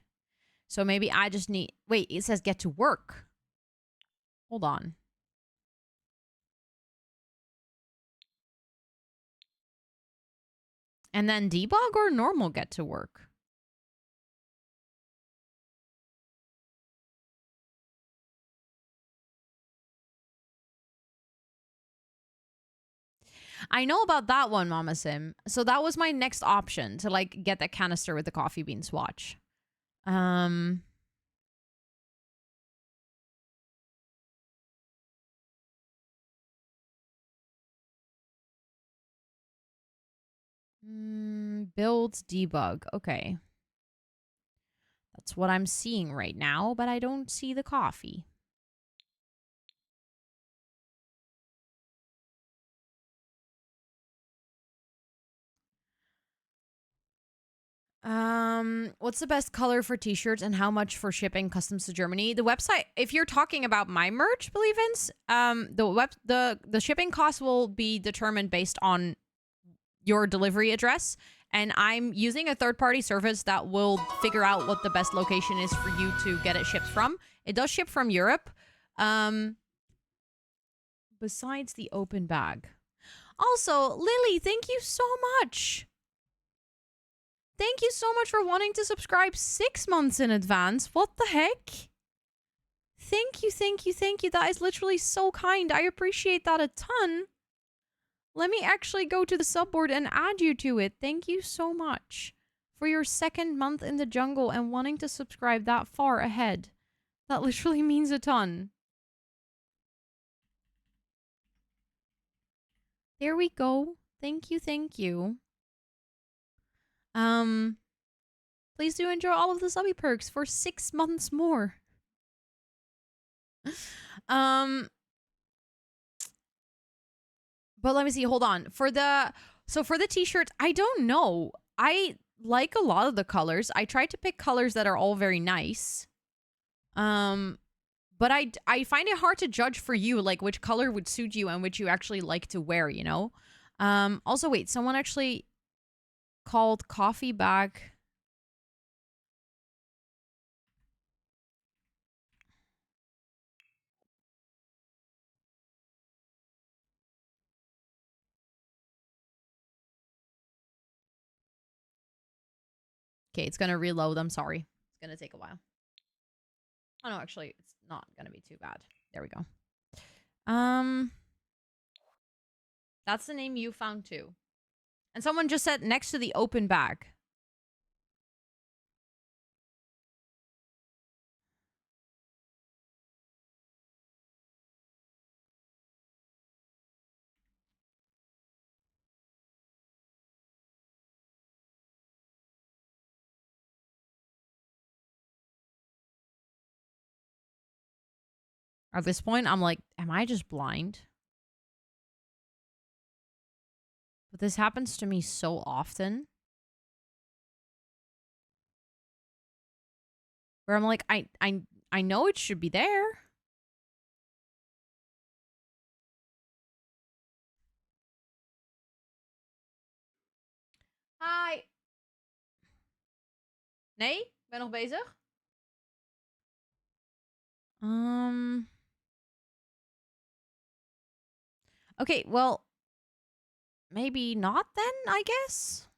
So maybe I just need... Wait, it says get to work. Hold on. And then debug or normal get to work? I know about that one, Mama Sim. So that was my next option to like get that canister with the coffee bean swatch. Build debug. Okay. That's what I'm seeing right now, but I don't see the coffee. What's the best color for t-shirts and how much for shipping customs to Germany? The website, if you're talking about my merch, Believins, the shipping cost will be determined based on your delivery address. And I'm using a third-party service that will figure out what the best location is for you to get it shipped from. It does ship from Europe. Besides the open bag. Also, Lily, thank you so much. Thank you so much for wanting to subscribe 6 months in advance. What the heck? Thank you, thank you, thank you. That is literally so kind. I appreciate that a ton. Let me actually go to the subboard and add you to it. Thank you so much for your 2nd month in the jungle and wanting to subscribe that far ahead. That literally means a ton. There we go. Thank you, thank you. Please do enjoy all of the subby perks for 6 months more. But let me see, hold on. For the t-shirts, I don't know. I like a lot of the colors. I tried to pick colors that are all very nice. But I find it hard to judge for you, like which color would suit you and which you actually like to wear, you know? Also, wait, someone actually called coffee bag. Okay, it's gonna reload. I'm sorry. It's gonna take a while. Oh no, actually, it's not gonna be too bad. There we go. That's the name you found too. And someone just said next to the open bag. At this point, I'm like, am I just blind? But this happens to me so often. Where I'm like, I know it should be there. Hi. Nee? Ik ben nog bezig? Okay, well, maybe not then, I guess.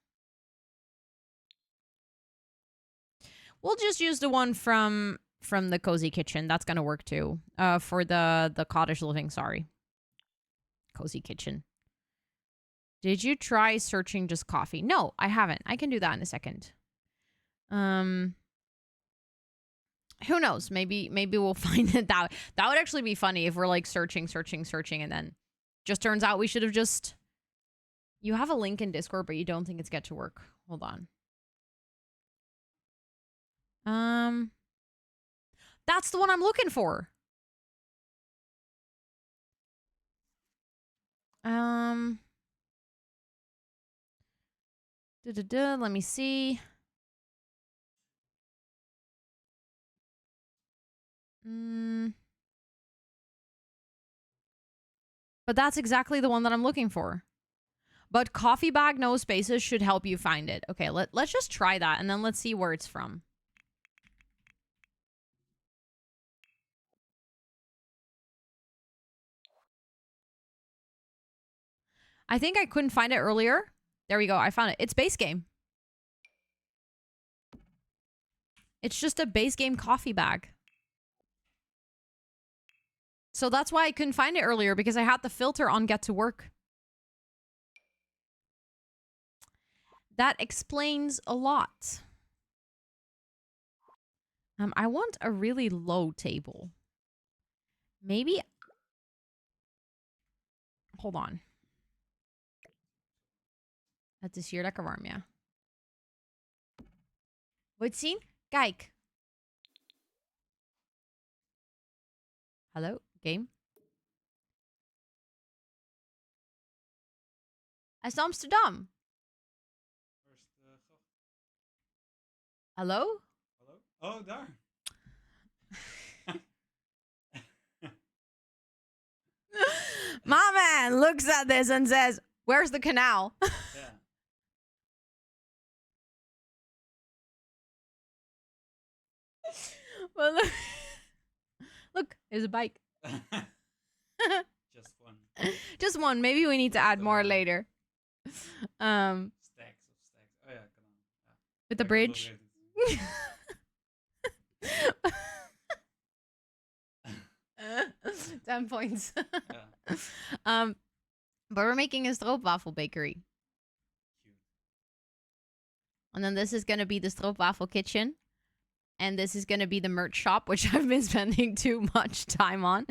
We'll just use the one from the cozy kitchen. That's gonna work too. For the cottage living, sorry. Cozy kitchen. Did you try searching just coffee? No, I haven't. I can do that in a second. Who knows? Maybe we'll find it that way. That would actually be funny if we're like searching, and then just turns out we should have just. You have a link in Discord, but you don't think it's get to work. Hold on. That's the one I'm looking for. Let me see. But that's exactly the one that I'm looking for. But coffee bag, no spaces should help you find it. Okay, let's just try that, and then let's see where it's from. I think I couldn't find it earlier. There we go. I found it. It's base game. It's just a base game coffee bag. So that's why I couldn't find it earlier, because I had the filter on get to work. That explains a lot. I want a really low table. Maybe... Hold on. Het is hier lekker warm, ja. Wil je het zien? Kijk. Hallo, game? Hij is in Amsterdam. Hallo? Hallo? Oh, daar. My man looks at this and says, "Where's the canal?" Ja. Well, look, there's a bike. Just one. Just one. Maybe we need to add more later. Stacks of stacks. Oh ja, kan dan. Ja. With the bridge. 10 points. Ja. But we're making a stroopwafel bakery. Cute. And then this is going to be the stroopwafel kitchen. And this is going to be the merch shop, which I've been spending too much time on.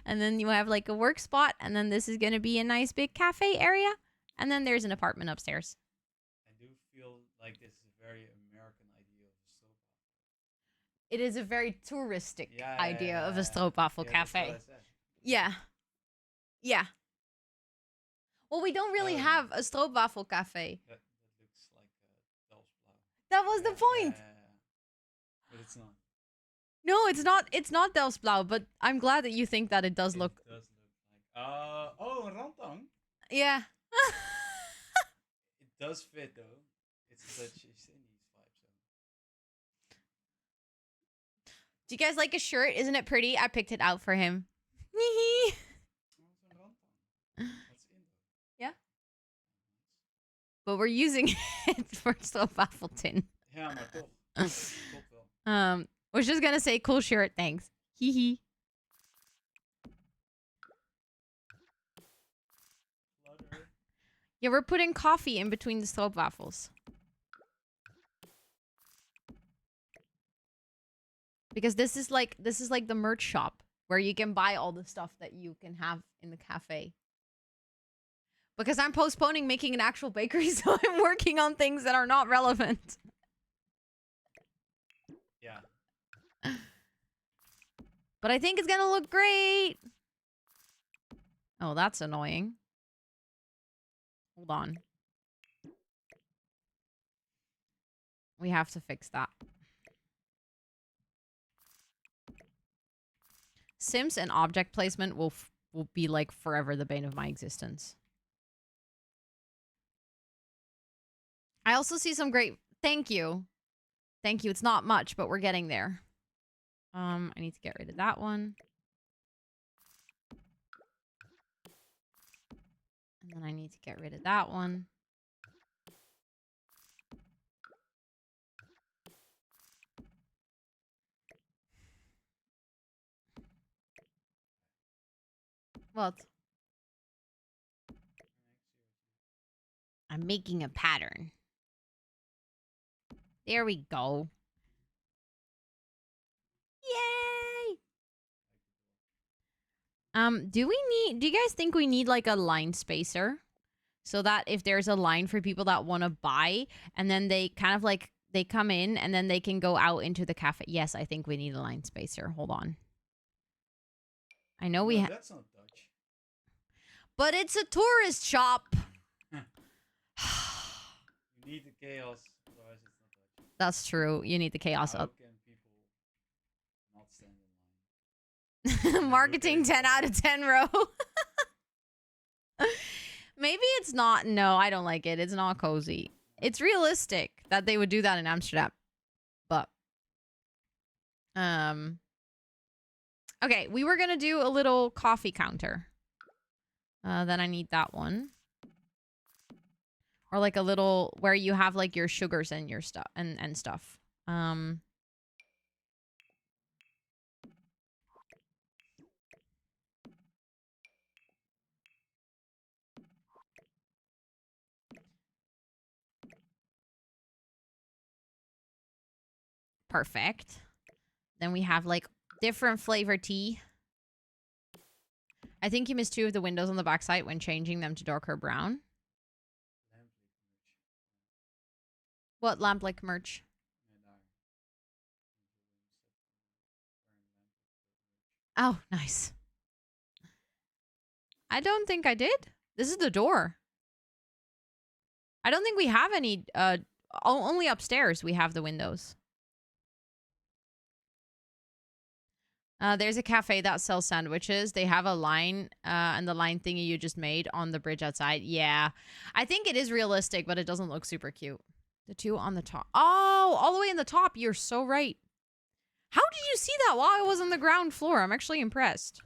And then you have like a work spot. And then this is going to be a nice big cafe area. And then there's an apartment upstairs. I do feel like this is a very American idea of a stroopwafel. It is a very touristic idea of a stroopwafel cafe. That's what I said. Yeah. Yeah. Well, we don't really have a stroopwafel cafe. That looks like Delftsblauw. That was the point. But it's not. No, it's not. It's not Delftsblauw, but I'm glad that you think that it does look. It does look like. Oh, een randtang. Yeah. It does fit though. It's a Dutch East Indies vibe. So. Do you guys like his shirt? Isn't it pretty? I picked it out for him. Oh, it's een randtang. That's in. Yeah. But we're using it for stroopwafel tin. Ja, maar toch. Klopt wel. Was just gonna say cool shirt, thanks. Hee hee. Flutter. Yeah, we're putting coffee in between the stroopwafels. Because this is like the merch shop where you can buy all the stuff that you can have in the cafe. Because I'm postponing making an actual bakery, so I'm working on things that are not relevant. Yeah. But I think it's gonna look great. Oh, that's annoying. Hold on. We have to fix that. Sims and object placement will be like forever the bane of my existence. I also see some great... Thank you. Thank you. It's not much, but we're getting there. I need to get rid of that one. And then I need to get rid of that one. What? I'm making a pattern. There we go. Yay! Do you guys think we need like a line spacer? So that if there's a line for people that want to buy and then they kind of like, they come in and then they can go out into the cafe. Yes, I think we need a line spacer. Hold on. I know we that's not Dutch. But it's a tourist shop. You need the chaos, otherwise it's not Dutch. That's true. You need the chaos How up. can people not stand in line? Marketing 10 out of 10, Ro. Maybe it's not. No, I don't like it. It's not cozy. It's realistic that they would do that in Amsterdam. But okay, we were going to do a little coffee counter. Then I need that one. Or like a little where you have like your sugars and your stuff and stuff. Perfect. Then we have like different flavor tea. I think you missed 2 of the windows on the backside when changing them to darker brown. What lamp-like merch? Oh, nice. I don't think I did. This is the door. I don't think we have any, only upstairs we have the windows. There's a cafe that sells sandwiches. They have a line, and the line thingy you just made on the bridge outside. Yeah. I think it is realistic, but it doesn't look super cute. The 2 on the top. Oh, all the way in the top. You're so right. How did you see that while I was on the ground floor? I'm actually impressed.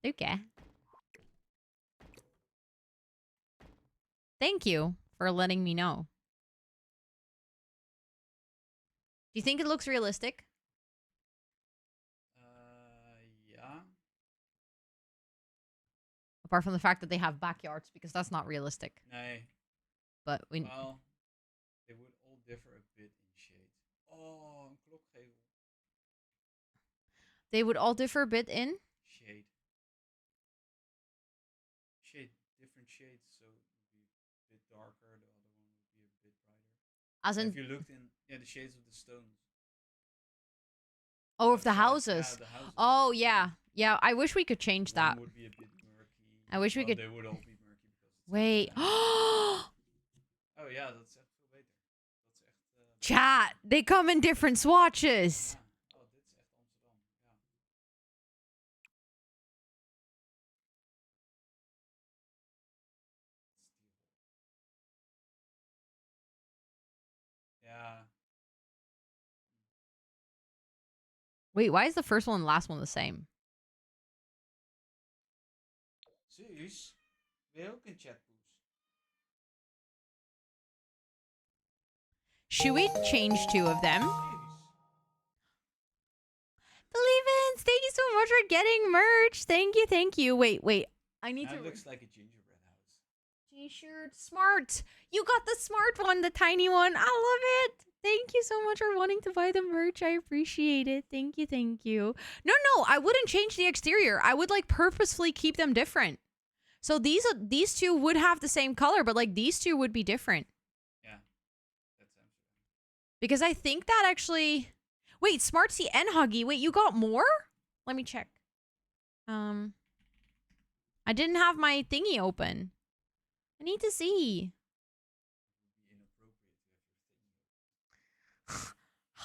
Okay. Thank you for letting me know. Do you think it looks realistic? Yeah. Apart from the fact that they have backyards, because that's not realistic. Nee. But we... Well, they would all differ a bit in shade. Oh, een klokgevel. They would all differ a bit in? Shade. Different shades. So it would be a bit darker. The other one would be a bit brighter. As in... If you looked in, the shades of the stones. Oh, of the houses. Yeah, the houses. Oh, yeah. Yeah, I wish we could change that. One would be a bit murky. I wish we could... They would all be murky. Because Wait. Oh, yeah, that's echt veel beter. That's echt... Chat, they come in different swatches. Yeah. Oh, dit is echt Amsterdam. Ja. Yeah. Wait, why is the first one and the last one the same? Suus, wil je ook een chatpoes? Should we change 2 of them? Believins, thank you so much for getting merch. Thank you. Wait. I need to... It looks like a gingerbread house. T-shirt. Smart. You got the smart one, the tiny one. I love it. Thank you so much for wanting to buy the merch. I appreciate it. Thank you. No, I wouldn't change the exterior. I would like purposefully keep them different. So these 2 would have the same color, but like these 2 would be different. Yeah. That's Amsterdam. Because I think that actually... Wait, Smartsy and Huggy. Wait, you got more? Let me check. I didn't have my thingy open. I need to see.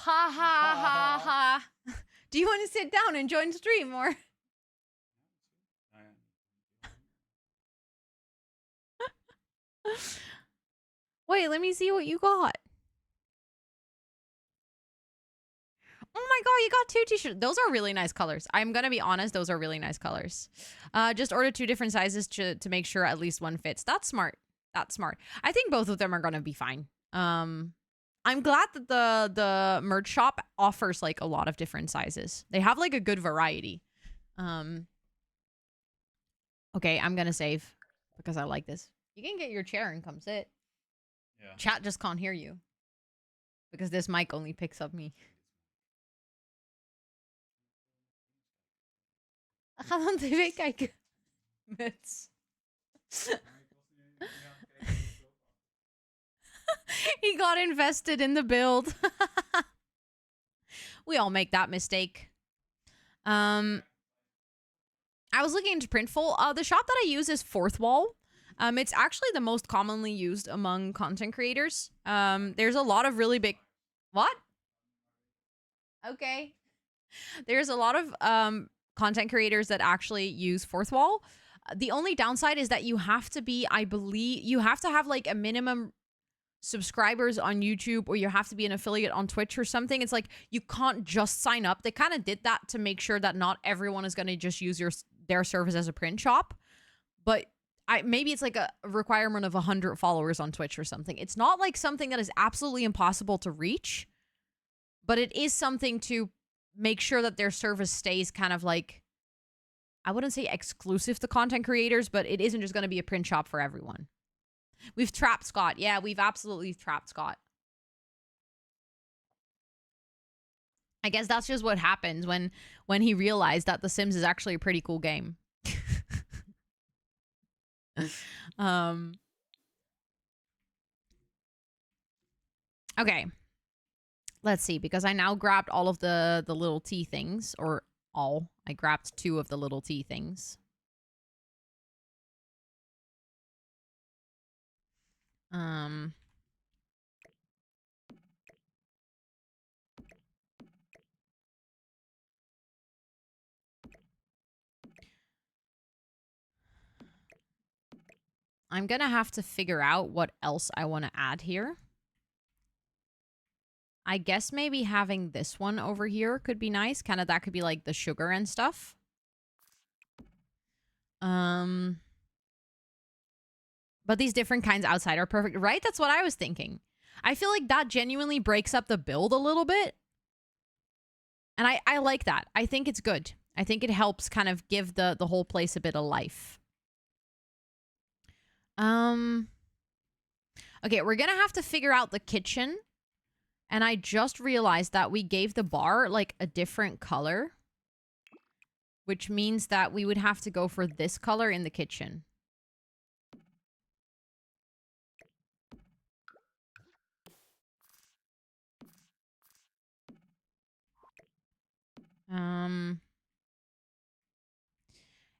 Ha. Do you want to sit down and join stream or? Wait, let me see what you got. Oh my god, you got 2 t-shirts. Those are really nice colors. I'm gonna be honest, those are really nice colors. Just order 2 different sizes to make sure at least one fits. That's smart. That's smart. I think both of them are gonna be fine. I'm glad that the merch shop offers like a lot of different sizes. They have like a good variety. Okay, I'm gonna save because I like this. You can get your chair and come sit. Yeah. Chat just can't hear you because this mic only picks up me. Ga dan tv kijken. Muts. He got invested in the build. We all make that mistake. I was looking into Printful. The shop that I use is Fourth Wall. It's actually the most commonly used among content creators. There's a lot of really big... What? Okay. There's a lot of content creators that actually use Fourth Wall. The only downside is that you have to be, I believe, you have to have like a minimum subscribers on YouTube, or you have to be an affiliate on Twitch or something. It's like you can't just sign up. They kind of did that to make sure that not everyone is going to just use their service as a print shop. But maybe it's like a requirement of 100 followers on Twitch or something. It's not like something that is absolutely impossible to reach, but it is something to make sure that their service stays kind of like, I wouldn't say exclusive to content creators, but it isn't just going to be a print shop for everyone. We've trapped Scott. Yeah, we've absolutely trapped Scott. I guess that's just what happens when he realized that The Sims is actually a pretty cool game. Okay. Let's see, because I now grabbed all of the little tea things, or all. I grabbed 2 of the little tea things. I'm gonna have to figure out what else I want to add here. I guess maybe having this one over here could be nice. Kind of that could be like the sugar and stuff. But these different kinds outside are perfect, right? That's what I was thinking. I feel like that genuinely breaks up the build a little bit. And I like that. I think it's good. I think it helps kind of give the whole place a bit of life. Okay, we're gonna have to figure out the kitchen. And I just realized that we gave the bar like a different color, which means that we would have to go for this color in the kitchen.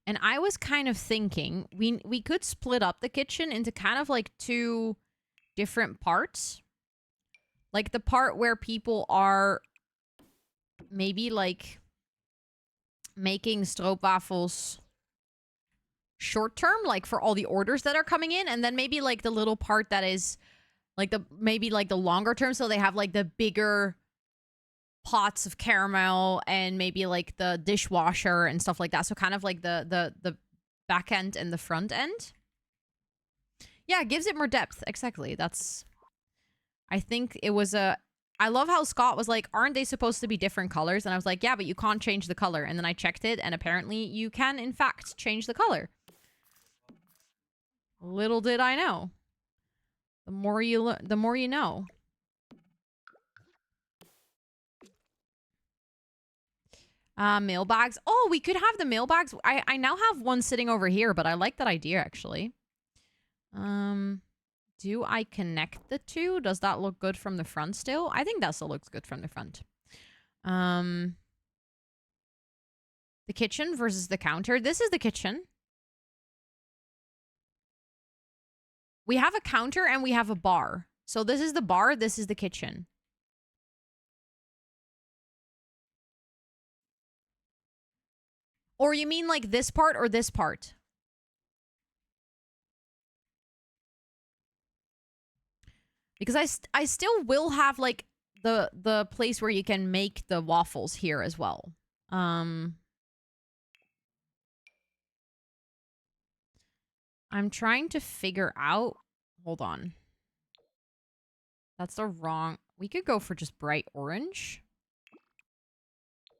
And I was kind of thinking we could split up the kitchen into kind of like 2 different parts. Like the part where people are maybe like making stroopwafels short term, like for all the orders that are coming in, and then maybe like the little part that is like maybe like the longer term, so they have like the bigger pots of caramel and maybe like the dishwasher and stuff like that. So kind of like the back end and the front end. Yeah, it gives it more depth. Exactly. I think it was I love how Scott was like, aren't they supposed to be different colors? And I was like, yeah, but you can't change the color. And then I checked it, and apparently you can, in fact, change the color. Little did I know. The more you learn, the more you know. Mailbags. Oh, we could have the mailbags. I now have one sitting over here, but I like that idea, actually. Do I connect the 2? Does that look good from the front still? I think that still looks good from the front. The kitchen versus the counter. This is the kitchen. We have a counter and we have a bar. So this is the bar, this is the kitchen. Or you mean like this part or this part? Because I still will have like the place where you can make the waffles here as well. I'm trying to figure out. Hold on. That's the wrong. We could go for just bright orange.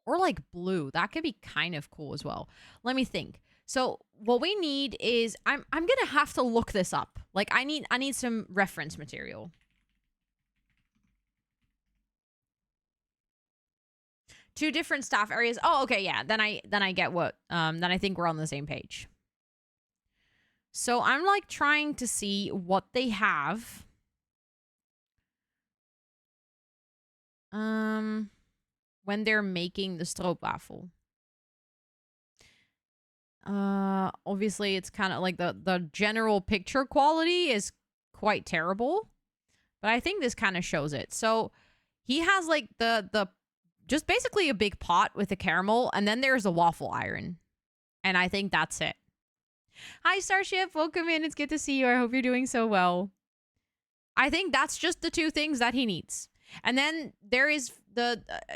Or like blue. That could be kind of cool as well. Let me think. So what we need is I'm gonna have to look this up. Like I need some reference material. Two different staff areas. Oh, okay, yeah. Then I get what then I think we're on the same page. So I'm like trying to see what they have. When they're making the stroopwafel. Obviously it's kind of like the general picture quality is quite terrible, but I think this kind of shows it. So he has like the just basically a big pot with a caramel, and then there's a waffle iron, and I think that's it. Hi Starship, welcome in. It's good to see you. I hope you're doing so well. I think that's just the two things that he needs. And then there is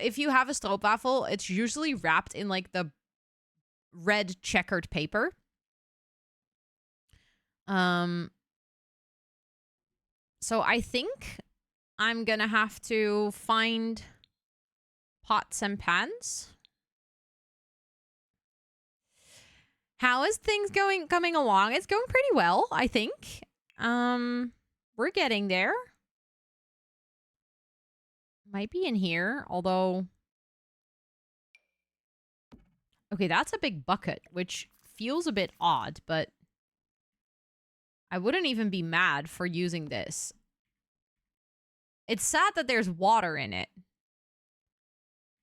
if you have a stroopwafel, it's usually wrapped in like the red checkered paper. So I think I'm gonna have to find pots and pans. How is things coming along? It's going pretty well, I think. We're getting there. Might be in here, although... Okay, that's a big bucket, which feels a bit odd, but... I wouldn't even be mad for using this. It's sad that there's water in it.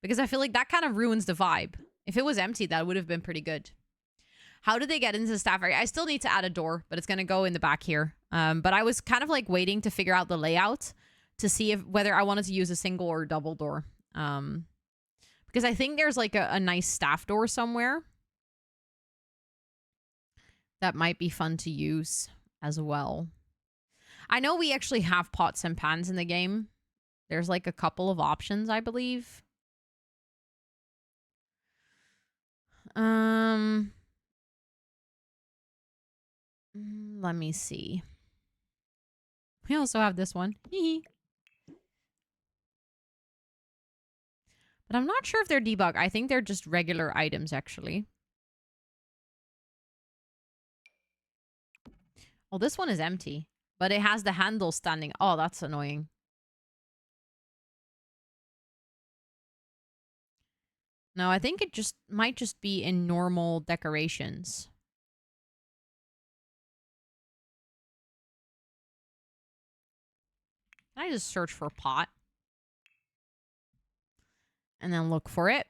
Because I feel like that kind of ruins the vibe. If it was empty, that would have been pretty good. How do they get into the staff area? I still need to add a door, but it's going to go in the back here. But I was kind of like waiting to figure out the layout to see whether I wanted to use a single or double door. Because I think there's like a nice staff door somewhere that might be fun to use as well. I know we actually have pots and pans in the game. There's like a couple of options, I believe. Let me see. We also have this one. But I'm not sure if they're debug. I think they're just regular items, actually. Well, this one is empty. But it has the handle standing. Oh, that's annoying. No, I think it might just be in normal decorations. Can I just search for pot? And then look for it.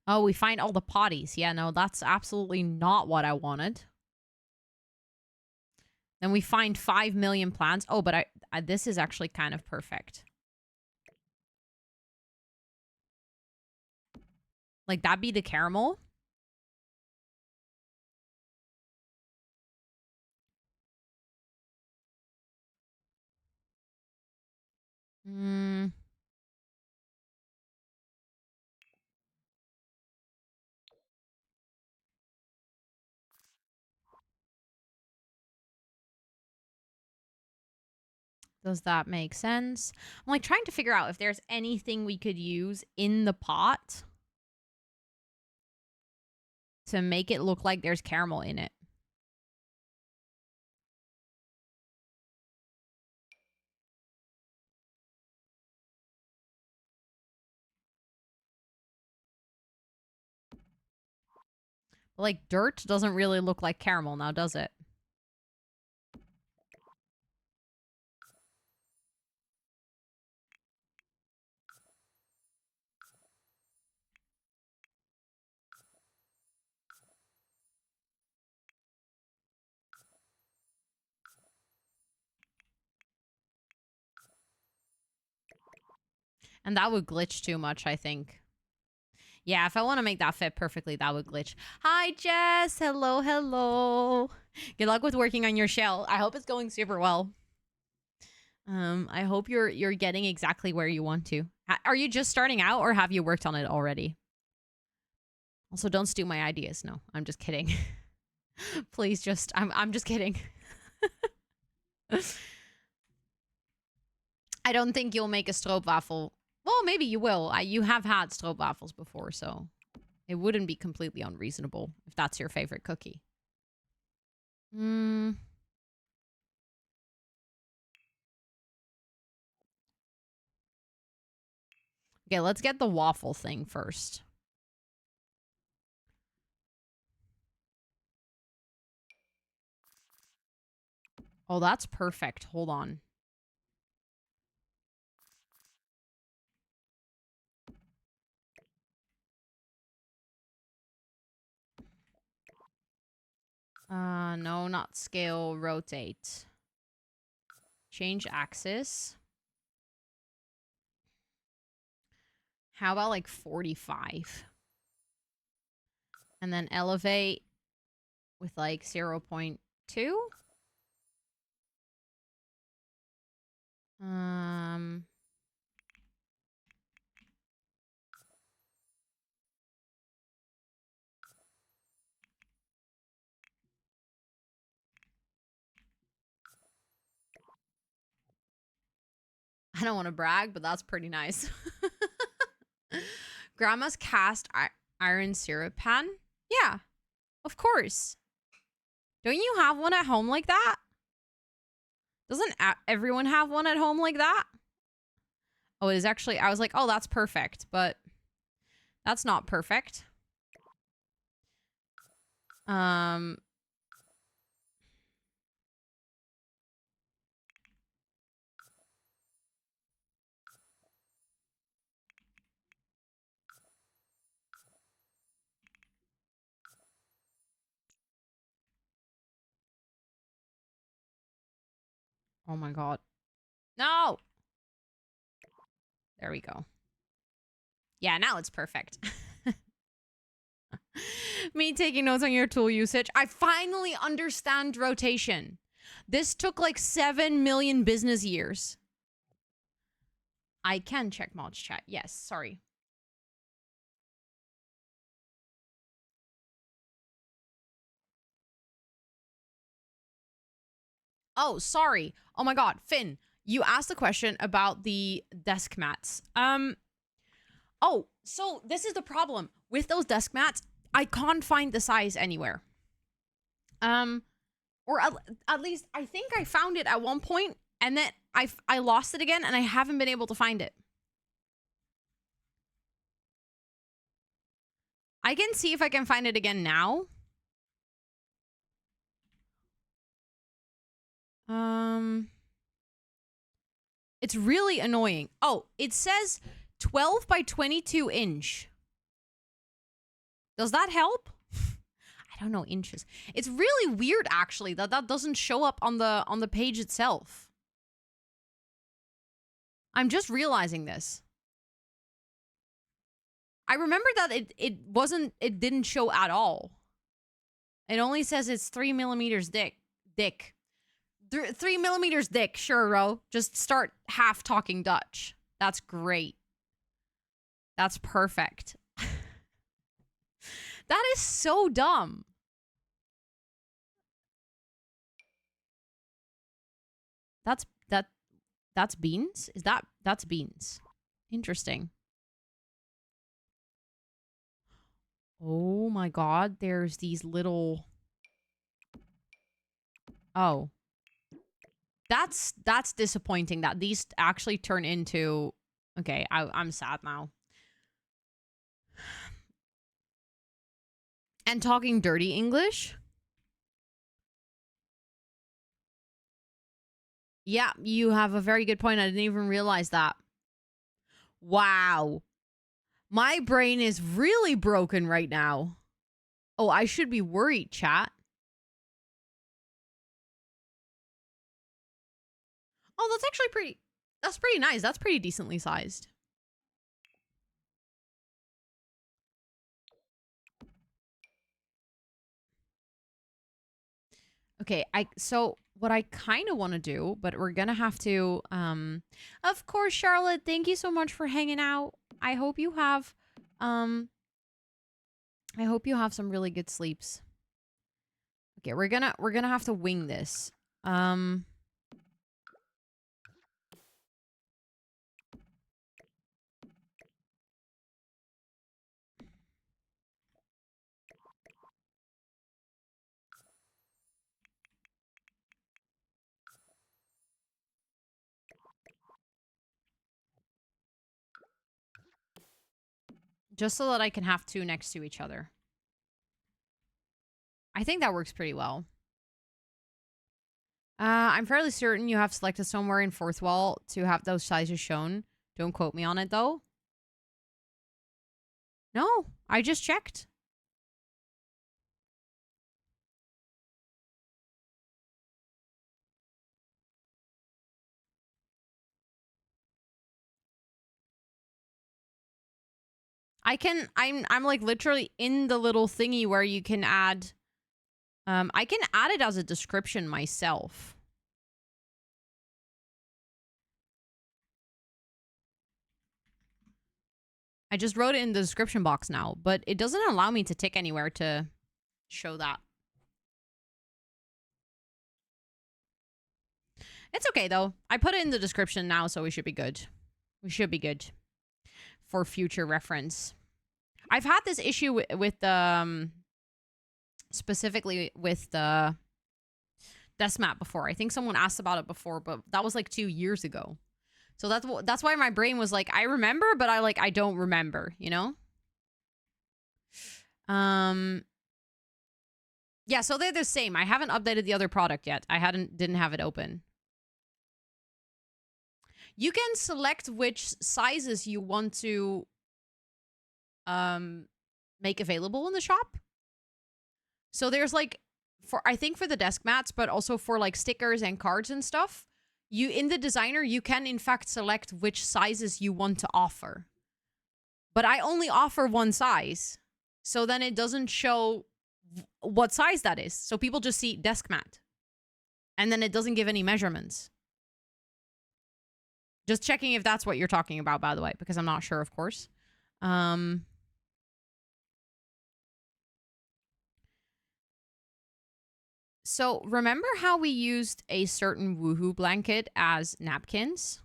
Oh, we find all the potties. Yeah, no, that's absolutely not what I wanted. Then we find 5 million plants. Oh, but this is actually kind of perfect. Like, that be the caramel. Does that make sense? I'm like trying to figure out if there's anything we could use in the pot to make it look like there's caramel in it. But like dirt doesn't really look like caramel now, does it? And that would glitch too much, I think. Yeah, if I want to make that fit perfectly, that would glitch. Hi, Jess. Hello, hello. Good luck with working on your shell. I hope it's going super well. I hope you're getting exactly where you want to. Are you just starting out or have you worked on it already? Also, don't steal my ideas. No, I'm just kidding. Please just I'm just kidding. I don't think you'll make a stroopwafel. Well, maybe you will. You have had stroopwafels before, so it wouldn't be completely unreasonable if that's your favorite cookie. Hmm. Okay, let's get the waffle thing first. Oh, that's perfect. Hold on. No, not scale, rotate. Change axis. How about like 45? And then elevate with like 0.2? I don't want to brag, but that's pretty nice. Grandma's cast iron syrup pan? Yeah, of course. Don't you have one at home like that? Doesn't everyone have one at home like that? Oh, it is actually, I was like, oh, that's perfect, but that's not perfect. Oh my God. No! There we go. Yeah, now it's perfect. Me taking notes on your tool usage. I finally understand rotation. This took like 7 million business years. I can check mods chat. Yes, sorry. Oh, sorry. Oh my God, Finn, you asked a question about the desk mats. Oh, so this is the problem with those desk mats. I can't find the size anywhere. Or at least I think I found it at one point, and then I lost it again, and I haven't been able to find it. I can see if I can find it again now. It's really annoying. Oh, it says 12 by 22 inch. Does that help? I don't know inches. It's really weird actually that doesn't show up on the page itself. I'm just realizing this. I remember that it didn't show at all. It only says it's 3 millimeters thick. 3 millimeters thick, sure, Ro. Just start half talking Dutch. That's great. That's perfect. That is so dumb. That's beans? That's beans. Interesting. Oh my God, there's these little. Oh. That's disappointing that these actually turn into. Okay, I'm sad now. And talking dirty English? Yeah, you have a very good point. I didn't even realize that. Wow. My brain is really broken right now. Oh, I should be worried, chat. Oh, that's actually pretty. That's pretty nice. That's pretty decently sized. Okay, so what I kind of want to do, but we're gonna have to of course, Charlotte, thank you so much for hanging out. I hope you have um I hope you have some really good sleeps. Okay, we're gonna have to wing this. Um just so that I can have two next to each other. I think that works pretty well. I'm fairly certain you have selected somewhere in fourth wall to have those sizes shown. Don't quote me on it though. No, I just checked. I'm like literally in the little thingy where you can add I can add it as a description myself. I just wrote it in the description box now, but it doesn't allow me to tick anywhere to show that. It's okay though. I put it in the description now, so we should be good. We should be good for future reference. I've had this issue with specifically with the desk map before. I think someone asked about it before, but that was like 2 years ago. So that's why my brain was like, I remember, but I don't remember, you know? Yeah, so they're the same. I haven't updated the other product yet. I didn't have it open. You can select which sizes you want to make available in the shop. So there's like I think for the desk mats, but also for like stickers and cards and stuff, you in the designer you can in fact select which sizes you want to offer. But I only offer one size. So then it doesn't show what size that is. So people just see desk mat. And then it doesn't give any measurements. Just checking if that's what you're talking about, by the way, because I'm not sure, of course. So remember how we used a certain woohoo blanket as napkins?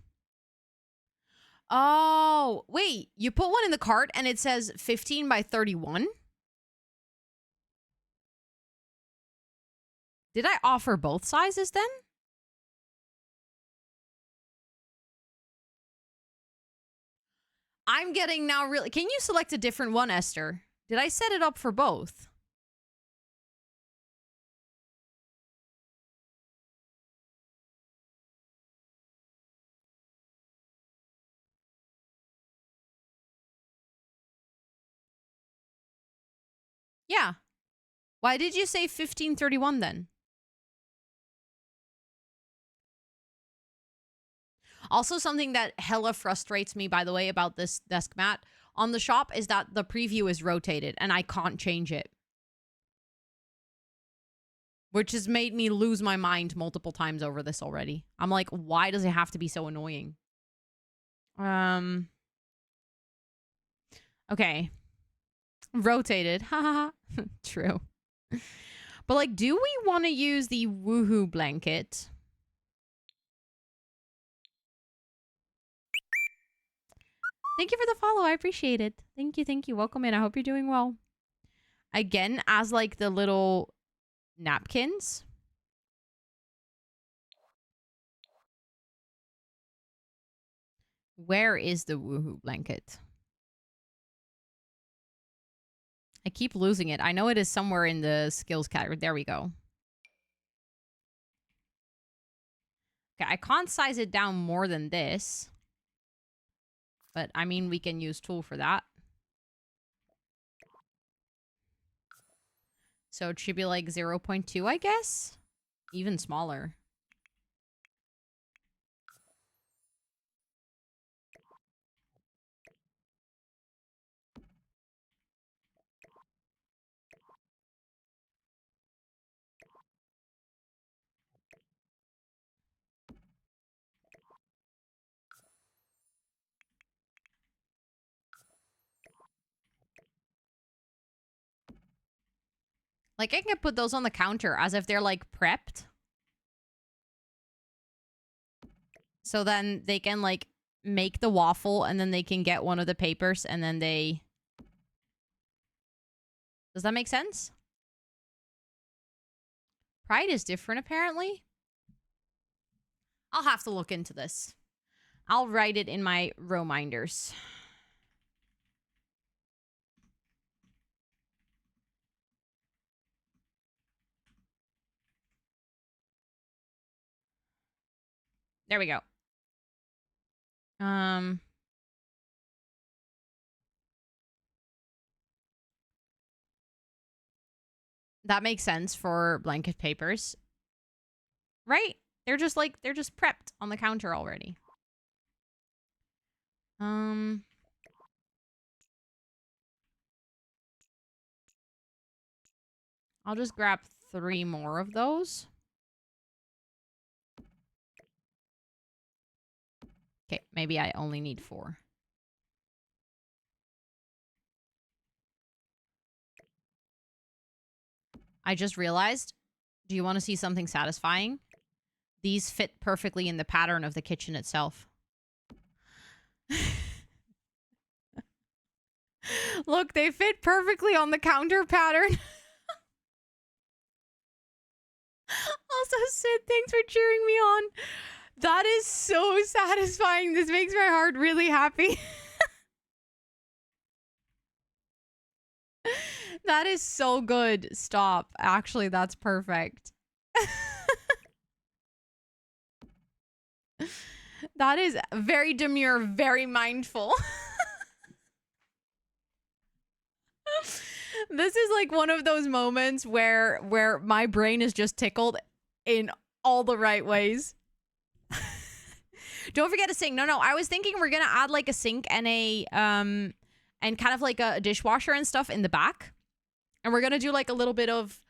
Oh, wait. You put one in the cart and it says 15 by 31? Did I offer both sizes then? I'm getting now really... Can you select a different one, Esther? Did I set it up for both? Yeah. Why did you say 1531 then? Also, something that hella frustrates me, by the way, about this desk mat on the shop is that the preview is rotated and I can't change it. Which has made me lose my mind multiple times over this already. I'm like, why does it have to be so annoying? Okay. Rotated. Haha. True. But like, do we want to use the woohoo blanket? Thank you for the follow. I appreciate it. Thank you. Thank you. Welcome in. I hope you're doing well. Again, as like the little napkins. Where is the woohoo blanket? I keep losing it. I know it is somewhere in the skills category. There we go. Okay, I can't size it down more than this. But, I mean, we can use tool for that. So it should be like 0.2, I guess? Even smaller. Like, I can put those on the counter as if they're, like, prepped. So then they can, like, make the waffle, and then they can get one of the papers, and then they... Does that make sense? Pride is different, apparently. I'll have to look into this. I'll write it in my reminders. There we go. That makes sense for blanket papers. Right? They're just prepped on the counter already. I'll just grab 3 more of those. Okay, maybe I only need 4. I just realized, do you want to see something satisfying? These fit perfectly in the pattern of the kitchen itself. Look, they fit perfectly on the counter pattern. Also, Sid, thanks for cheering me on. That is so satisfying. This makes my heart really happy. That is so good. Stop. Actually, that's perfect. That is very demure, very mindful. This is like one of those moments where my brain is just tickled in all the right ways. Don't forget to sink. No, I was thinking we're gonna add like a sink and a and kind of like a dishwasher and stuff in the back. And we're gonna do like a little bit of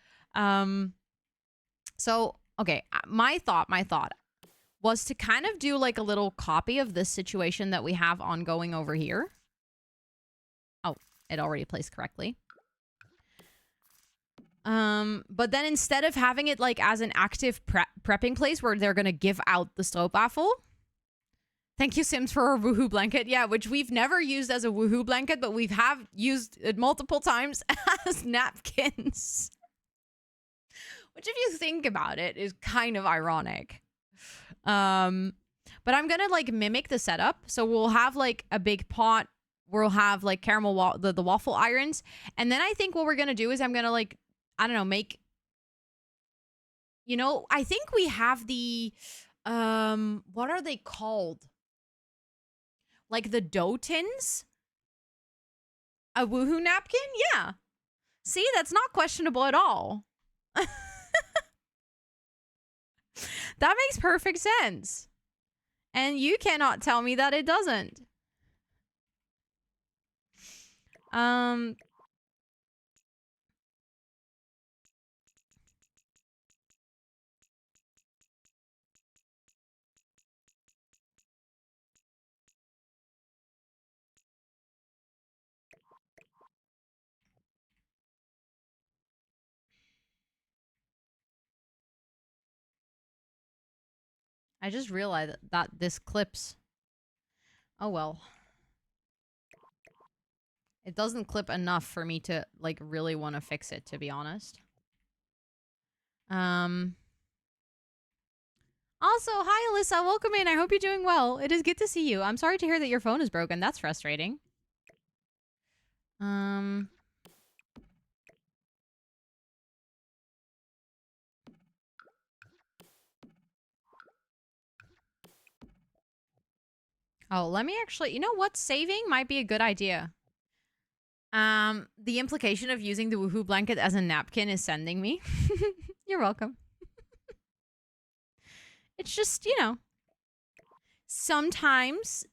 so okay, my thought was to kind of do like a little copy of this situation that we have ongoing over here. Oh, it already placed correctly. But then instead of having it like as an active prepping place where they're gonna give out the stroopwafel. Thank you, Sims, for our woohoo blanket. Yeah, which we've never used as a woohoo blanket, but we have used it multiple times as napkins. Which, if you think about it, is kind of ironic. But I'm gonna like mimic the setup. So we'll have like a big pot. We'll have like caramel the waffle irons, and then I think what we're gonna do is I'm gonna like, I don't know, make. You know, I think we have the what are they called? Like the dough tins? A woohoo napkin? Yeah. See, that's not questionable at all. That makes perfect sense. And you cannot tell me that it doesn't. I just realized that this clips. Oh well. It doesn't clip enough for me to like really want to fix it, to be honest. Also, hi Alyssa, welcome in. I hope you're doing well. It is good to see you. I'm sorry to hear that your phone is broken. That's frustrating. Oh, let me actually, you know what? Saving might be a good idea. The implication of using the woohoo blanket as a napkin is sending me. You're welcome. It's just, you know, sometimes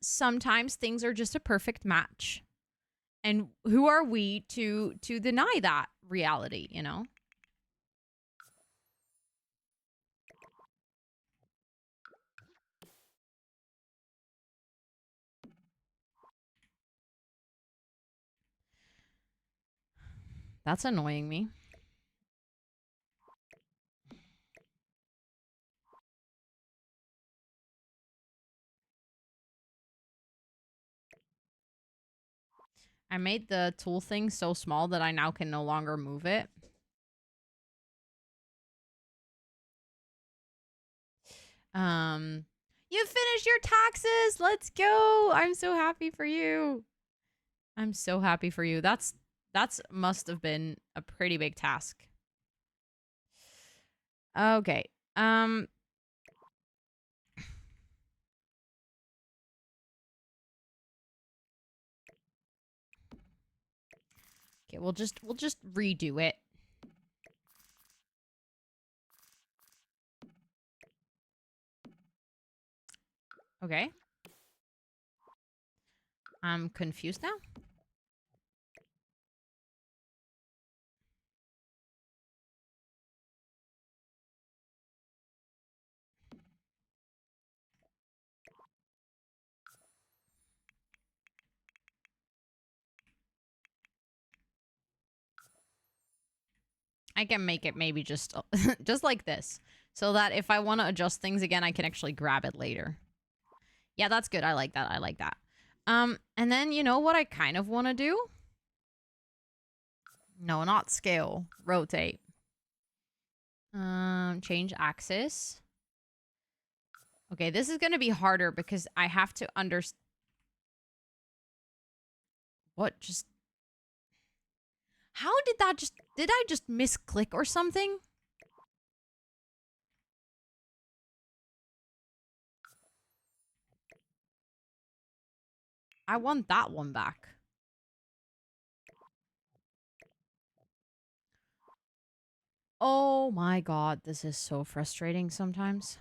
things are just a perfect match. And who are we to deny that reality, you know? That's annoying me. I made the tool thing so small that I now can no longer move it. You finished your taxes. Let's go. I'm so happy for you. I'm so happy for you. That's must have been a pretty big task. Okay. Okay, we'll just redo it. Okay. I'm confused now. I can make it maybe just just like this, so that if I want to adjust things again, I can actually grab it later. Yeah, that's good. I like that. I like that. And then you know what I kind of want to do? No, not scale. Rotate. Change axis. Okay, this is going to be harder because I have to understand. What just... How did that just... Did I just misclick or something? I want that one back. Oh my god, this is so frustrating sometimes.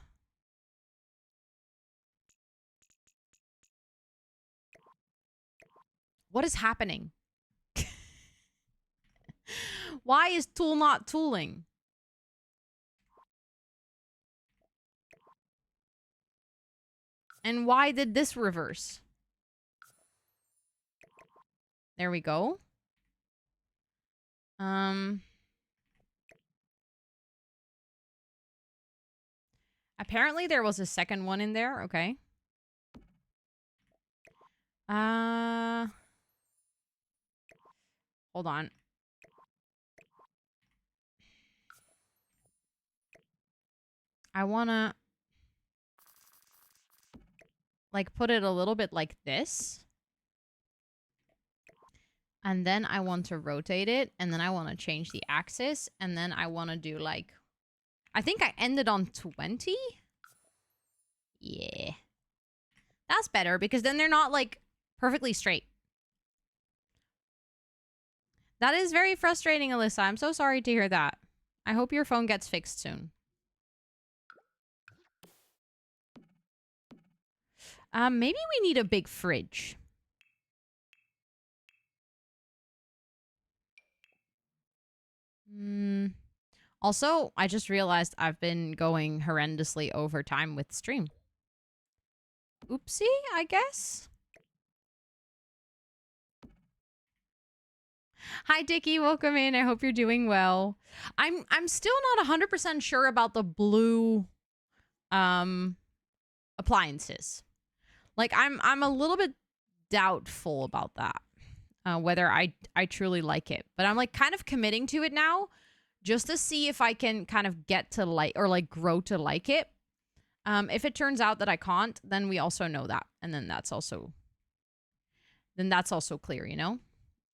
What is happening? Why is tool not tooling? And why did this reverse? There we go. Apparently there was a second one in there. Okay. Hold on. I wanna like put it a little bit like this. And then I want to rotate it, and then I want to change the axis, and then I want to do like... I think I ended on 20? Yeah. That's better, because then they're not, like, perfectly straight. That is very frustrating, Alyssa. I'm so sorry to hear that. I hope your phone gets fixed soon. Maybe we need a big fridge. Also, I just realized I've been going horrendously over time with stream. Oopsie, I guess. Hi, Dickie. Welcome in. I hope you're doing well. I'm still not 100% sure about the blue appliances. Like, I'm a little bit doubtful about that. Whether I truly like it. But I'm, like, kind of committing to it now just to see if I can kind of get to like, or, like, grow to like it. If it turns out that I can't, then we also know that. And then that's also clear, you know?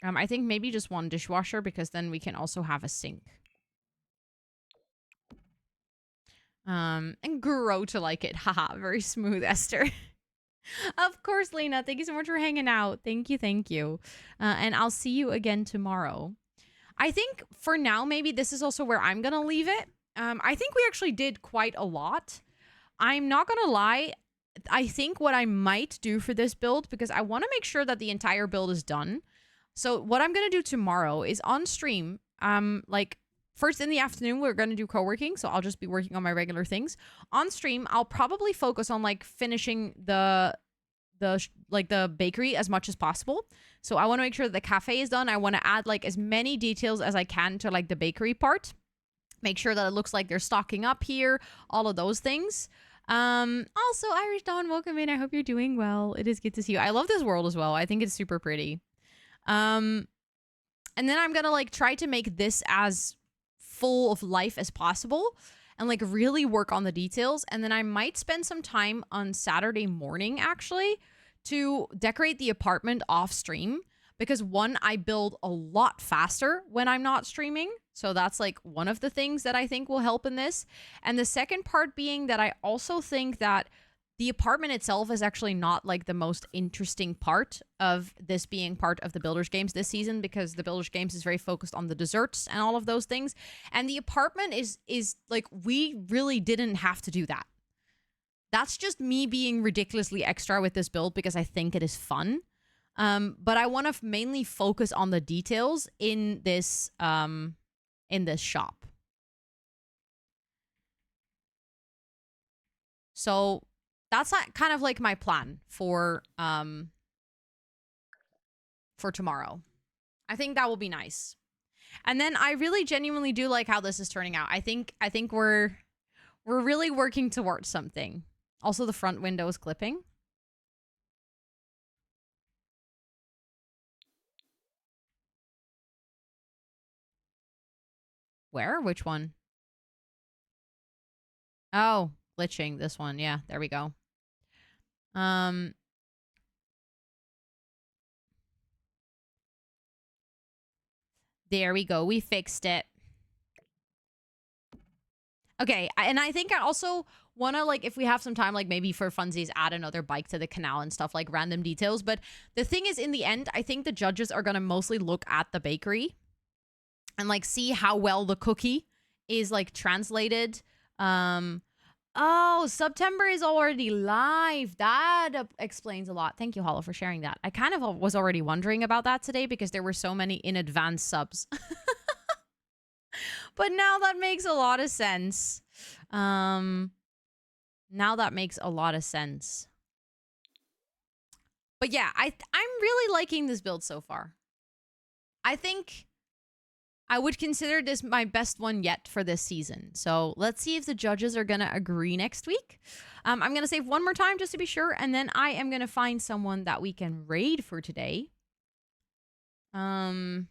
I think maybe just one dishwasher, because then we can also have a sink. And grow to like it. Haha, very smooth, Esther. Of course, Lena. Thank you so much for hanging out. Thank you, thank you. And I'll see you again tomorrow. I think for now, maybe this is also where I'm going to leave it. I think we actually did quite a lot. I'm not going to lie. I think what I might do for this build, because I want to make sure that the entire build is done. So what I'm going to do tomorrow is on stream, like first in the afternoon, we're going to do co-working. So I'll just be working on my regular things. On stream, I'll probably focus on like finishing the bakery as much as possible. So I want to make sure that the cafe is done. I want to add like as many details as I can to like the bakery part. Make sure that it looks like they're stocking up here. All of those things. Also, Irish Dawn, welcome in. I hope you're doing well. It is good to see you. I love this world as well. I think it's super pretty. And then I'm gonna like try to make this as full of life as possible and like really work on the details. And then I might spend some time on Saturday morning actually to decorate the apartment off stream, because one, I build a lot faster when I'm not streaming. So that's like one of the things that I think will help in this. And the second part being that I also think that the apartment itself is actually not like the most interesting part of this being part of the Builders games this season, because the Builders games is very focused on the desserts and all of those things. And the apartment is like, we really didn't have to do that. That's just me being ridiculously extra with this build because I think it is fun. But I want to mainly focus on the details in this shop. So that's kind of like my plan for tomorrow. I think that will be nice. And then I really genuinely do like how this is turning out. I think we're really working towards something. Also, the front window is clipping. Where? Which one? Oh, glitching. This one. Yeah, there we go. There we go. We fixed it. Okay, and I think I also want to, like, if we have some time, like, maybe for funsies, add another bike to the canal and stuff, like, random details. But the thing is, in the end, I think the judges are going to mostly look at the bakery and, like, see how well the cookie is, like, translated. Oh, September is already live. That explains a lot. Thank you, Hollow, for sharing that. I kind of was already wondering about that today because there were so many in advance subs. But now that makes a lot of sense. Now that makes a lot of sense. But yeah, I'm really liking this build so far. I think I would consider this my best one yet for this season. So let's see if the judges are going to agree next week. I'm going to save one more time just to be sure. And then I am going to find someone that we can raid for today. Let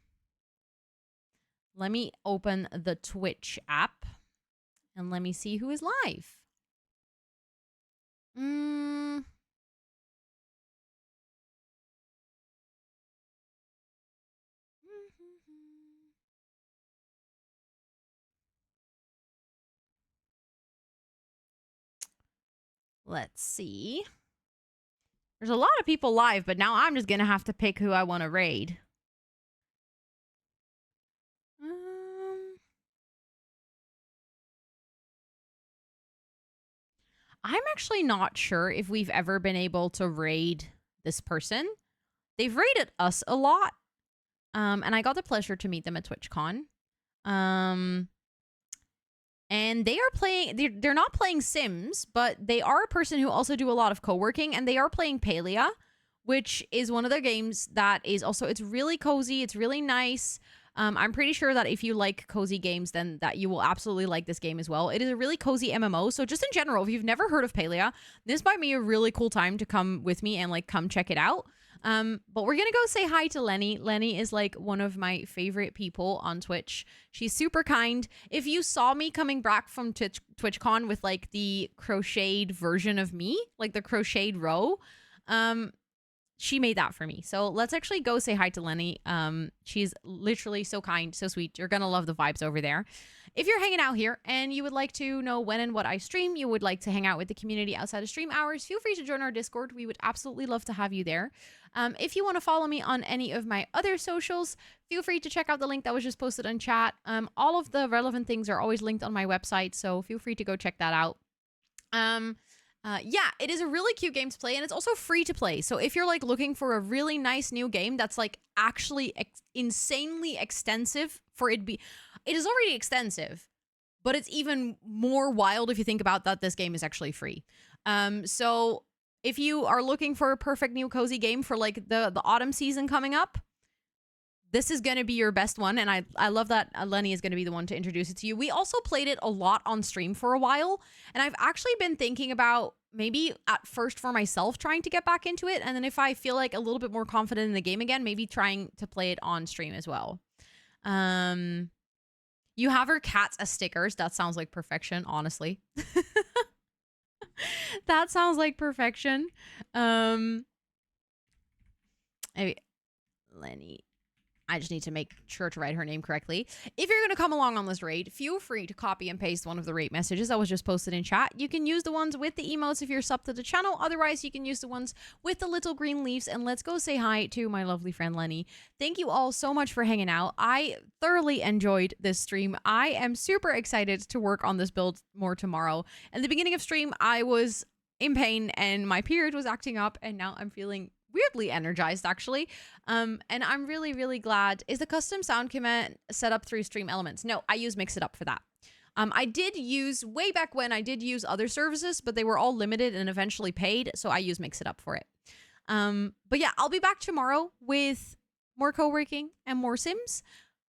me open the Twitch app. And let me see who is live. Let's see. There's a lot of people live, but now I'm just going to have to pick who I want to raid. I'm actually not sure if we've ever been able to raid this person. They've raided us a lot. And I got the pleasure to meet them at TwitchCon. And they are playing, they're not playing Sims, but they are a person who also do a lot of co-working, and they are playing Palia, which is one of their games that is also, it's really cozy, it's really nice. I'm pretty sure that if you like cozy games, then that you will absolutely like this game as well. It is a really cozy MMO. So just in general, if you've never heard of Palia, this might be a really cool time to come with me and like come check it out. But we're gonna go say hi to Lenny. Lenny is like one of my favorite people on Twitch. She's super kind. If you saw me coming back from TwitchCon with like the crocheted version of me, like the crocheted row, she made that for me. So let's actually go say hi to Lenny. She's literally so kind, so sweet. You're gonna love the vibes over there. If you're hanging out here and you would like to know when and what I stream, you would like to hang out with the community outside of stream hours, feel free to join our Discord. We would absolutely love to have you there. If you want to follow me on any of my other socials, feel free to check out the link that was just posted on chat. All of the relevant things are always linked on my website, so feel free to go check that out. Yeah, it is a really cute game to play, and it's also free to play. So if you're like looking for a really nice new game that's like actually insanely extensive for it is already extensive, but it's even more wild if you think about that this game is actually free. So if you are looking for a perfect new cozy game for like the autumn season coming up, this is going to be your best one. And I love that Lenny is going to be the one to introduce it to you. We also played it a lot on stream for a while. And I've actually been thinking about maybe at first for myself trying to get back into it, and then if I feel like a little bit more confident in the game again, maybe trying to play it on stream as well. You have her cats as stickers. That sounds like perfection, honestly. That sounds like perfection. Lenny. I just need to make sure to write her name correctly. If you're going to come along on this raid, feel free to copy and paste one of the raid messages that was just posted in chat. You can use the ones with the emotes if you're subbed to the channel. Otherwise, you can use the ones with the little green leaves. And let's go say hi to my lovely friend Lenny. Thank you all so much for hanging out. I thoroughly enjoyed this stream. I am super excited to work on this build more tomorrow. At the beginning of stream, I was in pain and my period was acting up, and now I'm feeling weirdly energized, actually. And I'm really, really glad. Is the custom sound command set up through Stream Elements? No, I use Mix It Up for that. I did use, way back when, I did use other services, but they were all limited and eventually paid, so I use Mix It Up for it. But yeah, I'll be back tomorrow with more co-working and more Sims.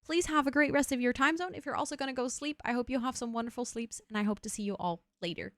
Please have a great rest of your time zone. If you're also going to go sleep, I hope you have some wonderful sleeps, and I hope to see you all later.